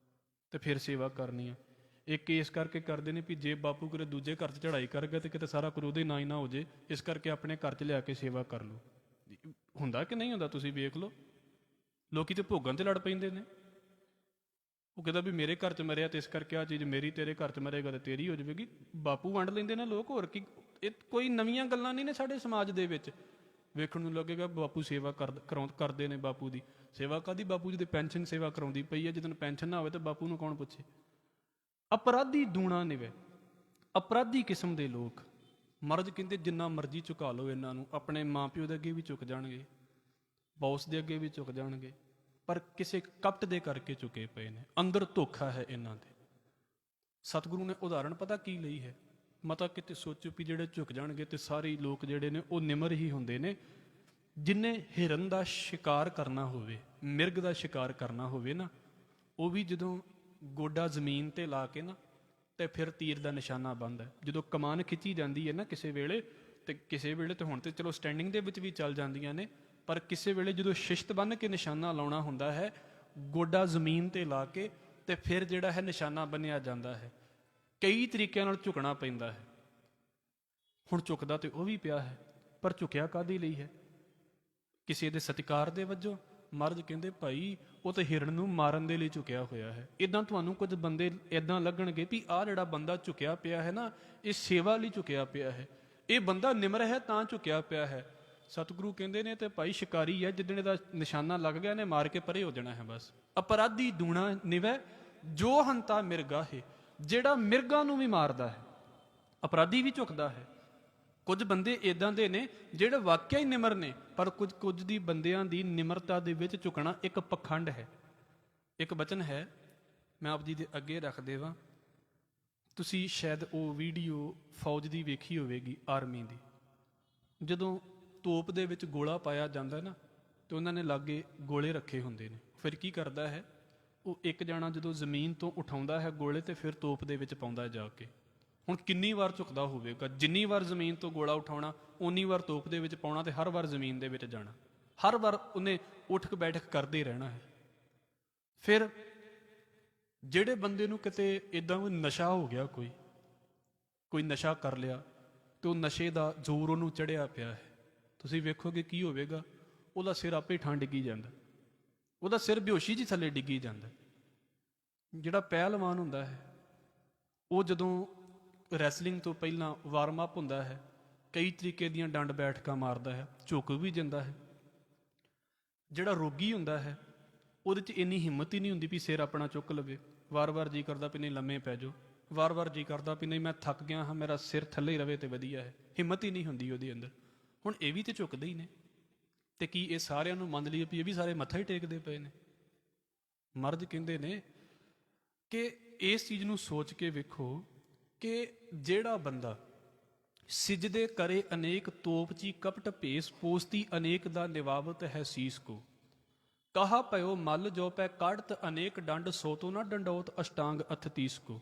ਤੇ ਫਿਰ ਸੇਵਾ ਕਰਨੀ ਆ। ਇੱਕ ਇਸ ਕਰਕੇ ਕਰਦੇ ਨੇ ਵੀ ਜੇ ਬਾਪੂ ਕਿਤੇ ਦੂਜੇ ਘਰ 'ਚ ਚੜ੍ਹਾਈ ਕਰ ਗਿਆ ਤੇ ਕਿਤੇ ਸਾਰਾ ਕੁਝ ਉਹਦੇ ਨਾਂ ਹੀ ਨਾ ਹੋ ਜੇ, ਇਸ ਕਰਕੇ ਆਪਣੇ ਘਰ 'ਚ ਲਿਆ ਕੇ ਸੇਵਾ ਕਰ ਲਓ। ਹੁੰਦਾ ਕਿ ਨਹੀਂ ਹੁੰਦਾ? ਤੁਸੀਂ ਵੇਖ ਲਓ, ਲੋਕੀ ਤੇ ਭੋਗਾਂ 'ਤੇ ਲੜ ਪੈਂਦੇ ਨੇ। ਉਹ ਕਹਿੰਦਾ ਵੀ ਮੇਰੇ ਘਰ 'ਚ ਮਰਿਆ ਤੇ ਇਸ ਕਰਕੇ ਆ ਚੀਜ਼ ਮੇਰੀ, ਤੇਰੇ ਘਰ 'ਚ ਮਰੇਗਾ ਤੇ ਤੇਰੀ ਹੋ ਜਾਵੇਗੀ। ਬਾਪੂ ਵੰਡ ਲੈਂਦੇ ਨੇ ਲੋਕ, ਹੋਰ ਕੀ। ਇਹ ਕੋਈ ਨਵੀਆਂ ਗੱਲਾਂ ਨਹੀਂ ਨੇ ਸਾਡੇ ਸਮਾਜ ਦੇ ਵਿੱਚ। ਵੇਖਣ ਨੂੰ ਲੱਗੇਗਾ ਬਾਪੂ ਸੇਵਾ ਕਰਦੇ ਨੇ। ਬਾਪੂ ਦੀ ਸੇਵਾ ਕਾਹਦੀ? ਬਾਪੂ ਜੀ ਦੀ ਪੈਨਸ਼ਨ ਸੇਵਾ ਕਰਾਉਂਦੀ ਪਈ ਹੈ। ਜਦੋਂ ਪੈਨਸ਼ਨ ਨਾ ਹੋਵੇ ਤਾਂ ਬਾਪੂ ਨੂੰ ਕੌਣ ਪੁੱਛੇ? ਅਪਰਾਧੀ ਦੂਣਾ ਨਿਵੇ, ਅਪਰਾਧੀ ਕਿਸਮ ਦੇ ਲੋਕ। ਮਹਾਰਾਜ ਕਹਿੰਦੇ ਜਿੰਨਾ ਮਰਜ਼ੀ ਝੁਕਾ ਲਓ ਇਹਨਾਂ ਨੂੰ, ਆਪਣੇ ਮਾਂ ਪਿਓ ਦੇ ਅੱਗੇ ਵੀ ਝੁਕ ਜਾਣਗੇ, ਬੌਸ ਦੇ ਅੱਗੇ ਵੀ ਝੁਕ ਜਾਣਗੇ, ਪਰ ਕਿਸੇ ਕਪਟ ਦੇ ਕਰਕੇ ਝੁਕੇ ਪਏ ਨੇ। ਅੰਦਰ ਧੋਖਾ ਹੈ ਇਹਨਾਂ ਦੇ। ਸਤਿਗੁਰੂ ਨੇ ਉਦਾਹਰਣ ਪਤਾ ਕੀ ਲਈ ਹੈ? ਮਤਾ ਕਿਤੇ ਸੋਚੋ ਵੀ ਜਿਹੜੇ ਝੁਕ ਜਾਣਗੇ ਤੇ ਸਾਰੇ ਲੋਕ ਜਿਹੜੇ ਨੇ ਉਹ ਨਿਮਰ ਹੀ ਹੁੰਦੇ ਨੇ। ਜਿੰਨੇ ਹਿਰਨ ਦਾ ਸ਼ਿਕਾਰ ਕਰਨਾ ਹੋਵੇ, ਮਿਰਗ ਦਾ ਸ਼ਿਕਾਰ ਕਰਨਾ ਹੋਵੇ ਨਾ, ਉਹ ਵੀ ਜਦੋਂ ਗੋਡਾ ਜ਼ਮੀਨ ਤੇ ਲਾ ਕੇ ਨਾ ਤੇ ਫਿਰ ਤੀਰ ਦਾ ਨਿਸ਼ਾਨਾ ਬੰਨ੍ਹਦਾ। ਜਦੋਂ ਕਮਾਨ ਖਿੱਚੀ ਜਾਂਦੀ ਹੈ ਨਾ ਕਿਸੇ ਵੇਲੇ ਤੇ ਹੁਣ ਤੇ ਚਲੋ ਸਟੈਂਡਿੰਗ ਦੇ ਵਿੱਚ ਵੀ ਚੱਲ ਜਾਂਦੀਆਂ ਨੇ, ਪਰ ਕਿਸੇ ਵੇਲੇ ਜਦੋਂ ਸ਼ਿਸ਼ਤ ਬੰਨ੍ਹ ਕੇ ਨਿਸ਼ਾਨਾ ਲਾਉਣਾ ਹੁੰਦਾ ਹੈ, ਗੋਡਾ ਜ਼ਮੀਨ ਤੇ ਲਾ ਕੇ ਤੇ ਫਿਰ ਜਿਹੜਾ ਹੈ ਨਿਸ਼ਾਨਾ ਬੰਨ੍ਹਿਆ ਜਾਂਦਾ ਹੈ। ਕਈ ਤਰੀਕਿਆਂ ਨਾਲ ਝੁਕਣਾ ਪੈਂਦਾ ਹੈ। ਹੁਣ ਝੁਕਦਾ ਤੇ ਉਹ ਵੀ ਪਿਆ ਹੈ, ਪਰ ਝੁਕਿਆ ਕਾਹਦੇ ਲਈ ਹੈ? ਕਿਸੇ ਦੇ ਸਤਿਕਾਰ ਦੇ ਵਜੋਂ। ਮਹਾਰਾਜ ਕਹਿੰਦੇ ਭਾਈ ਉਹ ਤੇ ਹਿਰਨ ਨੂੰ ਮਾਰਨ ਦੇ ਲਈ ਝੁਕਿਆ ਹੋਇਆ ਹੈ। ਇਦਾਂ ਤੁਹਾਨੂੰ ਕੁਝ ਬੰਦੇ ਇਦਾਂ ਲੱਗਣਗੇ ਵੀ ਆਹ ਜਿਹੜਾ ਬੰਦਾ ਝੁਕਿਆ ਪਿਆ ਹੈ ਨਾ, ਇਹ ਸੇਵਾ ਲਈ ਝੁਕਿਆ ਪਿਆ ਹੈ, ਇਹ ਬੰਦਾ ਨਿਮਰ ਹੈ ਤਾਂ ਝੁਕਿਆ ਪਿਆ ਹੈ। ਸਤਿਗੁਰੂ ਕਹਿੰਦੇ ਨੇ ਤੇ ਭਾਈ ਸ਼ਿਕਾਰੀ ਹੈ, ਜਿੱਦਣ ਇਹਦਾ ਨਿਸ਼ਾਨਾ ਲੱਗ ਗਿਆ ਨੇ ਮਾਰ ਕੇ ਪਰੇ ਹੋ ਜਾਣਾ ਹੈ ਬਸ। ਅਪਰਾਧੀ ਦੂਣਾ ਨਿਵੈ ਜੋ ਹੰਤਾ ਮਿਰਗਾ ਹੈ। ਜਿਹੜਾ ਮਿਰਗਾਂ ਨੂੰ ਵੀ ਮਾਰਦਾ ਹੈ, ਅਪਰਾਧੀ ਵੀ ਝੁਕਦਾ ਹੈ। ਕੁਝ ਬੰਦੇ ਇਦਾਂ ਦੇ ਨੇ ਜਿਹੜੇ ਵਾਕਿਆ ਹੀ ਨਿਮਰ ਨੇ, ਪਰ ਕੁਝ ਦੀ ਬੰਦਿਆਂ ਦੀ ਨਿਮਰਤਾ ਦੇ ਵਿੱਚ ਝੁਕਣਾ ਇੱਕ ਪਖੰਡ ਹੈ। ਇੱਕ ਬਚਨ ਹੈ, ਮੈਂ ਆਪ ਜੀ ਦੇ ਅੱਗੇ ਰੱਖ ਦੇਵਾਂ। ਤੁਸੀਂ ਸ਼ਾਇਦ ਉਹ ਵੀਡੀਓ ਫੌਜ ਦੀ ਵੇਖੀ ਹੋਵੇਗੀ, ਆਰਮੀ ਦੀ। ਜਦੋਂ ਤੋਪ ਦੇ ਵਿੱਚ ਗੋਲਾ ਪਾਇਆ ਜਾਂਦਾ ਨਾ ਤੇ ਉਹਨਾਂ ਨੇ ਲਾਗੇ ਗੋਲੇ ਰੱਖੇ ਹੁੰਦੇ ਨੇ। ਫਿਰ ਕੀ ਕਰਦਾ ਹੈ, ਉਹ ਇੱਕ ਜਾਣਾ ਜਦੋਂ ਜ਼ਮੀਨ ਤੋਂ ਉਠਾਉਂਦਾ ਹੈ ਗੋਲੇ ਤੇ ਫਿਰ ਤੋਪ ਦੇ ਵਿੱਚ ਪਾਉਂਦਾ ਜਾ ਕੇ। ਹੁਣ ਕਿੰਨੀ ਵਾਰ ਝੁਕਦਾ ਹੋਵੇਗਾ? ਜਿੰਨੀ ਵਾਰ ਜ਼ਮੀਨ ਤੋਂ ਗੋਲਾ ਉਠਾਉਣਾ, ਓਨੀ ਵਾਰ ਤੋਪ ਦੇ ਵਿੱਚ ਪਾਉਣਾ ਤੇ ਹਰ ਵਾਰ ਜ਼ਮੀਨ ਦੇ ਵਿੱਚ ਜਾਣਾ। ਹਰ ਵਾਰ ਉਹਨੇ ਉੱਠ ਬੈਠਕ ਕਰਦੇ ਰਹਿਣਾ ਹੈ। ਫਿਰ ਜਿਹੜੇ ਬੰਦੇ ਨੂੰ ਕਿਤੇ ਇਦਾਂ ਕੋਈ ਨਸ਼ਾ ਹੋ ਗਿਆ, ਕੋਈ ਨਸ਼ਾ ਕਰ ਲਿਆ ਤੇ ਉਹ ਨਸ਼ੇ ਦਾ ਜ਼ੋਰ ਉਹਨੂੰ ਚੜਿਆ ਪਿਆ ਹੈ, ਤੁਸੀਂ ਵੇਖੋਗੇ ਕੀ ਹੋਵੇਗਾ? ਉਹਦਾ ਸਿਰ ਆਪੇ ਠਾਂ ਡਿੱਗੀ ਜਾਂਦਾ, ਉਹਦਾ ਸਿਰ ਬੇਹੋਸ਼ੀ ਜੀ ਥੱਲੇ ਡਿੱਗੀ ਜਾਂਦਾ। ਜਿਹੜਾ ਪਹਿਲਵਾਨ ਹੁੰਦਾ ਹੈ ਉਹ ਜਦੋਂ ਰੈਸਲਿੰਗ ਤੋਂ ਪਹਿਲਾਂ ਵਾਰਮ ਅਪ ਹੁੰਦਾ ਹੈ, ਕਈ ਤਰੀਕੇ ਦੀਆਂ ਡੰਡ ਬੈਠਕਾਂ ਮਾਰਦਾ ਹੈ, ਝੁਕ ਵੀ ਜਾਂਦਾ ਹੈ। ਜਿਹੜਾ ਰੋਗੀ ਹੁੰਦਾ ਹੈ ਉਹਦੇ 'ਚ ਇੰਨੀ ਹਿੰਮਤ ਹੀ ਨਹੀਂ ਹੁੰਦੀ ਵੀ ਸਿਰ ਆਪਣਾ ਚੁੱਕ ਲਵੇ। ਵਾਰ-ਵਾਰ ਜੀ ਕਰਦਾ ਵੀ ਨਹੀਂ ਲੰਮੇ ਪੈ ਜਾਓ, ਵਾਰ-ਵਾਰ ਜੀ ਕਰਦਾ ਵੀ ਨਹੀਂ ਮੈਂ ਥੱਕ ਗਿਆ ਹਾਂ, ਮੇਰਾ ਸਿਰ ਥੱਲੇ ਹੀ ਰਵੇ ਤੇ ਵਧੀਆ ਹੈ। ਹਿੰਮਤ ਹੀ ਨਹੀਂ ਹੁੰਦੀ ਉਹਦੇ ਅੰਦਰ। ਹੁਣ ਇਹ ਵੀ ਤੇ ਝੁਕਦੇ ਹੀ ਨੇ, ਤੇ ਕੀ ਇਹ ਸਾਰਿਆਂ ਨੂੰ ਮੰਨ ਲਈਏ ਵੀ ਇਹ ਵੀ ਸਾਰੇ ਮੱਥਾ ਹੀ ਟੇਕਦੇ ਪਏ ਨੇ? ਮਹਾਰਾਜ ਕਹਿੰਦੇ ਨੇ ਕਿ ਇਸ ਚੀਜ਼ ਨੂੰ ਸੋਚ ਕੇ ਵੇਖੋ ਕਿ ਜਿਹੜਾ ਬੰਦਾ ਸਿਜਦੇ ਕਰੇ ਅਨੇਕ ਤੋਪਚੀ ਕਪਟ ਭੇਸ, ਪੋਸਤੀ ਅਨੇਕ ਦਾ ਨਿਵਾਵਤ ਹੈ ਸੀਸ ਕੋ। ਕਹਾ ਪਇਓ ਮਲ ਜੋ ਪੈ ਕਾੜਤ ਅਨੇਕ ਡੰਡ, ਸੋ ਤੋ ਨਾ ਡੰਡੋਤ ਅਸ਼ਟਾਂਗ ਅਥ ਤੀਸ ਕੋ।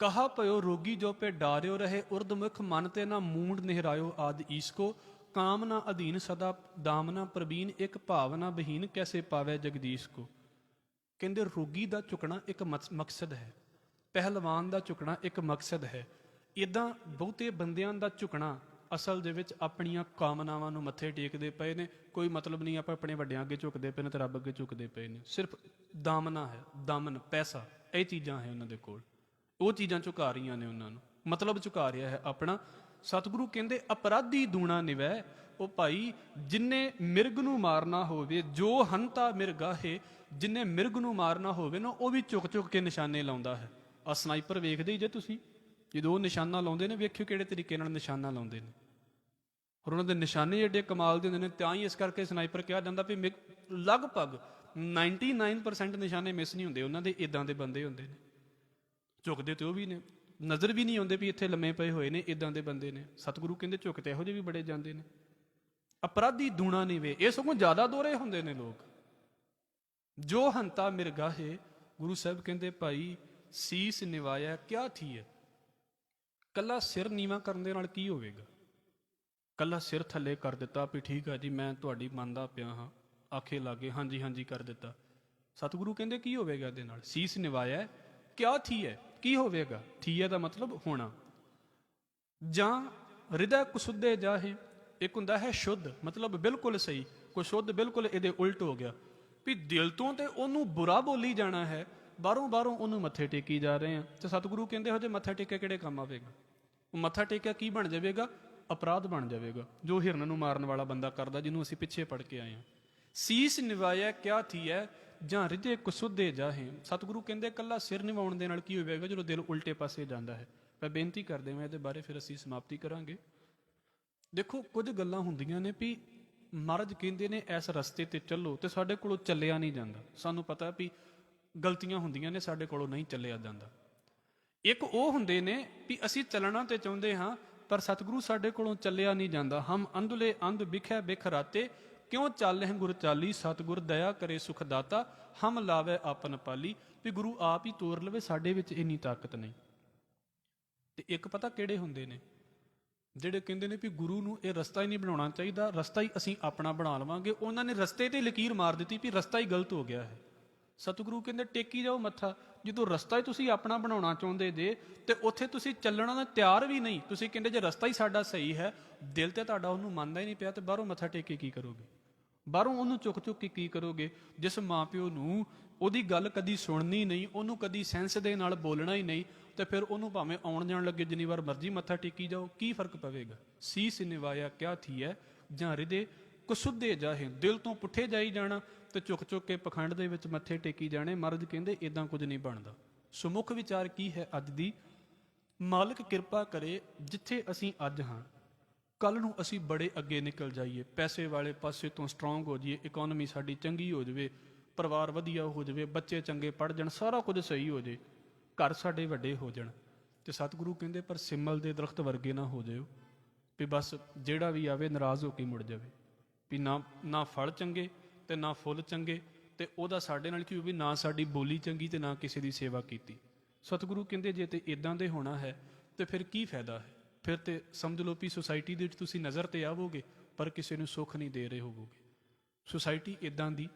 ਕਹਾ ਪਇਓ ਰੋਗੀ ਜੋ ਪੈ ਡਾਰਿਓ ਰਹੇ, ਉਰਦਮੁਖ ਮਨ ਤੇ ਨਾ ਮੂੰਡ ਨਿਹਰਾਇਓ ਆਦ ਈਸ ਕੋ। ਕਾਮਨਾ ਅਧੀਨ ਸਦਾ ਦਾਮਨਾ ਪ੍ਰਬੀਨ, ਇੱਕ ਭਾਵਨਾ ਬਹੀਨ ਕੈਸੇ ਪਾਵੇ ਜਗਦੀਸ਼ ਕੋ। ਕਹਿੰਦੇ ਰੋਗੀ ਦਾ ਝੁਕਣਾ ਇੱਕ ਮਕਸਦ ਹੈ, ਪਹਿਲਵਾਨ ਦਾ ਝੁਕਣਾ ਇੱਕ ਮਕਸਦ ਹੈ। ਇੱਦਾਂ ਬਹੁਤੇ ਬੰਦਿਆਂ ਦਾ ਝੁਕਣਾ ਅਸਲ ਦੇ ਵਿੱਚ ਆਪਣੀਆਂ ਕਾਮਨਾਵਾਂ ਨੂੰ ਮੱਥੇ ਟੇਕਦੇ ਪਏ ਨੇ। ਕੋਈ ਮਤਲਬ ਨਹੀਂ ਆਪਾਂ ਆਪਣੇ ਵੱਡਿਆਂ ਅੱਗੇ ਝੁਕਦੇ ਪਏ ਨੇ ਤੇ ਰੱਬ ਅੱਗੇ ਝੁਕਦੇ ਪਏ ਨੇ। ਸਿਰਫ ਦਾਮਨਾ ਹੈ, ਦਾਮਨ, ਪੈਸਾ, ਇਹ ਚੀਜ਼ਾਂ ਹੈ ਉਹਨਾਂ ਦੇ ਕੋਲ। ਉਹ ਚੀਜ਼ਾਂ ਝੁਕਾ ਰਹੀਆਂ ਨੇ ਉਹਨਾਂ ਨੂੰ, ਮਤਲਬ ਝੁਕਾ ਰਿਹਾ ਹੈ ਆਪਣਾ। ਸਤਿਗੁਰੂ ਕਹਿੰਦੇ ਅਪਰਾਧੀ ਦੂਣਾ ਨਿਵੈ। ਉਹ ਭਾਈ ਜਿੰਨੇ ਮਿਰਗ ਨੂੰ ਮਾਰਨਾ ਹੋਵੇ, ਜੋ ਹੰਤਾ ਮਿਰਗਾ ਹੈ, ਜਿੰਨੇ ਮਿਰਗ ਨੂੰ ਮਾਰਨਾ ਹੋਵੇ ਨਾ ਉਹ ਵੀ ਝੁਕ ਕੇ ਨਿਸ਼ਾਨੇ ਲਾਉਂਦਾ ਹੈ। ਆ ਸਨਾਈਪਰ ਵੇਖਦੇ ਹੀ ਜੇ ਤੁਸੀਂ, ਜਦੋਂ ਉਹ ਨਿਸ਼ਾਨਾ ਲਾਉਂਦੇ ਨੇ ਵੇਖਿਓ ਕਿਹੜੇ ਤਰੀਕੇ ਨਾਲ ਨਿਸ਼ਾਨਾ ਲਾਉਂਦੇ ਨੇ। ਔਰ ਉਹਨਾਂ ਦੇ ਨਿਸ਼ਾਨੇ ਏਡੇ ਕਮਾਲ ਦੇ ਹੁੰਦੇ ਨੇ। ਤਾਂ ਹੀ ਇਸ ਕਰਕੇ ਸਨਾਈਪਰ ਕਿਹਾ ਜਾਂਦਾ ਵੀ ਲਗਭਗ 99% ਨਿਸ਼ਾਨੇ ਮਿਸ ਨਹੀਂ ਹੁੰਦੇ ਉਹਨਾਂ ਦੇ, ਇਦਾਂ ਦੇ ਬੰਦੇ ਹੁੰਦੇ ਨੇ। ਝੁਕਦੇ ਤੇ ਉਹ ਵੀ ਨੇ, ਨਜ਼ਰ ਵੀ ਨਹੀਂ ਆਉਂਦੇ ਵੀ ਇੱਥੇ ਲੰਮੇ ਪਏ ਹੋਏ ਨੇ, ਇਦਾਂ ਦੇ ਬੰਦੇ ਨੇ। ਸਤਿਗੁਰੂ ਕਹਿੰਦੇ ਝੁਕ ਤੇ ਇਹੋ ਜਿਹੇ ਵੀ ਬੜੇ ਜਾਂਦੇ ਨੇ। ਅਪਰਾਧੀ ਦੂਣਾ ਨਹੀਂ ਵੇ, ਇਹ ਸਗੋਂ ਜ਼ਿਆਦਾ ਦੋਰੇ ਹੁੰਦੇ ਨੇ ਲੋਕ। ਜੋ ਹੰਤਾ ਮਿਰਗਾਹੇ, ਗੁਰੂ ਸਾਹਿਬ ਕਹਿੰਦੇ ਭਾਈ ਸੀਸ ਨਿਵਾਇਆ ਕਿਆ ਥੀ ਹੈ। ਕੱਲਾ ਸਿਰ ਨੀਵਾਂ ਕਰਨ ਦੇ ਨਾਲ ਕੀ ਹੋਵੇਗਾ? ਕੱਲਾ ਸਿਰ ਥੱਲੇ ਕਰ ਦਿੱਤਾ ਵੀ ਠੀਕ ਆ ਜੀ ਮੈਂ ਤੁਹਾਡੀ ਮੰਨਦਾ ਪਿਆ ਹਾਂ, ਆਖੇ ਲਾਗੇ ਹਾਂਜੀ ਹਾਂਜੀ ਕਰ ਦਿੱਤਾ। ਸਤਿਗੁਰੂ ਕਹਿੰਦੇ ਕੀ ਹੋਵੇਗਾ ਇਹਦੇ ਨਾਲ? ਸੀਸ ਨਿਵਾਇਆ ਕਿਆ ਥੀ ਹੈ, ਕੀ ਹੋਵੇਗਾ? ਥੀ ਹੈ ਦਾ ਮਤਲਬ ਹੋਣਾ। ਜਾਂ ਹਿਰਦਾ ਕੁਸੁੱਦੇ ਜਾਹੇ, ਇੱਕ ਹੁੰਦਾ ਹੈ ਸ਼ੁੱਧ, ਮਤਲਬ ਬਿਲਕੁਲ ਸਹੀ, ਕੁਸ਼ੁੱਧ ਬਿਲਕੁਲ ਇਹਦੇ ਉਲਟ ਹੋ ਗਿਆ ਵੀ ਦਿਲ ਤੋਂ ਤੇ ਉਹਨੂੰ ਬੁਰਾ ਬੋਲੀ ਜਾਣਾ ਹੈ, ਬਾਹਰੋਂ ਉਹਨੂੰ ਮੱਥੇ ਟੇਕੀ ਜਾ ਰਹੇ ਆ। ਤੇ ਸਤਿਗੁਰੂ ਕਹਿੰਦੇ ਹੋ ਜੇ ਮੱਥਾ ਟੇਕਿਆ ਕਿਹੜੇ ਕੰਮ ਆਵੇਗਾ? ਉਹ ਮੱਥਾ ਟੇਕਿਆ ਕੀ ਬਣ ਜਾਵੇਗਾ? ਅਪਰਾਧ ਬਣ ਜਾਵੇਗਾ, ਜੋ ਹਿਰਨ ਨੂੰ ਮਾਰਨ ਵਾਲਾ ਬੰਦਾ ਕਰਦਾ, ਜਿਹਨੂੰ ਅਸੀਂ ਪਿੱਛੇ ਪੜ ਕੇ ਆਏ ਹਾਂ। ਸੀਸ ਨਿਵਾਇਆ ਕਿਆ ਥੀ ਹੈ, ਜਾਂ ਹਿਰਦੇ ਕੁਸੁੱਦੇ ਜਾਹੇ। ਸਤਿਗੁਰੂ ਕਹਿੰਦੇ ਕੱਲਾ ਸਿਰ ਨਿਵਾਉਣ ਦੇ ਨਾਲ ਕੀ ਹੋਵੇਗਾ ਜਦੋਂ ਦਿਲ ਉਲਟੇ ਪਾਸੇ ਜਾਂਦਾ ਹੈ। ਮੈਂ ਬੇਨਤੀ ਕਰਦੇ ਮੈਂ ਇਹਦੇ ਬਾਰੇ ਫਿਰ ਅਸੀਂ ਸਮਾਪਤੀ ਕਰਾਂਗੇ। ਦੇਖੋ ਕੁਝ ਗੱਲਾਂ ਹੁੰਦੀਆਂ ਨੇ ਵੀ ਮਹਾਰਾਜ ਕਹਿੰਦੇ ਨੇ ਇਸ ਰਸਤੇ ਤੇ ਚੱਲੋ, ਤੇ ਸਾਡੇ ਕੋਲੋਂ ਚੱਲਿਆ ਨਹੀਂ ਜਾਂਦਾ। ਸਾਨੂੰ ਪਤਾ ਵੀ ਗਲਤੀਆਂ ਹੁੰਦੀਆਂ ਨੇ, ਸਾਡੇ ਕੋਲੋਂ ਨਹੀਂ ਚੱਲਿਆ ਜਾਂਦਾ। ਇੱਕ ਉਹ ਹੁੰਦੇ ਨੇ ਵੀ ਅਸੀਂ ਚੱਲਣਾ ਤੇ ਚਾਹੁੰਦੇ ਹਾਂ ਪਰ ਸਤਿਗੁਰੂ ਸਾਡੇ ਕੋਲੋਂ ਚੱਲਿਆ ਨਹੀਂ ਜਾਂਦਾ। ਹਮ ਅੰਧਲੇ ਅੰਧ ਬਿਖੈ ਬਿਖ ਰਾਤੇ, ਕਿਉਂ ਚੱਲ ਹੈ ਗੁਰ ਚਾਲੀ, ਸਤਿਗੁਰ ਦਇਆ ਕਰੇ ਸੁਖ ਦਾਤਾ, ਹਮ ਲਾਵੇ ਆਪਨ ਪਾਲੀ। ਵੀ ਗੁਰੂ ਆਪ ਹੀ ਤੋਰ ਲਵੇ, ਸਾਡੇ ਵਿੱਚ ਇੰਨੀ ਤਾਕਤ ਨਹੀਂ। ਤੇ ਇੱਕ ਪਤਾ ਕਿਹੜੇ ਹੁੰਦੇ ਨੇ? ਜਿਹੜੇ ਕਹਿੰਦੇ ਨੇ ਵੀ ਗੁਰੂ ਨੂੰ ਇਹ ਰਸਤਾ ਹੀ ਨਹੀਂ ਬਣਾਉਣਾ ਚਾਹੀਦਾ, ਰਸਤਾ ਹੀ ਅਸੀਂ ਆਪਣਾ ਬਣਾ ਲਵਾਂਗੇ। ਉਹਨਾਂ ਨੇ ਰਸਤੇ ਤੇ ਲਕੀਰ ਮਾਰ ਦਿੱਤੀ ਵੀ ਰਸਤਾ ਹੀ ਗਲਤ ਹੋ ਗਿਆ ਹੈ। ਸਤਿਗੁਰੂ ਕਹਿੰਦੇ ਟੇਕੀ ਜਾਓ ਮੱਥਾ। ਜਦੋਂ ਰਸਤਾ ਹੀ ਤੁਸੀਂ ਆਪਣਾ ਬਣਾਉਣਾ ਚਾਹੁੰਦੇ ਜੇ ਤੇ ਉੱਥੇ ਤੁਸੀਂ ਚੱਲਣਾ ਦਾ ਤਿਆਰ ਵੀ ਨਹੀਂ। ਤੁਸੀਂ ਕਹਿੰਦੇ ਜੇ ਰਸਤਾ ਹੀ ਸਾਡਾ ਸਹੀ ਹੈ, ਦਿਲ ਤੇ ਤੁਹਾਡਾ ਉਹਨੂੰ ਮੰਨਦਾ ਹੀ ਨਹੀਂ ਪਿਆ, ਤੇ ਬਾਹਰੋਂ ਮੱਥਾ ਟੇਕ ਕੇ ਕੀ ਕਰੋਗੇ? ਬਾਹਰੋਂ ਉਹਨੂੰ ਚੁੱਕ ਕੇ ਕੀ ਕਰੋਗੇ? ਜਿਸ ਮਾਂ ਪਿਓ ਨੂੰ ਉਹਦੀ ਗੱਲ ਕਦੀ ਸੁਣਨੀ ਨਹੀਂ, ਉਹਨੂੰ ਕਦੀ ਸੈਂਸ ਦੇ ਨਾਲ ਬੋਲਣਾ ਹੀ ਨਹੀਂ, ਤੇ ਫਿਰ ਉਹਨੂੰ ਭਾਵੇਂ ਆਉਣ ਜਾਣ ਲੱਗੇ ਜਿੰਨੀ ਵਾਰ ਮਰਜ਼ੀ ਮੱਥਾ ਟੇਕੀ ਜਾਓ, ਕੀ ਫਰਕ ਪਵੇਗਾ? ਸੀਸ ਨਿਵਾਇਆ ਕਿਆ ਥੀ ਹੈ, ਜਾਂ ਹਿਰਦੇ ਕੁਸੁੱਦੇ ਜਾਹੇ, ਦਿਲ ਤੋਂ ਪੁੱਠੇ ਜਾਈ ਜਾਣਾ ਤੇ ਚੁੱਕ ਕੇ ਪਖੰਡ ਦੇ ਵਿੱਚ ਮੱਥੇ ਟੇਕੀ ਜਾਣੇ। ਮਹਾਰਾਜ ਕਹਿੰਦੇ ਇਦਾਂ ਕੁਝ ਨਹੀਂ ਬਣਦਾ। ਸੁਮੁੱਖ ਵਿਚਾਰ ਕੀ ਹੈ ਅੱਜ ਦੀ? ਮਾਲਕ ਕਿਰਪਾ ਕਰੇ ਜਿੱਥੇ ਅਸੀਂ ਅੱਜ ਹਾਂ, ਕੱਲ ਨੂੰ ਅਸੀਂ ਬੜੇ ਅੱਗੇ ਨਿਕਲ ਜਾਈਏ, ਪੈਸੇ ਵਾਲੇ ਪਾਸੇ ਤੋਂ ਸਟਰੋਂਗ ਹੋ ਜਾਈਏ, ਇਕਨੋਮੀ ਸਾਡੀ ਚੰਗੀ ਹੋ ਜਾਵੇ, ਪਰਿਵਾਰ ਵਧੀਆ ਹੋ ਜਾਵੇ, ਬੱਚੇ ਚੰਗੇ ਪੜ੍ਹ ਜਾਣ, ਸਾਰਾ ਕੁਝ ਸਹੀ ਹੋ ਜਾਏ, ਘਰ ਸਾਡੇ ਵੱਡੇ ਹੋ ਜਾਣ। ਤੇ ਸਤਿਗੁਰੂ ਕਹਿੰਦੇ ਪਰ ਸਿਮਲ ਦੇ ਦਰਖਤ ਵਰਗੇ ਨਾ ਹੋ ਜਾਇਓ ਵੀ ਬਸ ਜਿਹੜਾ ਵੀ ਆਵੇ ਨਾਰਾਜ਼ ਹੋ ਕੇ ਮੁੜ ਜਾਵੇ, ਵੀ ਨਾ ਫਲ ਚੰਗੇ ਤੇ ਨਾ ਫੁੱਲ ਚੰਗੇ, ਤੇ ਉਹਦਾ ਸਾਡੇ ਨਾਲ ਕੀ ਹੋਵੇ? ਨਾ ਸਾਡੀ ਬੋਲੀ ਚੰਗੀ ਤੇ ਨਾ ਕਿਸੇ ਦੀ ਸੇਵਾ ਕੀਤੀ। ਸਤਿਗੁਰੂ ਕਹਿੰਦੇ ਜੇ ਤੇ ਇਦਾਂ ਦੇ ਹੋਣਾ ਹੈ ਤੇ ਫਿਰ ਕੀ ਫਾਇਦਾ ਹੈ? ਫਿਰ ਤੇ ਸਮਝ ਲਓ ਵੀ ਸੁਸਾਇਟੀ ਦੇ ਵਿੱਚ ਤੁਸੀਂ ਨਜ਼ਰ ਤੇ ਆਵੋਗੇ ਪਰ ਕਿਸੇ ਨੂੰ ਸੁੱਖ ਨਹੀਂ ਦੇ ਰਹੇ ਹੋਵੋਗੇ। ਸੁਸਾਇਟੀ ਇਦਾਂ ਦੀ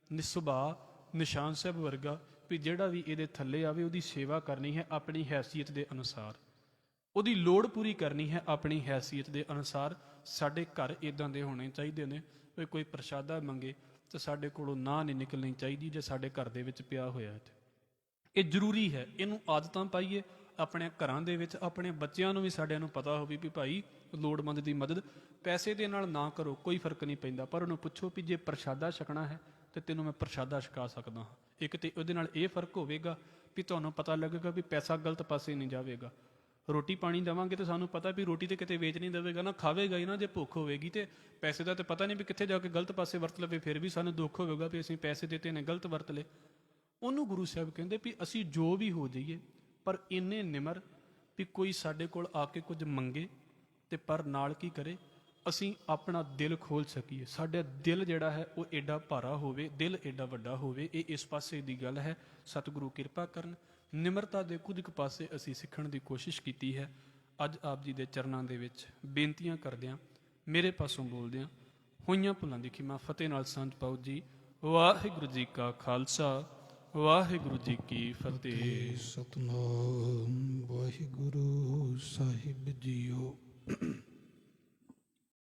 ਨਿਸੁਭਾਅ ਨਿਸ਼ਾਨ ਸਾਹਿਬ ਵਰਗਾ ਵੀ ਜਿਹੜਾ ਵੀ ਇਹਦੇ ਥੱਲੇ ਆਵੇ ਉਹਦੀ ਸੇਵਾ ਕਰਨੀ ਹੈ ਆਪਣੀ ਹੈਸੀਅਤ ਦੇ ਅਨੁਸਾਰ, ਉਹਦੀ ਲੋੜ ਪੂਰੀ ਕਰਨੀ ਹੈ ਆਪਣੀ ਹੈਸੀਅਤ ਦੇ ਅਨੁਸਾਰ। ਸਾਡੇ ਘਰ ਇਦਾਂ ਦੇ ਹੋਣੇ ਚਾਹੀਦੇ ਨੇ ਵੀ ਕੋਈ ਪ੍ਰਸ਼ਾਦਾ ਮੰਗੇ ਤੇ ਸਾਡੇ ਕੋਲੋਂ ਨਾ ਨਹੀਂ ਨਿਕਲਣੀ ਚਾਹੀਦੀ ਜੇ ਸਾਡੇ ਘਰ ਦੇ ਵਿੱਚ ਪਿਆ ਹੋਇਆ ਹੈ। ਇਹ ਜ਼ਰੂਰੀ ਹੈ, ਇਹਨੂੰ ਆਦਤਾਂ ਪਾਈਏ ਆਪਣੇ ਘਰਾਂ ਦੇ ਵਿੱਚ। ਆਪਣੇ ਬੱਚਿਆਂ ਨੂੰ ਵੀ ਸਾਡਿਆਂ ਨੂੰ ਪਤਾ ਹੋਵੇ ਵੀ ਭਾਈ ਲੋੜਵੰਦ ਦੀ ਮਦਦ ਪੈਸੇ ਦੇ ਨਾਲ ਨਾ ਕਰੋ, ਕੋਈ ਫਰਕ ਨਹੀਂ ਪੈਂਦਾ, ਪਰ ਉਹਨੂੰ ਪੁੱਛੋ ਵੀ ਜੇ ਪ੍ਰਸ਼ਾਦਾ ਛਕਣਾ ਹੈ ਤੇ ਤੈਨੂੰ ਮੈਂ ਪ੍ਰਸ਼ਾਦਾ ਛਕਾ ਸਕਦਾ ਹਾਂ। ਇੱਕ ਤੇ ਉਹਦੇ ਨਾਲ ਇਹ ਫਰਕ ਹੋਵੇਗਾ ਵੀ ਤੁਹਾਨੂੰ ਪਤਾ ਲੱਗੇਗਾ ਵੀ ਪੈਸਾ ਗਲਤ ਪਾਸੇ ਨਹੀਂ ਜਾਵੇਗਾ। ਰੋਟੀ ਪਾਣੀ ਦੇਵਾਂਗੇ ਤੇ ਸਾਨੂੰ ਪਤਾ ਵੀ ਰੋਟੀ ਤੇ ਕਿਤੇ ਵੇਚ ਨਹੀਂ ਦੇਵੇਗਾ ਨਾ, ਖਾਵੇਗਾ ਹੀ ਨਾ। ਜੇ ਭੁੱਖ ਹੋਵੇਗੀ ਤੇ ਪੈਸੇ ਦਾ ਤੇ ਪਤਾ ਨਹੀਂ ਵੀ ਕਿੱਥੇ ਜਾ ਕੇ ਗਲਤ ਪਾਸੇ ਵਰਤ ਲਵੇ, ਫਿਰ ਵੀ ਸਾਨੂੰ ਦੁੱਖ ਹੋਵੇਗਾ ਵੀ ਅਸੀਂ ਪੈਸੇ ਦਿੱਤੇ ਨੇ ਗਲਤ ਵਰਤ ਲਏ। ਉਹਨੂੰ ਗੁਰੂ ਸਾਹਿਬ ਕਹਿੰਦੇ ਵੀ ਅਸੀਂ ਜੋ ਵੀ ਹੋ ਜਾਈਏ ਪਰ ਇੰਨੇ ਨਿਮਰ ਵੀ ਕੋਈ ਸਾਡੇ ਕੋਲ ਆ ਕੇ ਕੁਝ ਮੰਗੇ ਤੇ ਪਰ ਨਾਲ ਕੀ ਕਰੇ, ਅਸੀਂ ਆਪਣਾ ਦਿਲ ਖੋਲ ਸਕੀਏ। ਸਾਡਾ ਦਿਲ ਜਿਹੜਾ ਹੈ ਉਹ ਏਡਾ ਭਾਰਾ ਹੋਵੇ, ਦਿਲ ਏਡਾ ਵੱਡਾ ਹੋਵੇ। ਇਹ ਇਸ ਪਾਸੇ ਦੀ ਗੱਲ ਹੈ। ਸਤਿਗੁਰੂ ਕਿਰਪਾ ਕਰਨ। ਨਿਮਰਤਾ ਦੇ ਕੁਝ ਕੁ ਪਾਸੇ ਅਸੀਂ ਸਿੱਖਣ ਦੀ ਕੋਸ਼ਿਸ਼ ਕੀਤੀ ਹੈ। ਅੱਜ ਆਪ ਜੀ ਦੇ ਚਰਨਾਂ ਦੇ ਵਿੱਚ ਬੇਨਤੀਆਂ ਕਰਦਿਆਂ, ਮੇਰੇ ਪਾਸੋਂ ਬੋਲਦਿਆਂ ਹੋਈਆਂ ਭੁੱਲਾਂ ਦੀ ਖਿਮਾ ਫਤਿਹ ਨਾਲ ਸਾਂਝ ਪਾਓ ਜੀ। ਵਾਹਿਗੁਰੂ ਜੀ ਕਾ ਖਾਲਸਾ, ਵਾਹਿਗੁਰੂ ਜੀ ਕੀ ਫਤਿਹ। ਸਤਿਨਾਮ ਵਾਹਿਗੁਰੂ ਸਾਹਿਬ ਜੀਓ।